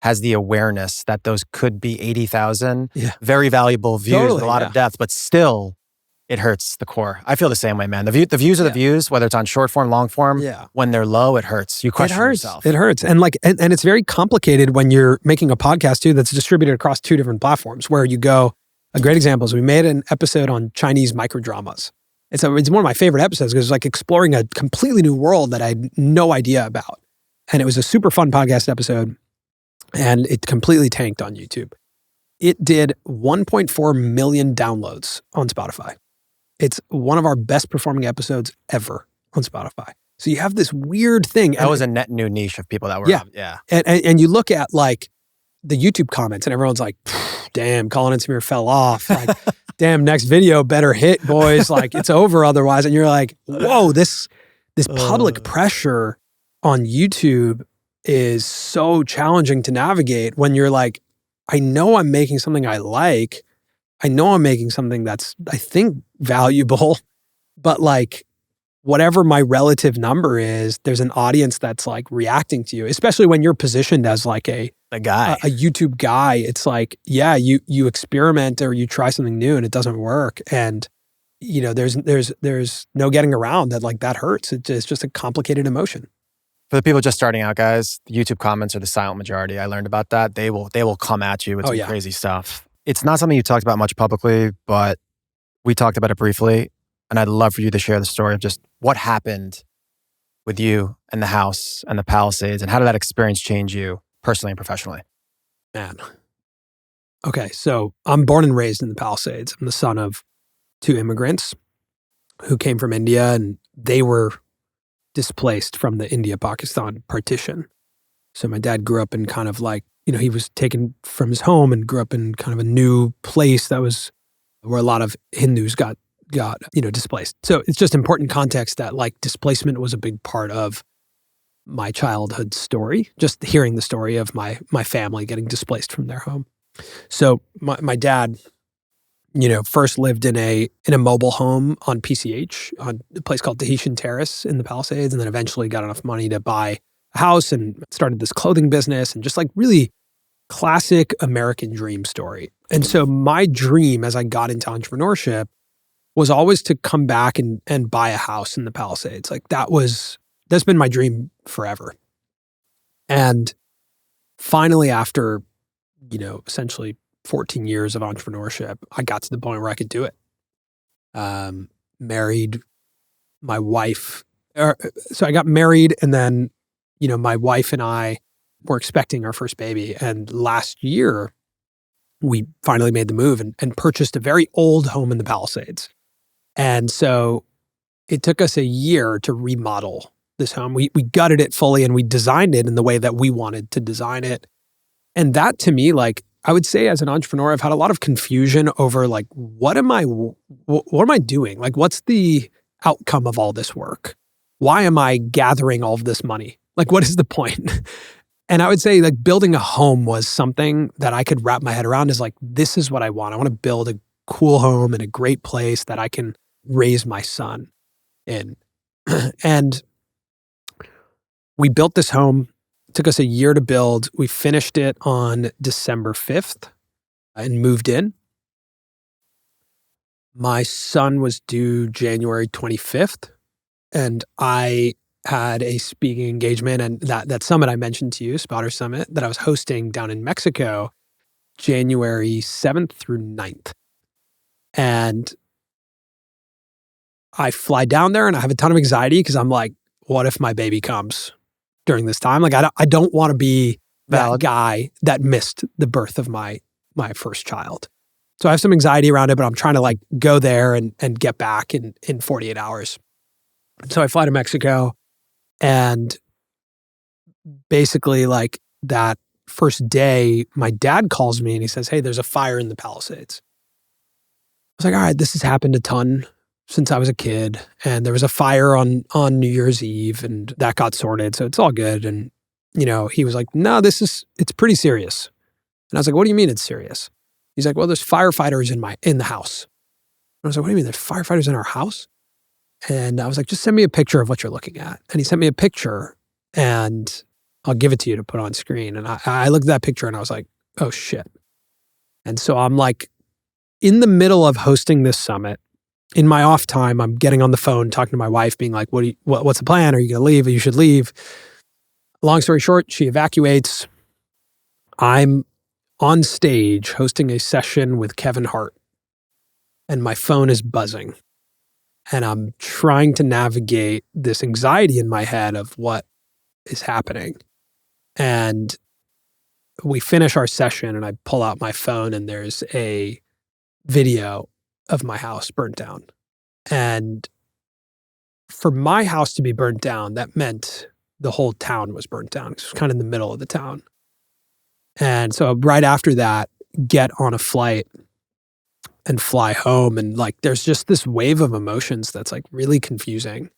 has the awareness that those could be 80,000 very valuable views with a lot of depth, but still it hurts the core. I feel the same way, man. The views are the views, whether it's on short form, long form. Yeah. When they're low, it hurts. You question yourself. It hurts. And like, and it's very complicated when you're making a podcast too that's distributed across 2 different platforms where you go, a great example is we made an episode on Chinese microdramas. It's one of my favorite episodes because it's like exploring a completely new world that I had no idea about. And it was a super fun podcast episode. And it completely tanked on YouTube. It did 1.4 million downloads on Spotify. It's one of our best performing episodes ever on Spotify. So you have this weird thing. That was a net new niche of people that were, yeah. And you look at like the YouTube comments and everyone's like, damn, Colin and Samir fell off. Like, damn, next video better hit, boys. Like, it's over otherwise. And you're like, whoa, this public pressure on YouTube is so challenging to navigate when you're like, I know I'm making something I like. I know I'm making something that's, I think, valuable, but like, whatever my relative number is, there's an audience that's like reacting to you, especially when you're positioned as like a guy, a YouTube guy. It's like, yeah, you experiment or you try something new and it doesn't work. And, you know, there's no getting around that. Like, that hurts. It's just a complicated emotion. For the people just starting out, guys, the YouTube comments are the silent majority. I learned about that. They will come at you with some crazy stuff. It's not something you talked about much publicly, but we talked about it briefly. And I'd love for you to share the story of just what happened with you and the house and the Palisades, and how did that experience change you personally and professionally? Man. Okay, so I'm born and raised in the Palisades. I'm the son of 2 immigrants who came from India, and they were displaced from the India-Pakistan partition. So my dad grew up in kind of like, you know, he was taken from his home and grew up in kind of a new place that was where a lot of Hindus got displaced. So it's just important context that like displacement was a big part of my childhood story, just hearing the story of my family getting displaced from their home. So my dad, you know, first lived in a mobile home on PCH, on a place called Tahitian Terrace in the Palisades, and then eventually got enough money to buy a house and started this clothing business, and just like really classic American dream story. And so my dream as I got into entrepreneurship was always to come back and buy a house in the Palisades. Like that's been my dream forever. And finally, after, you know, essentially 14 years of entrepreneurship, I got to the point where I could do it. Married my wife. So I got married, and then, you know, my wife and I were expecting our first baby. And last year, we finally made the move and purchased a very old home in the Palisades. And so it took us a year to remodel this home. We gutted it fully and we designed it in the way that we wanted to design it. And that, to me, like, I would say as an entrepreneur, I've had a lot of confusion over like, what am I doing? Like, what's the outcome of all this work? Why am I gathering all of this money? Like, what is the point? And I would say like building a home was something that I could wrap my head around as like, this is what I want. I want to build a cool home in a great place that I can raise my son in. And we built this home. It took us a year to build. We finished it on December 5th and moved in. My son was due January 25th, and I had a speaking engagement and that summit I mentioned to you, Spotter Summit, that I was hosting down in Mexico, January 7th through 9th. And I fly down there and I have a ton of anxiety because I'm like, what if my baby comes during this time? Like, I don't want to be that guy that missed the birth of my first child. So I have some anxiety around it, but I'm trying to like go there and get back in 48 hours. So I fly to Mexico, and basically like that first day, my dad calls me and he says, hey, there's a fire in the Palisades. I was like, all right, this has happened a ton since I was a kid. And there was a fire on New Year's Eve, and that got sorted. So it's all good. And, you know, he was like, no, it's pretty serious. And I was like, what do you mean it's serious? He's like, well, there's firefighters in the house. And I was like, what do you mean there's firefighters in our house? And I was like, just send me a picture of what you're looking at. And he sent me a picture, and I'll give it to you to put on screen. And I looked at that picture and I was like, oh shit. And so I'm like in the middle of hosting this summit. In my off time, I'm getting on the phone, talking to my wife, being like, what's the plan? Are you going to leave? You should leave. Long story short, she evacuates. I'm on stage hosting a session with Kevin Hart, and my phone is buzzing. And I'm trying to navigate this anxiety in my head of what is happening. And we finish our session, and I pull out my phone, and there's a video of my house burnt down. And for my house to be burnt down, that meant the whole town was burnt down. It was kind of in the middle of the town. And so right after that, get on a flight and fly home. And like, there's just this wave of emotions that's like really confusing.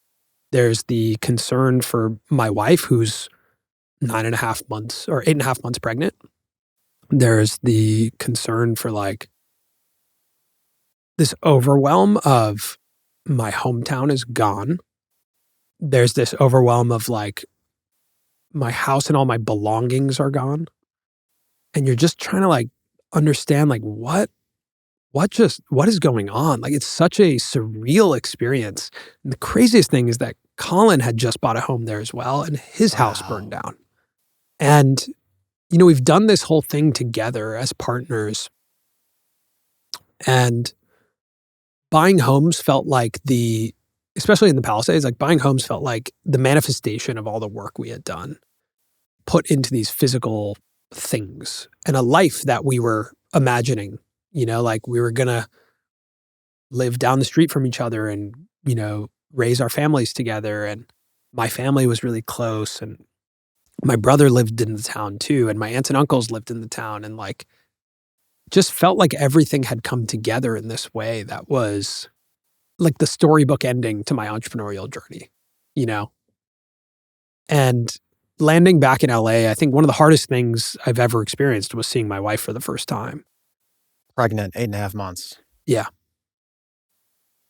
There's the concern for my wife, who's 9.5 months or 8.5 months pregnant. There's the concern for like this overwhelm of my hometown is gone. There's this overwhelm of like my house and all my belongings are gone. And you're just trying to like understand like what is going on? Like it's such a surreal experience. And the craziest thing is that Colin had just bought a home there as well, and his house burned down. And, you know, we've done this whole thing together as partners. And buying homes felt like especially in the Palisades, like buying homes felt like the manifestation of all the work we had done, put into these physical things and a life that we were imagining, you know, like we were going to live down the street from each other and, you know, raise our families together. And my family was really close, and my brother lived in the town too. And my aunts and uncles lived in the town, and like, just felt like everything had come together in this way that was like the storybook ending to my entrepreneurial journey, you know? And landing back in LA, I think one of the hardest things I've ever experienced was seeing my wife for the first time. Pregnant, 8.5 months. Yeah.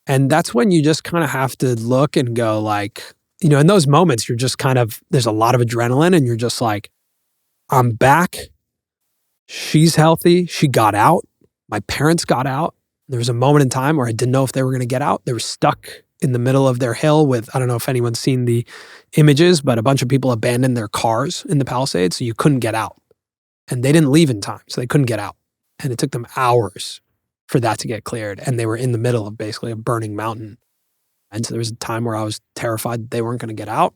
And that's when you just kind of have to look and go like, you know, in those moments, you're just kind of, there's a lot of adrenaline and you're just like, I'm back. She's healthy. She got out. My parents got out. There was a moment in time where I didn't know if they were going to get out. They were stuck in the middle of their hill with, I don't know if anyone's seen the images, but a bunch of people abandoned their cars in the Palisades, so you couldn't get out. And they didn't leave in time, so they couldn't get out. And it took them hours for that to get cleared. And they were in the middle of basically a burning mountain. And so there was a time where I was terrified that they weren't going to get out,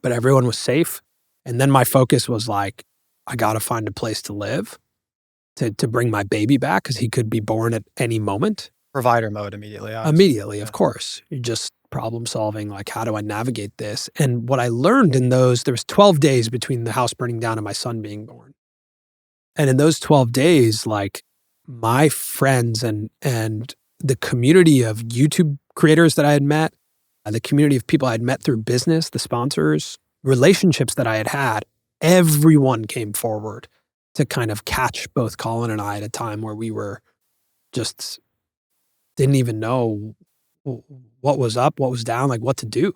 but everyone was safe. And then my focus was like, I got to find a place to live to bring my baby back, because he could be born at any moment. Provider mode immediately. Obviously. Immediately, of course. You're just problem solving, like, how do I navigate this? And what I learned in those, there was 12 days between the house burning down and my son being born. And in those 12 days, like, my friends and the community of YouTube creators that I had met, the community of people I had met through business, the sponsors, relationships that I had, everyone came forward to kind of catch both Colin and I at a time where we were just didn't even know what was up, what was down, like what to do.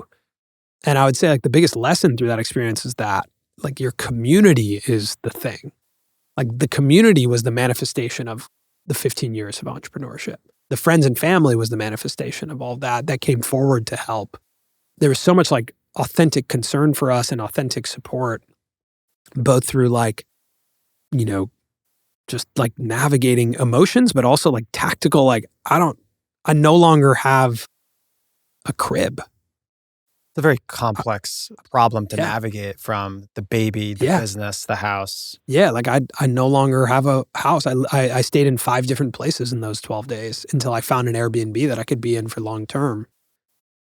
And I would say like the biggest lesson through that experience is that like your community is the thing. Like the community was the manifestation of the 15 years of entrepreneurship. The friends and family was the manifestation of all that came forward to help. There was so much like authentic concern for us and authentic support, both through like, you know, just like navigating emotions, but also like tactical, like I no longer have a crib. It's a very complex problem to navigate, from the baby, the business, the house. Yeah, like I no longer have a house. I stayed in 5 different places in those 12 days until I found an Airbnb that I could be in for long term.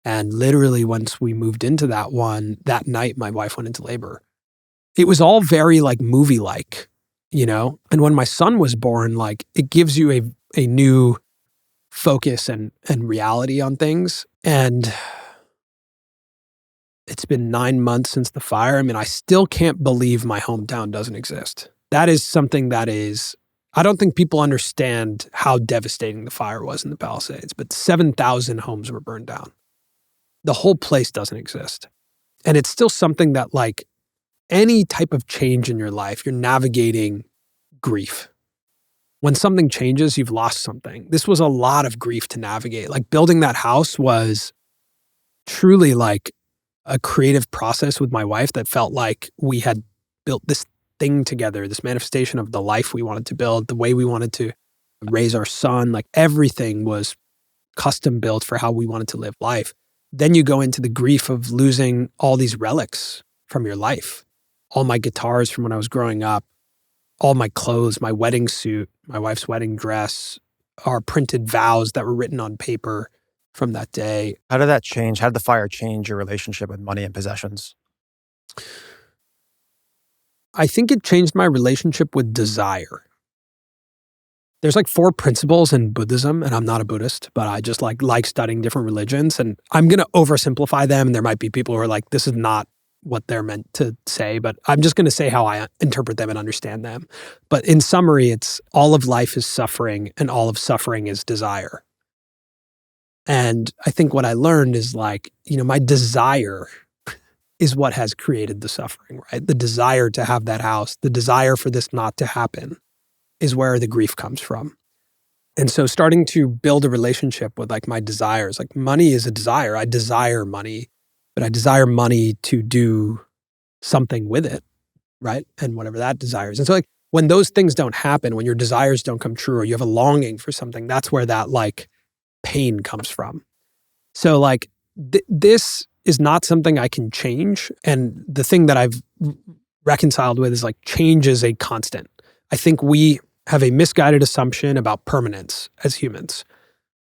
And literally once we moved into that one, that night my wife went into labor. It was all very like movie-like, you know? And when my son was born, like it gives you a new focus and reality on things. And it's been 9 months since the fire. I mean, I still can't believe my hometown doesn't exist. That is something that is, I don't think people understand how devastating the fire was in the Palisades, but 7,000 homes were burned down. The whole place doesn't exist. And it's still something that like any type of change in your life, you're navigating grief. When something changes, you've lost something. This was a lot of grief to navigate. Like building that house was truly like a creative process with my wife that felt like we had built this thing together, this manifestation of the life we wanted to build, the way we wanted to raise our son. Like everything was custom built for how we wanted to live life. Then you go into the grief of losing all these relics from your life. All my guitars from when I was growing up, all my clothes, my wedding suit, my wife's wedding dress, our printed vows that were written on paper from that day. How did that change? How did the fire change your relationship with money and possessions? I think it changed my relationship with desire. There's like 4 principles in Buddhism, and I'm not a Buddhist, but I just like studying different religions, and I'm going to oversimplify them, and there might be people who are like, this is not what they're meant to say, but I'm just going to say how I interpret them and understand them. But in summary, it's all of life is suffering, and all of suffering is desire. And I think what I learned is like, my desire is what has created the suffering, right? The desire to have that house, the desire for this not to happen is where the grief comes from. And so starting to build a relationship with like my desires, like money is a desire. I desire money, but I desire money to do something with it, right? And whatever that desires. And so like when those things don't happen, when your desires don't come true or you have a longing for something, that's where that like pain comes from. So like this is not something I can change. And the thing that I've reconciled with is like change is a constant. I think we have a misguided assumption about permanence as humans.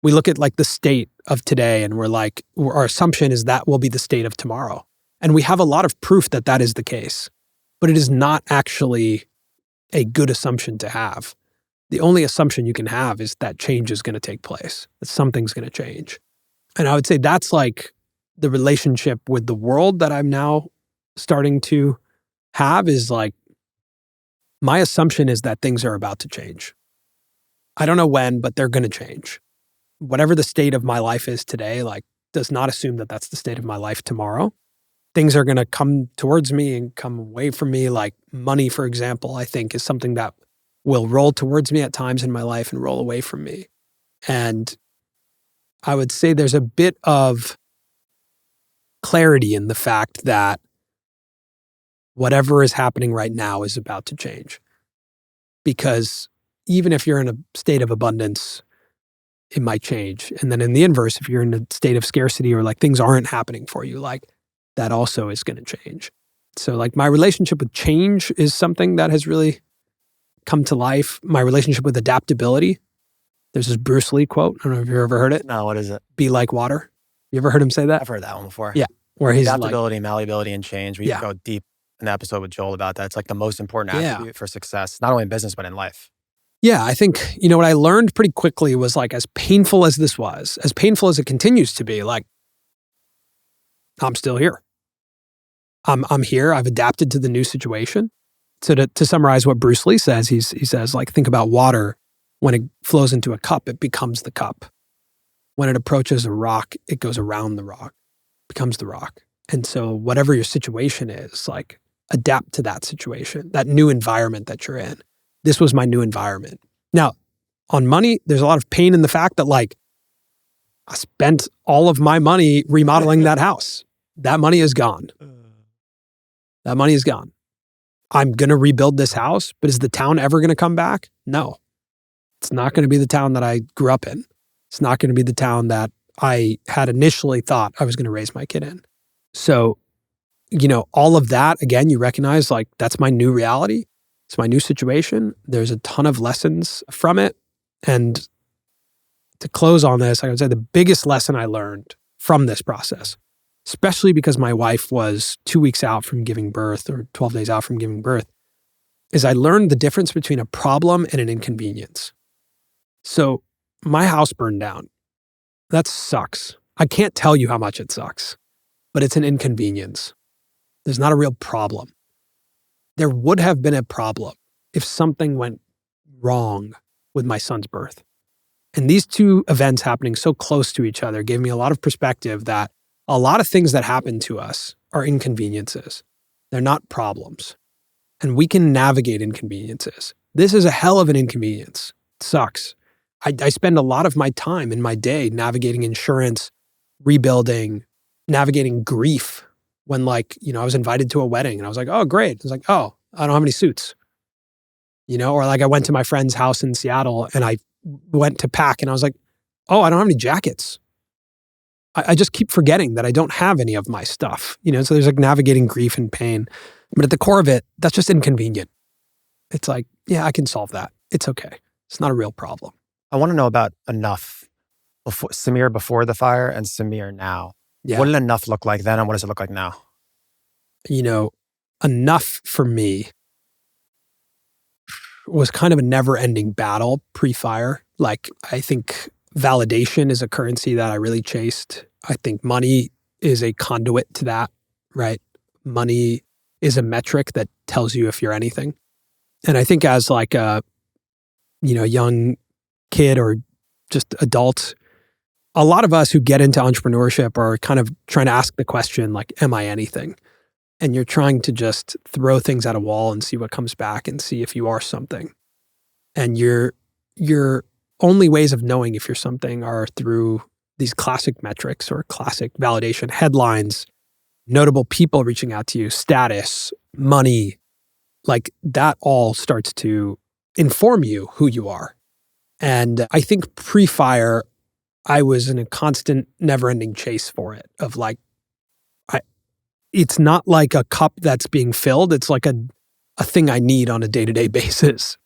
We look at like the state of today and we're like, our assumption is that will be the state of tomorrow. And we have a lot of proof that that is the case, but it is not actually a good assumption to have. The only assumption you can have is that change is going to take place, that something's going to change. And I would say that's like the relationship with the world that I'm now starting to have is like, my assumption is that things are about to change. I don't know when, but they're going to change. Whatever the state of my life is today, like, does not assume that that's the state of my life tomorrow. Things are going to come towards me and come away from me. Like money, for example, I think is something that will roll towards me at times in my life and roll away from me. And I would say there's a bit of clarity in the fact that whatever is happening right now is about to change. Because even if you're in a state of abundance, it might change. And then in the inverse, if you're in a state of scarcity or like things aren't happening for you, like that also is going to change. So like my relationship with change is something that has really come to life. My relationship with adaptability. There's this Bruce Lee quote. I don't know if you've ever heard it. No, what is it? Be like water. You ever heard him say that? I've heard that one before. Yeah. Where he's adaptability, like, malleability, and change. We go deep in the episode with Joel about that. It's like the most important attribute for success, not only in business, but in life. Yeah, I think, what I learned pretty quickly was like, as painful as this was, as painful as it continues to be, like, I'm still here. I'm here. I've adapted to the new situation. So to summarize what Bruce Lee says, he says, like, think about water. When it flows into a cup, it becomes the cup. When it approaches a rock, it goes around the rock, becomes the rock. And so whatever your situation is, like, adapt to that situation, that new environment that you're in. This was my new environment. Now, on money, there's a lot of pain in the fact that, like, I spent all of my money remodeling that house. That money is gone. That money is gone. I'm going to rebuild this house, but is the town ever going to come back? No. It's not going to be the town that I grew up in. It's not going to be the town that I had initially thought I was going to raise my kid in. So, all of that, again, you recognize, like, that's my new reality. It's my new situation. There's a ton of lessons from it. And to close on this, I would say the biggest lesson I learned from this process, especially because my wife was 2 weeks out from giving birth or 12 days out from giving birth, is I learned the difference between a problem and an inconvenience. So my house burned down. That sucks. I can't tell you how much it sucks, but it's an inconvenience. There's not a real problem. There would have been a problem if something went wrong with my son's birth. And these two events happening so close to each other gave me a lot of perspective that a lot of things that happen to us are inconveniences. They're not problems. And we can navigate inconveniences. This is a hell of an inconvenience. It sucks. I spend a lot of my time in my day navigating insurance, rebuilding, navigating grief. When, like, I was invited to a wedding and I was like, oh, great. I was like, oh, I don't have any suits. Or like I went to my friend's house in Seattle and I went to pack and I was like, oh, I don't have any jackets. I just keep forgetting that I don't have any of my stuff. So there's like navigating grief and pain. But at the core of it, that's just inconvenient. It's like, yeah, I can solve that. It's okay. It's not a real problem. I want to know about enough. Samir before the fire and Samir now. Yeah. What did enough look like then, and what does it look like now? Enough for me was kind of a never-ending battle pre-fire. Like, I think validation is a currency that I really chased. I think money is a conduit to that, right? Money is a metric that tells you if you're anything. And I think as like a, young kid or just adult, a lot of us who get into entrepreneurship are kind of trying to ask the question, like, am I anything? And you're trying to just throw things at a wall and see what comes back and see if you are something. And your only ways of knowing if you're something are through these classic metrics or classic validation headlines, notable people reaching out to you, status, money, like that all starts to inform you who you are. And I think pre-fire, I was in a constant, never-ending chase for it of like, it's not like a cup that's being filled. It's like a thing I need on a day-to-day basis.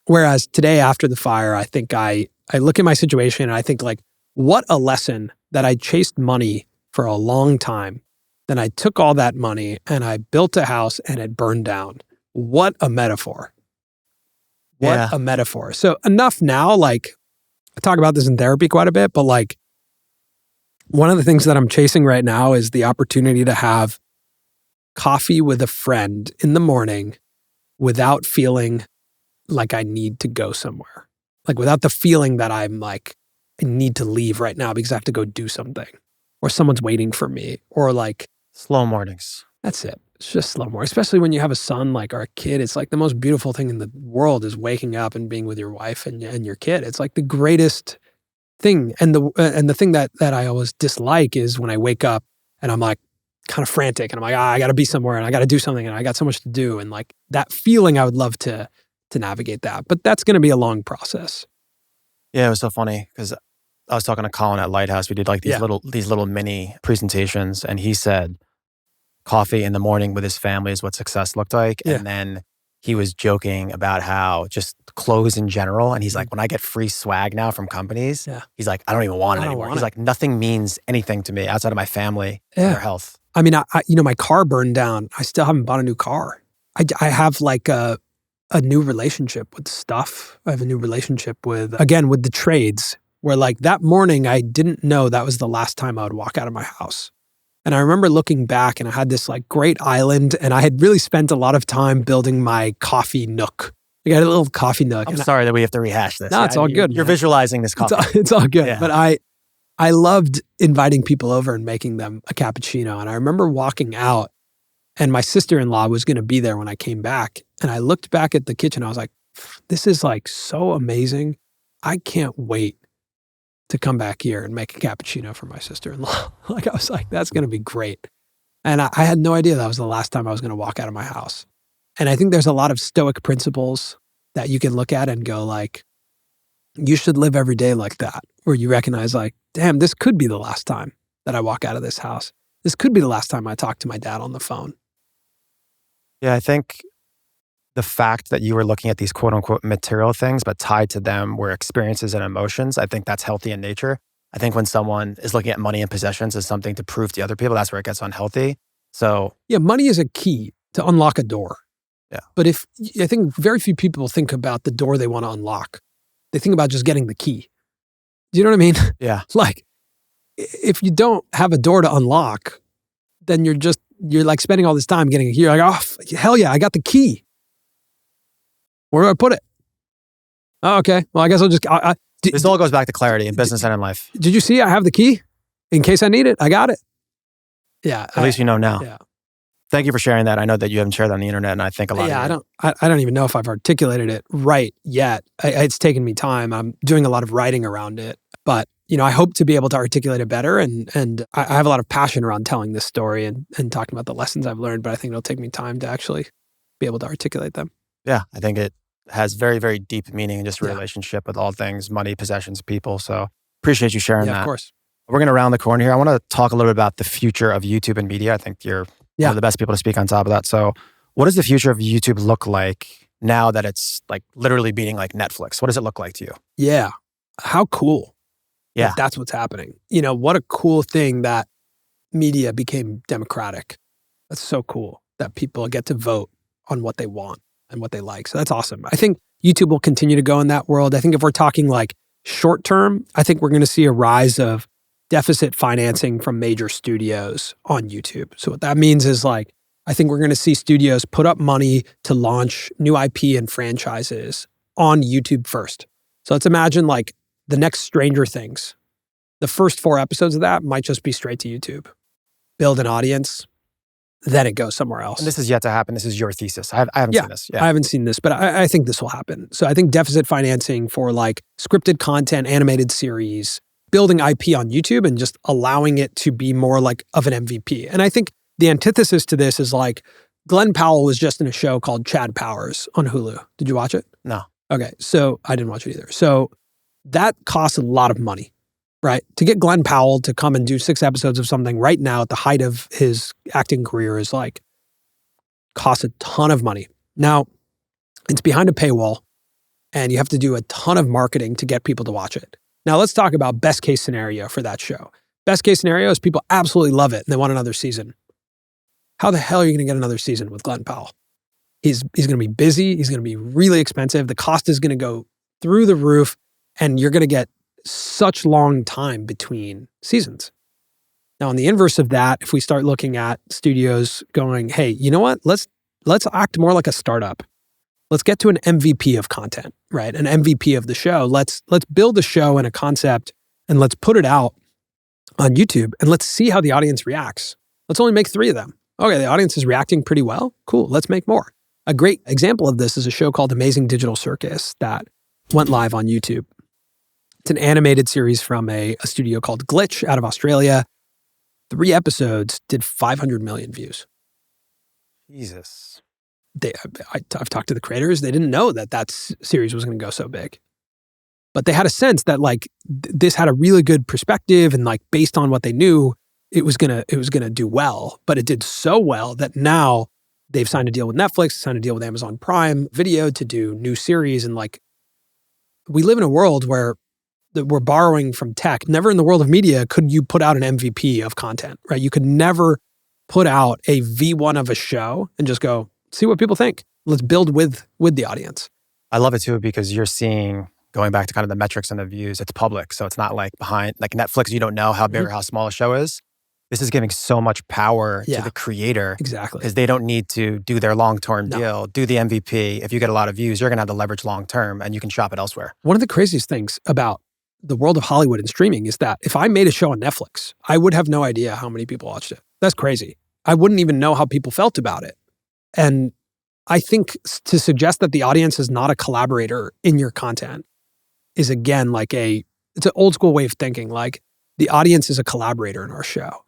Whereas today, after the fire, I think I look at my situation and I think like, what a lesson that I chased money for a long time. Then I took all that money and I built a house and it burned down. What a metaphor. What a metaphor. So enough now, like I talk about this in therapy quite a bit, but like one of the things that I'm chasing right now is the opportunity to have coffee with a friend in the morning without feeling like I need to go somewhere. Like without the feeling that I'm like, I need to leave right now because I have to go do something or someone's waiting for me or like. Slow mornings. That's it. It's just slow morning, especially when you have a son like our kid. It's like the most beautiful thing in the world is waking up and being with your wife and your kid. It's like the greatest thing. And the thing that I always dislike is when I wake up and I'm like kind of frantic and I'm like, I got to be somewhere and I got to do something and I got so much to do. And like that feeling, I would love to navigate that, but that's going to be a long process. Yeah, it was so funny because I was talking to Colin at Lighthouse. We did like these little mini presentations, and he said coffee in the morning with his family is what success looked like. Yeah. And then he was joking about how just clothes in general. And he's like, when I get free swag now from companies, he's like, I don't even want it anymore. He's like, nothing means anything to me outside of my family and their health. I mean, my car burned down. I still haven't bought a new car. I have like a new relationship with stuff. I have a new relationship with the trades, where like that morning, I didn't know that was the last time I would walk out of my house. And I remember looking back and I had this like great island and I had really spent a lot of time building my coffee nook. I got a little coffee nook. I'm sorry that we have to rehash this. No, it's all good. You're visualizing this coffee. It's all good. Yeah. But I loved inviting people over and making them a cappuccino. And I remember walking out and my sister-in-law was going to be there when I came back. And I looked back at the kitchen. I was like, this is like so amazing. I can't wait to come back here and make a cappuccino for my sister-in-law. Like I was like, that's going to be great. And I had no idea that was the last time I was going to walk out of my house. And I think there's a lot of stoic principles that you can look at and go like, you should live every day like that, where you recognize like, damn, this could be the last time that I walk out of this house. This could be the last time I talk to my dad on the phone. Yeah, I think the fact that you were looking at these quote unquote material things, but tied to them were experiences and emotions, I think that's healthy in nature. I think when someone is looking at money and possessions as something to prove to other people, that's where it gets unhealthy. So yeah, money is a key to unlock a door. Yeah. But I think very few people think about the door they want to unlock. They think about just getting the key. Do you know what I mean? Yeah. Like if you don't have a door to unlock, then you're like spending all this time getting a key. You're like, oh, hell yeah, I got the key. Where do I put it? Oh, okay. Well, I guess I'll just... this all goes back to clarity in business and in life. Did you see I have the key? In case I need it, I got it. Yeah. At least you know now. Yeah. Thank you for sharing that. I know that you haven't shared that on the internet, and I think a lot of you... I don't even know if I've articulated it right yet. It's taken me time. I'm doing a lot of writing around it. But, I hope to be able to articulate it better. And I have a lot of passion around telling this story and talking about the lessons I've learned, but I think it'll take me time to actually be able to articulate them. Yeah, I think it has very, very deep meaning in just a relationship with all things money, possessions, people. So appreciate you sharing that. Yeah, of course. We're going to round the corner here. I want to talk a little bit about the future of YouTube and media. I think you're one of the best people to speak on top of that. So what does the future of YouTube look like now that it's like literally beating like Netflix? What does it look like to you? Yeah. How cool. Yeah. Like, that's what's happening. You know, what a cool thing that media became democratic. That's so cool that people get to vote on what they want and what they like. So that's awesome. I think YouTube will continue to go in that world. I think if we're talking like short term, I think we're going to see a rise of deficit financing from major studios on YouTube. So what that means is like, I think we're going to see studios put up money to launch new IP and franchises on YouTube first. So let's imagine like the next Stranger Things. The first 4 episodes of that might just be straight to YouTube. Build an audience, then it goes somewhere else. And this is yet to happen. This is your thesis. I haven't seen this. I haven't seen this, but I think this will happen. So I think deficit financing for like scripted content, animated series, building IP on YouTube and just allowing it to be more like of an MVP. And I think the antithesis to this is like Glenn Powell was just in a show called Chad Powers on Hulu. Did you watch it? No. Okay, so I didn't watch it either. So that costs a lot of money, right? To get Glenn Powell to come and do 6 episodes of something right now at the height of his acting career is like, costs a ton of money. Now, it's behind a paywall and you have to do a ton of marketing to get people to watch it. Now, let's talk about best case scenario for that show. Best case scenario is people absolutely love it and they want another season. How the hell are you going to get another season with Glenn Powell? He's going to be busy. He's going to be really expensive. The cost is going to go through the roof and you're going to get such long time between seasons. Now, on the inverse of that, if we start looking at studios going, hey, you know what? Let's act more like a startup. Let's get to an MVP of content, right? An MVP of the show. Let's build a show and a concept and let's put it out on YouTube and let's see how the audience reacts. Let's only make 3 of them. Okay, the audience is reacting pretty well. Cool, let's make more. A great example of this is a show called Amazing Digital Circus that went live on YouTube. It's an animated series from a studio called Glitch out of Australia. 3 episodes did 500 million views. Jesus. I've talked to the creators. They didn't know that series was going to go so big. But they had a sense that like this had a really good perspective and like based on what they knew, it was gonna do well. But it did so well that now they've signed a deal with Netflix, signed a deal with Amazon Prime Video to do new series. And like we live in a world where we're borrowing from tech. Never in the world of media could you put out an MVP of content, right? You could never put out a V1 of a show and just go, see what people think. Let's build with the audience. I love it too because you're seeing, going back to kind of the metrics and the views, it's public. So it's not like behind, like Netflix, you don't know how big or how small a show is. This is giving so much power to the creator. Exactly. Because they don't need to do their long-term deal, do the MVP. If you get a lot of views, you're going to have the leverage long-term and you can shop it elsewhere. One of the craziest things about the world of Hollywood and streaming is that if I made a show on Netflix, I would have no idea how many people watched it. That's crazy. I wouldn't even know how people felt about it. And I think to suggest that the audience is not a collaborator in your content is again like it's an old school way of thinking. Like the audience is a collaborator in our show.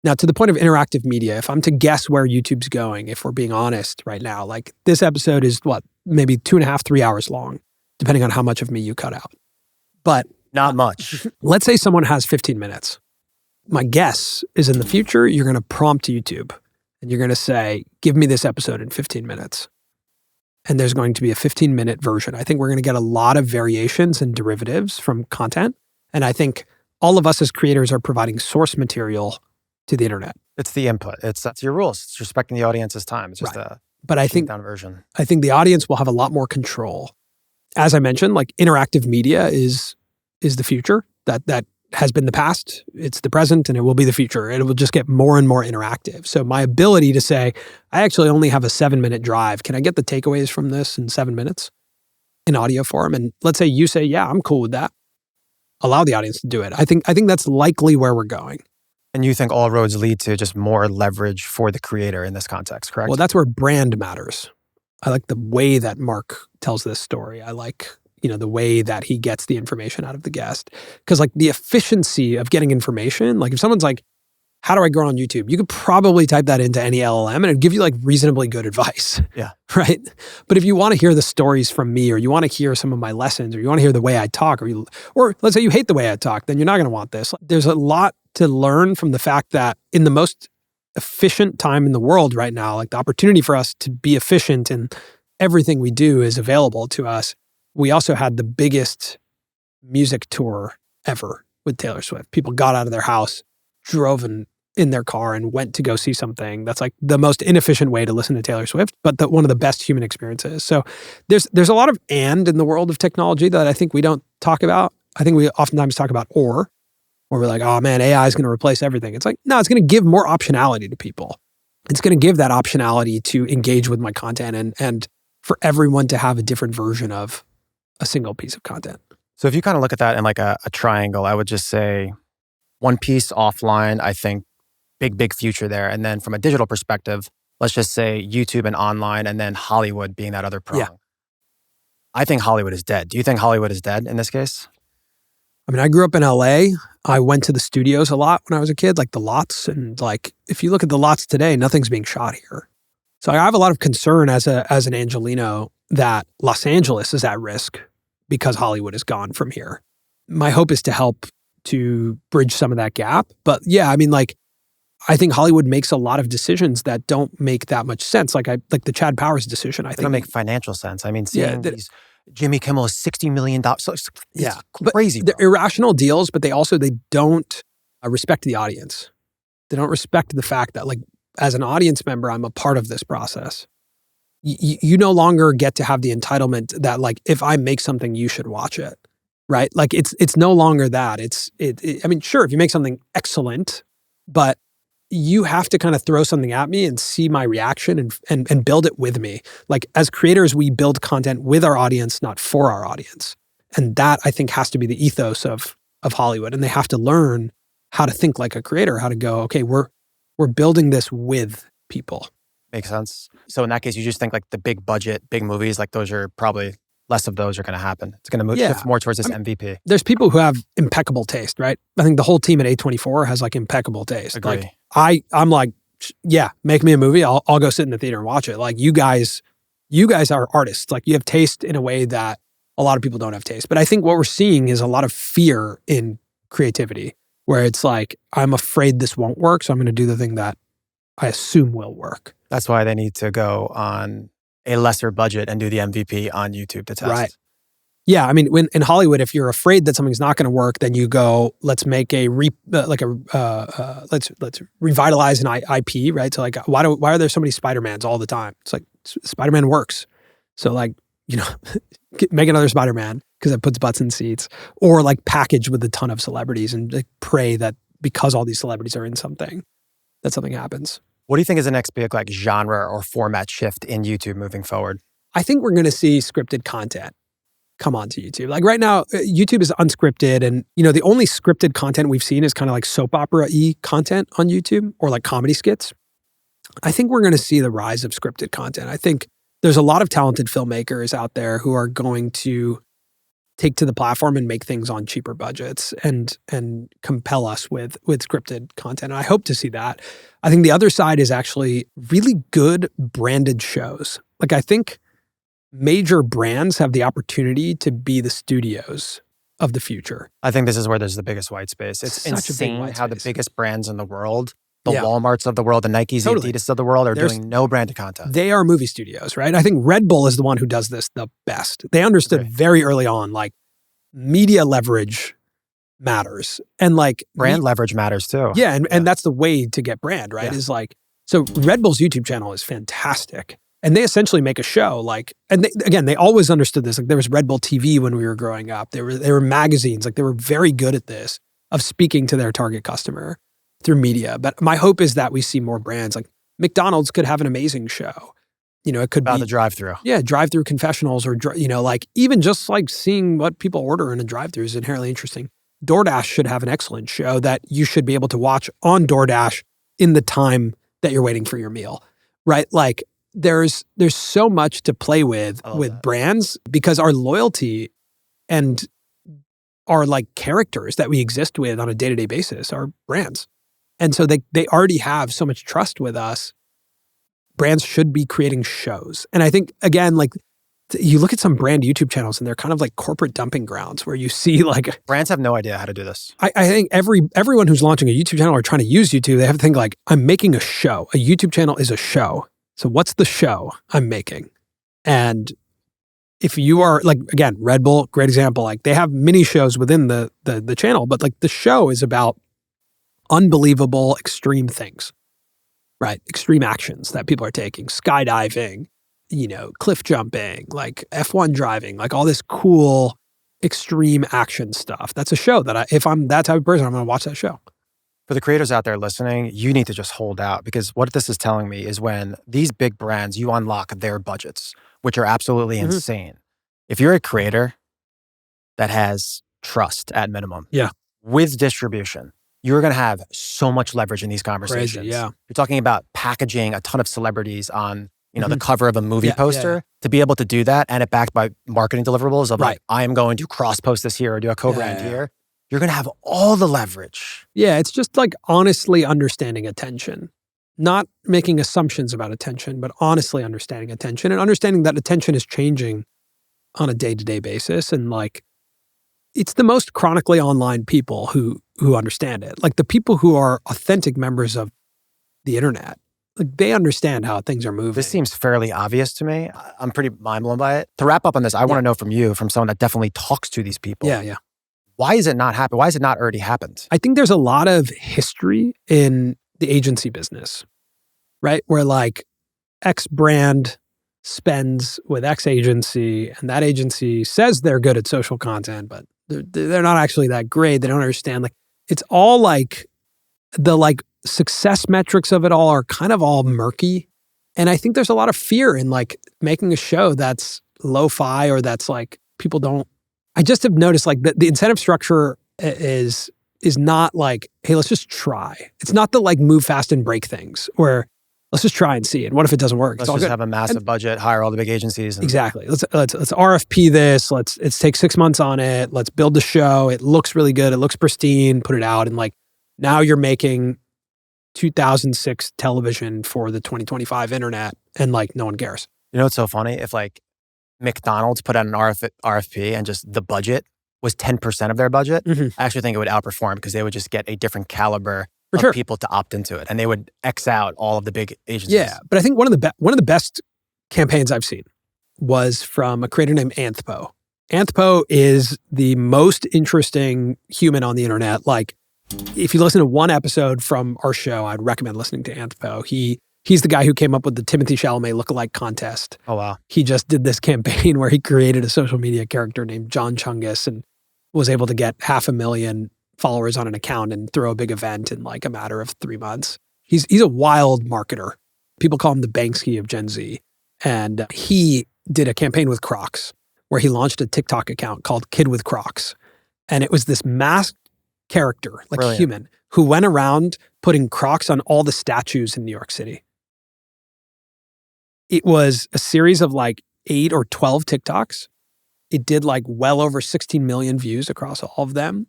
Now, to the point of interactive media, if I'm to guess where YouTube's going, if we're being honest right now, like this episode is maybe 2.5, 3 hours long, depending on how much of me you cut out. But not much. Let's say someone has 15 minutes. My guess is in the future, you're going to prompt YouTube and you're going to say, give me this episode in 15 minutes. And there's going to be a 15-minute version. I think we're going to get a lot of variations and derivatives from content. And I think all of us as creators are providing source material to the internet. It's the input. That's your rules. It's respecting the audience's time. It's just but I think down version. I think the audience will have a lot more control. As I mentioned, like interactive media is the future. That has been the past. It's the present, and it will be the future. It will just get more and more interactive. So my ability to say, I actually only have a 7-minute drive. Can I get the takeaways from this in 7 minutes in audio form? And let's say you say, yeah, I'm cool with that. Allow the audience to do it. I think that's likely where we're going. And you think all roads lead to just more leverage for the creator in this context, correct? Well, that's where brand matters. I like the way that Mark tells this story. I like, the way that he gets the information out of the guest. Because like the efficiency of getting information, like if someone's like, how do I grow on YouTube? You could probably type that into any LLM and it'd give you like reasonably good advice. Yeah. Right? But if you want to hear the stories from me, or you want to hear some of my lessons, or you want to hear the way I talk, or let's say you hate the way I talk, then you're not going to want this. There's a lot to learn from the fact that in the most efficient time in the world right now, like the opportunity for us to be efficient in everything we do is available to us. We also had the biggest music tour ever with Taylor Swift. People got out of their house, drove in their car and went to go see something. That's like the most inefficient way to listen to Taylor Swift, but one of the best human experiences. So there's a lot of and in the world of technology that I think we don't talk about. I think we oftentimes talk about or, where we're like, oh man, AI is going to replace everything. It's like, no, it's going to give more optionality to people. It's going to give that optionality to engage with my content and for everyone to have a different version of a single piece of content. So if you kind of look at that in like a triangle, I would just say one piece offline, I think big future there. And then from a digital perspective, let's just say YouTube and online, and then Hollywood being that other prong. Yeah. I think Hollywood is dead. Do you think Hollywood is dead in this case? I mean, I grew up in LA. I went to the studios a lot when I was a kid, like the lots. And like, if you look at the lots today, nothing's being shot here. So I have a lot of concern as an Angelino that Los Angeles is at risk because Hollywood is gone from here. My hope is to help to bridge some of that gap. But yeah, I mean, like, I think Hollywood makes a lot of decisions that don't make that much sense. Like the Chad Powers decision, I think. They don't make financial sense. I mean, seeing these Jimmy Kimmel is $60 million. So it's crazy. They're irrational deals, but they don't respect the audience. They don't respect the fact that, like, as an audience member, I'm a part of this process. You no longer get to have the entitlement that, like, if I make something, you should watch it, right? Like, it's no longer that. I mean, sure, if you make something excellent, but you have to kind of throw something at me and see my reaction and build it with me. Like, as creators, we build content with our audience, not for our audience. And that, I think, has to be the ethos of Hollywood. And they have to learn how to think like a creator, how to go, okay, we're building this with people. Makes sense. So in that case, you just think like the big budget, big movies, like those are probably less of those are going to happen. It's going to move shift more towards this MVP. There's people who have impeccable taste, right? I think the whole team at A24 has like impeccable taste. Agree. Like I'm like, yeah, make me a movie. I'll go sit in the theater and watch it. Like you guys are artists. Like you have taste in a way that a lot of people don't have taste. But I think what we're seeing is a lot of fear in creativity, where it's like, I'm afraid this won't work, so I'm going to do the thing that I assume will work. That's why they need to go on a lesser budget and do the MVP on YouTube to test. Right. Yeah, I mean, when in Hollywood, if you're afraid that something's not going to work, then you go, let's make let's revitalize an IP, right? So like, why are there so many Spider-Mans all the time? It's like Spider-Man works, so like, you know, make another Spider-Man because it puts butts in seats, or like package with a ton of celebrities and like pray that because all these celebrities are in something, that something happens. What do you think is the next big like genre or format shift in YouTube moving forward? I think we're going to see scripted content come onto YouTube. Like right now, YouTube is unscripted, and you know the only scripted content we've seen is kind of like soap opera-y content on YouTube or like comedy skits. I think we're going to see the rise of scripted content. I think there's a lot of talented filmmakers out there who are going to take to the platform and make things on cheaper budgets and compel us with scripted content. And I hope to see that. I think the other side is actually really good branded shows. Like I think major brands have the opportunity to be the studios of the future. I think this is where there's the biggest white space. It's Such a big insane white how the space. biggest brands in the world, the Walmarts of the world, the Nikes, Totally. the Adidas of the world are doing no branded content. They are movie studios, right? I think Red Bull is the one who does this the best. They understood very early on, like, media leverage matters. And like brand leverage matters too. Yeah, and that's the way to get brand, right? Is like, so Red Bull's YouTube channel is fantastic. And they essentially make a show like, and they always understood this. Like there was Red Bull TV when we were growing up. There were magazines, like they were very good at this, of speaking to their target customer through media. But my hope is that we see more brands. Like McDonald's could have an amazing show. You know, it could about be the drive-through. Yeah, drive-through confessionals, or you know, like even just like seeing what people order in a drive-through is inherently interesting. DoorDash should have an excellent show that you should be able to watch on DoorDash in the time that you're waiting for your meal, right? Like there's so much to play with brands, because our loyalty and our like characters that we exist with on a day-to-day basis are brands. And so they already have so much trust with us. Brands should be creating shows. And I think, again, like you look at some brand YouTube channels and they're kind of like corporate dumping grounds where you see like... Brands have no idea how to do this. I think everyone who's launching a YouTube channel or trying to use YouTube, they have to think like, I'm making a show. A YouTube channel is a show. So what's the show I'm making? And if you are like, again, Red Bull, great example. Like they have mini shows within the channel, but like the show is about unbelievable extreme things, right? Extreme actions that people are taking, skydiving, cliff jumping, like F1 driving, like all this cool extreme action stuff. That's a show that if I'm that type of person, I'm going to watch that show. For the creators out there listening, you need to just hold out, because what this is telling me is when these big brands, you unlock their budgets, which are absolutely insane. If you're a creator that has trust at minimum, with distribution, you're going to have so much leverage in these conversations. Crazy, yeah. You're talking about packaging a ton of celebrities on the cover of a movie poster. To be able to do that and it backed by marketing deliverables of like, I am going to cross-post this here or do a co-brand here. You're going to have all the leverage. Yeah, it's just like honestly understanding attention. Not making assumptions about attention, but honestly understanding attention and understanding that attention is changing on a day-to-day basis. And like, it's the most chronically online people who understand it. Like the people who are authentic members of the internet, like they understand how things are moving. This seems fairly obvious to me. I'm pretty mind blown by it. To wrap up on this, I want to know from you, from someone that definitely talks to these people. Yeah. Why is it not happening? Why has it not already happened? I think there's a lot of history in the agency business, right? Where like X brand spends with X agency and that agency says they're good at social content, but they're not actually that great. They don't understand. Like it's all like the like success metrics of it all are kind of all murky. And I think there's a lot of fear in like making a show that's lo-fi or that's like people don't. I just have noticed like the incentive structure is not like, hey, let's just try. It's not the like move fast and break things where let's just try and see. And what if it doesn't work? Let's just have a massive budget, hire all the big agencies. Exactly. Let's RFP this. Let's take 6 months on it. Let's build the show. It looks really good. It looks pristine. Put it out. And like now you're making 2006 television for the 2025 internet and like no one cares. You know what's so funny? If like McDonald's put out an RFP and just the budget was 10% of their budget, I actually think it would outperform because they would just get a different caliber of people to opt into it, and they would X out all of the big agencies. Yeah, but I think one of the best campaigns I've seen was from a creator named Anthpo. Anthpo is the most interesting human on the internet. Like, if you listen to one episode from our show, I'd recommend listening to Anthpo. He's the guy who came up with the Timothée Chalamet lookalike contest. Oh, wow. He just did this campaign where he created a social media character named John Chungus and was able to get 500,000 followers on an account and throw a big event in like a matter of 3 months. He's a wild marketer. People call him the Banksy of Gen Z. And he did a campaign with Crocs where he launched a TikTok account called Kid with Crocs. And it was this masked character, like a human, who went around putting Crocs on all the statues in New York City. It was a series of like 8 or 12 TikToks. It did like well over 16 million views across all of them.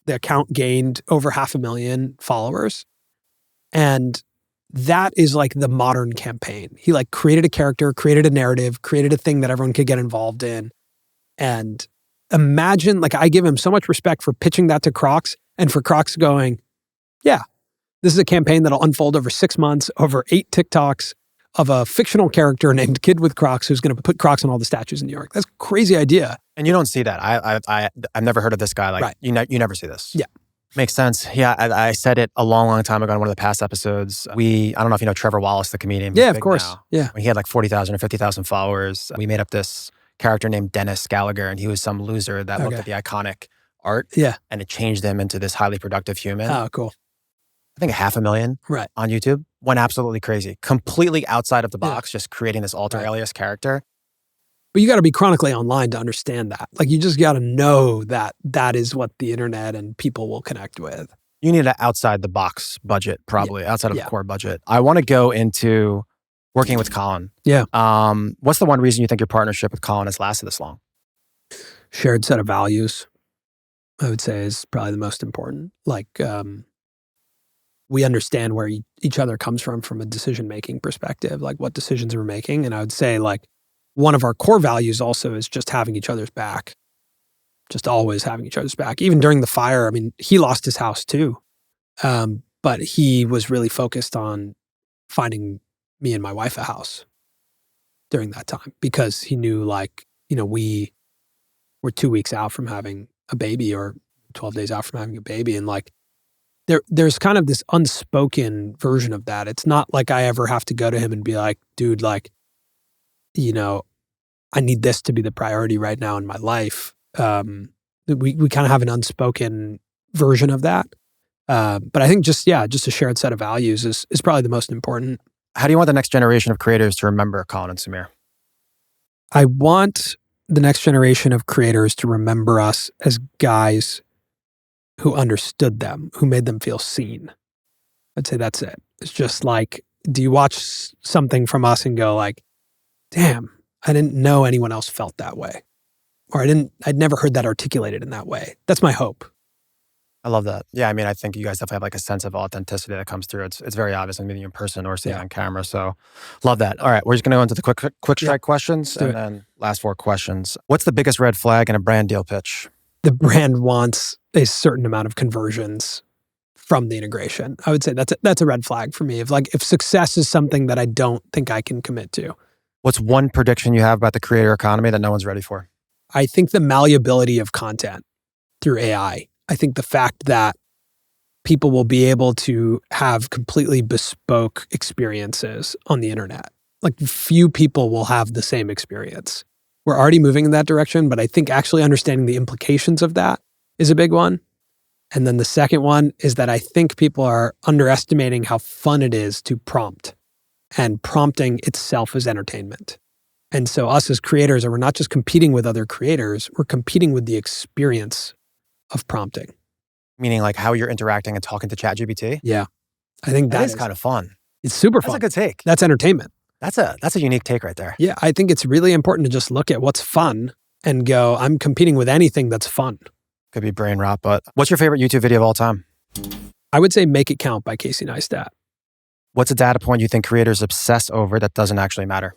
The account gained over 500,000 followers. And that is like the modern campaign. He like created a character, created a narrative, created a thing that everyone could get involved in. And imagine, like I give him so much respect for pitching that to Crocs and for Crocs going, yeah, this is a campaign that'll unfold over 6 months, over 8 TikToks of a fictional character named Kid with Crocs who's going to put Crocs on all the statues in New York. That's a crazy idea. And you don't see that. I've never heard of this guy. Like you never see this. Yeah. Makes sense. Yeah, I said it a long, long time ago in one of the past episodes. I don't know if you know Trevor Wallace, the comedian. Yeah, of course. Now. Yeah. When he had like 40,000 or 50,000 followers, we made up this character named Dennis Gallagher, and he was some loser that looked at the iconic art. Yeah. And it changed him into this highly productive human. Oh, cool. I think 500,000 on YouTube. Went absolutely crazy. Completely outside of the box, just creating this alter alias character. But you got to be chronically online to understand that. Like you just got to know that that is what the internet and people will connect with. You need an outside the box budget, probably outside of the core budget. I want to go into working with Colin. Yeah. What's the one reason you think your partnership with Colin has lasted this long? Shared set of values, I would say, is probably the most important. Like, we understand where each other comes from a decision-making perspective, like what decisions we're making. And I would say like one of our core values also is just having each other's back, just always having each other's back. Even during the fire, I mean, he lost his house too. But he was really focused on finding me and my wife a house during that time because he knew like, we're 2 weeks out from having a baby or 12 days out from having a baby. And like, there's kind of this unspoken version of that. It's not like I ever have to go to him and be like, dude, like, I need this to be the priority right now in my life. We kind of have an unspoken version of that. But I think just a shared set of values is probably the most important. How do you want the next generation of creators to remember Colin and Samir? I want the next generation of creators to remember us as guys who understood them, who made them feel seen. I'd say that's it. It's just like, do you watch something from us and go like, damn, I didn't know anyone else felt that way. Or I'd never heard that articulated in that way. That's my hope. I love that. Yeah, I mean, I think you guys definitely have like a sense of authenticity that comes through. It's very obvious in meeting you in person or seeing on camera. So love that. All right, we're just going to go into the quick-strike questions and then last 4 questions. What's the biggest red flag in a brand deal pitch? The brand wants a certain amount of conversions from the integration. I would say that's a red flag for me. If success is something that I don't think I can commit to. What's one prediction you have about the creator economy that no one's ready for? I think the malleability of content through AI. I think the fact that people will be able to have completely bespoke experiences on the internet. Like few people will have the same experience. We're already moving in that direction, but I think actually understanding the implications of that is a big one. And then the second one is that I think people are underestimating how fun it is to prompt. And prompting itself is entertainment. And so us as creators, we're not just competing with other creators, we're competing with the experience of prompting. Meaning like how you're interacting and talking to ChatGPT? Yeah. I think that is kind of fun. It's super fun. That's a good take. That's entertainment. That's a unique take right there. Yeah, I think it's really important to just look at what's fun and go, I'm competing with anything that's fun. Could be brain rot, but what's your favorite YouTube video of all time? I would say Make It Count by Casey Neistat. What's a data point you think creators obsess over that doesn't actually matter?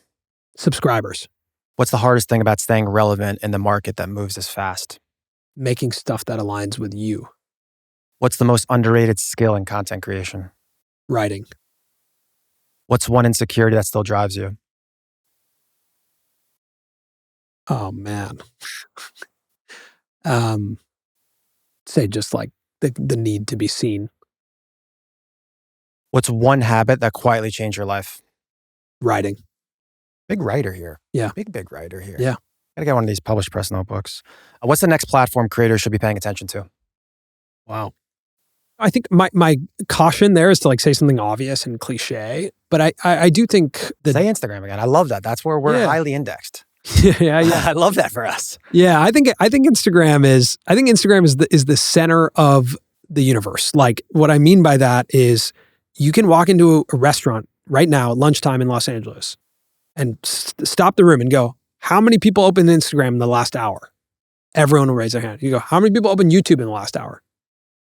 Subscribers. What's the hardest thing about staying relevant in the market that moves as fast? Making stuff that aligns with you. What's the most underrated skill in content creation? Writing. What's one insecurity that still drives you? Oh, man. Say just like the need to be seen. What's one habit that quietly changed your life? Writing. Big writer here. Yeah. Big writer here. Yeah. Gotta get one of these published press notebooks. What's the next platform creators should be paying attention to? Wow. I think my caution there is to like say something obvious and cliche, but I do think that... Say Instagram again. I love that. That's where we're highly indexed. yeah. I love that for us. Yeah, I think Instagram is the center of the universe. Like what I mean by that is you can walk into a restaurant right now at lunchtime in Los Angeles and stop the room and go, how many people opened Instagram in the last hour? Everyone will raise their hand. You go, how many people opened YouTube in the last hour?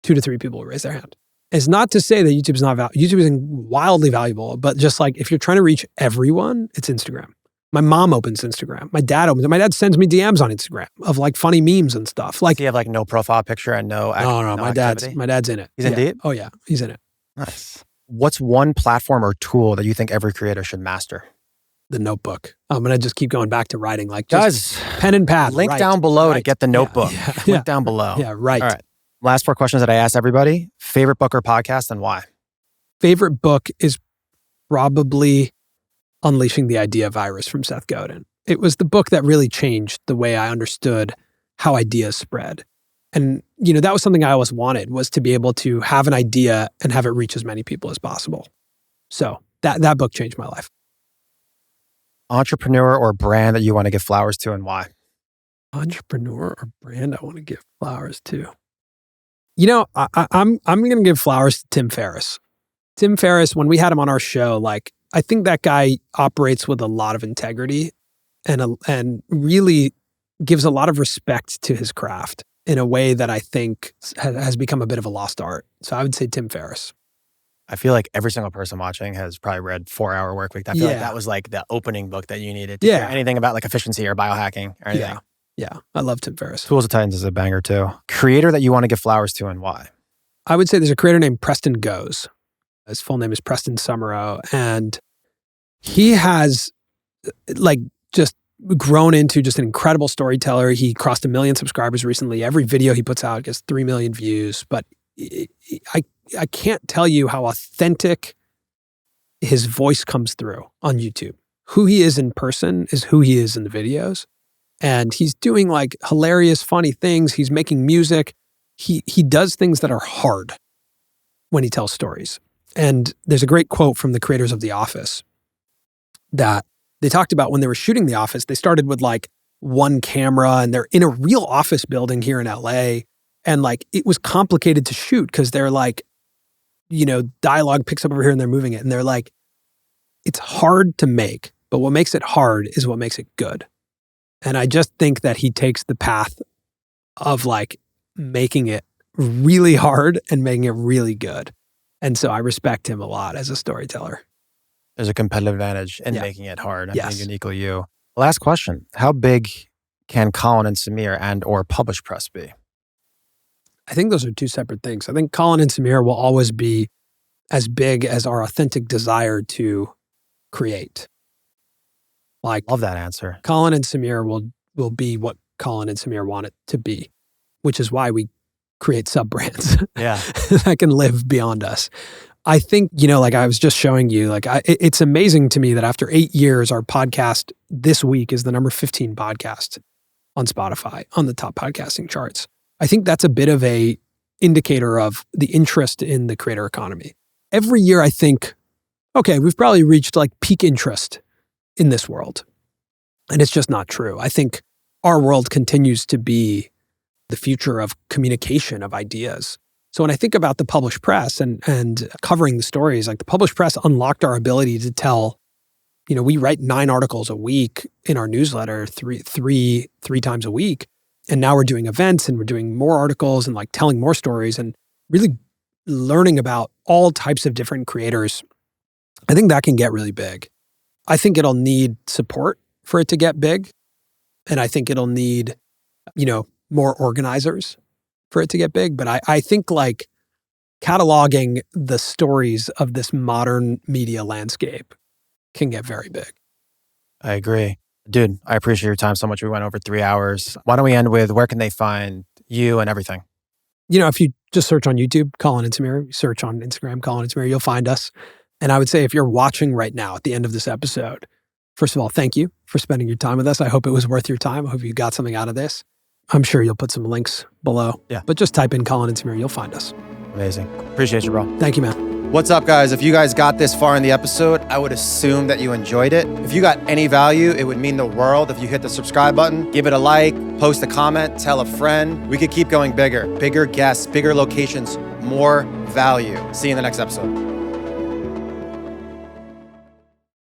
2 to 3 people will raise their hand. It's not to say that YouTube is not YouTube is wildly valuable, but just like if you're trying to reach everyone, it's Instagram. My mom opens Instagram. My dad sends me DMs on Instagram of like funny memes and stuff. Like, do you have like no profile picture and no activity? My dad's in it. He's in deep? Oh yeah, he's in it. Nice. What's one platform or tool that you think every creator should master? The notebook. I'm going to just keep going back to writing. Like just pen and pad. Link down below to get the notebook. Link down below. Yeah, right. All right. Last 4 questions that I asked everybody. Favorite book or podcast and why? Favorite book is probably Unleashing the Idea Virus from Seth Godin. It was the book that really changed the way I understood how ideas spread. And, that was something I always wanted, was to be able to have an idea and have it reach as many people as possible. So that book changed my life. Entrepreneur or brand that you want to give flowers to and why? Entrepreneur or brand I want to give flowers to. I'm going to give flowers to Tim Ferriss. Tim Ferriss, when we had him on our show, like, I think that guy operates with a lot of integrity and really gives a lot of respect to his craft in a way that I think has become a bit of a lost art. So I would say Tim Ferriss. I feel like every single person watching has probably read 4 Hour Workweek. I feel like that was like the opening book that you needed to hear anything about like efficiency or biohacking or anything. Yeah. I love Tim Ferriss. Tools of Titans is a banger too. Creator that you want to give flowers to and why? I would say there's a creator named Preston Goes. His full name is Preston Summerow. And he has like just grown into just an incredible storyteller. He crossed 1 million subscribers recently. Every video he puts out gets 3 million views. But I can't tell you how authentic his voice comes through on YouTube. Who he is in person is who he is in the videos. And he's doing like hilarious, funny things. He's making music. He does things that are hard when he tells stories. And there's a great quote from the creators of The Office that they talked about when they were shooting The Office. They started with like one camera and they're in a real office building here in LA. And like it was complicated to shoot because they're like, dialogue picks up over here and they're moving it. And they're like, it's hard to make, but what makes it hard is what makes it good. And I just think that he takes the path of like making it really hard and making it really good. And so I respect him a lot as a storyteller. There's a competitive advantage in making it hard and Yes. being uniquely you. Last question. How big can Colin and Samir and or Publish Press be? I think those are two separate things. I think Colin and Samir will always be as big as our authentic desire to create. Like, Love that answer. Colin and Samir will be what Colin and Samir want it to be, which is why we create sub-brands that can live beyond us. I think, like I was just showing you, like it's amazing to me that after 8 years, our podcast this week is the number 15 podcast on Spotify on the top podcasting charts. I think that's a bit of a indicator of the interest in the creator economy. Every year I think, okay, we've probably reached like peak interest in this world. And it's just not true. I think our world continues to be the future of communication of ideas. So when I think about the Published Press and covering the stories, like the Published Press unlocked our ability to tell, we write 9 articles a week in our newsletter, three times a week. And now we're doing events and we're doing more articles and like telling more stories and really learning about all types of different creators. I think that can get really big. I think it'll need support for it to get big. And I think it'll need, more organizers for it to get big. But I think like cataloging the stories of this modern media landscape can get very big. I agree. Dude, I appreciate your time so much. We went over 3 hours. Why don't we end with where can they find you and everything? If you just search on YouTube, Colin and Samir, you search on Instagram, Colin and Samir, you'll find us. And I would say if you're watching right now at the end of this episode, first of all, thank you for spending your time with us. I hope it was worth your time. I hope you got something out of this. I'm sure you'll put some links below. Yeah. But just type in Colin and Samir, you'll find us. Amazing. Appreciate you, bro. Thank you, man. What's up, guys? If you guys got this far in the episode, I would assume that you enjoyed it. If you got any value, it would mean the world if you hit the subscribe button, give it a like, post a comment, tell a friend. We could keep going bigger guests, bigger locations, more value. See you in the next episode.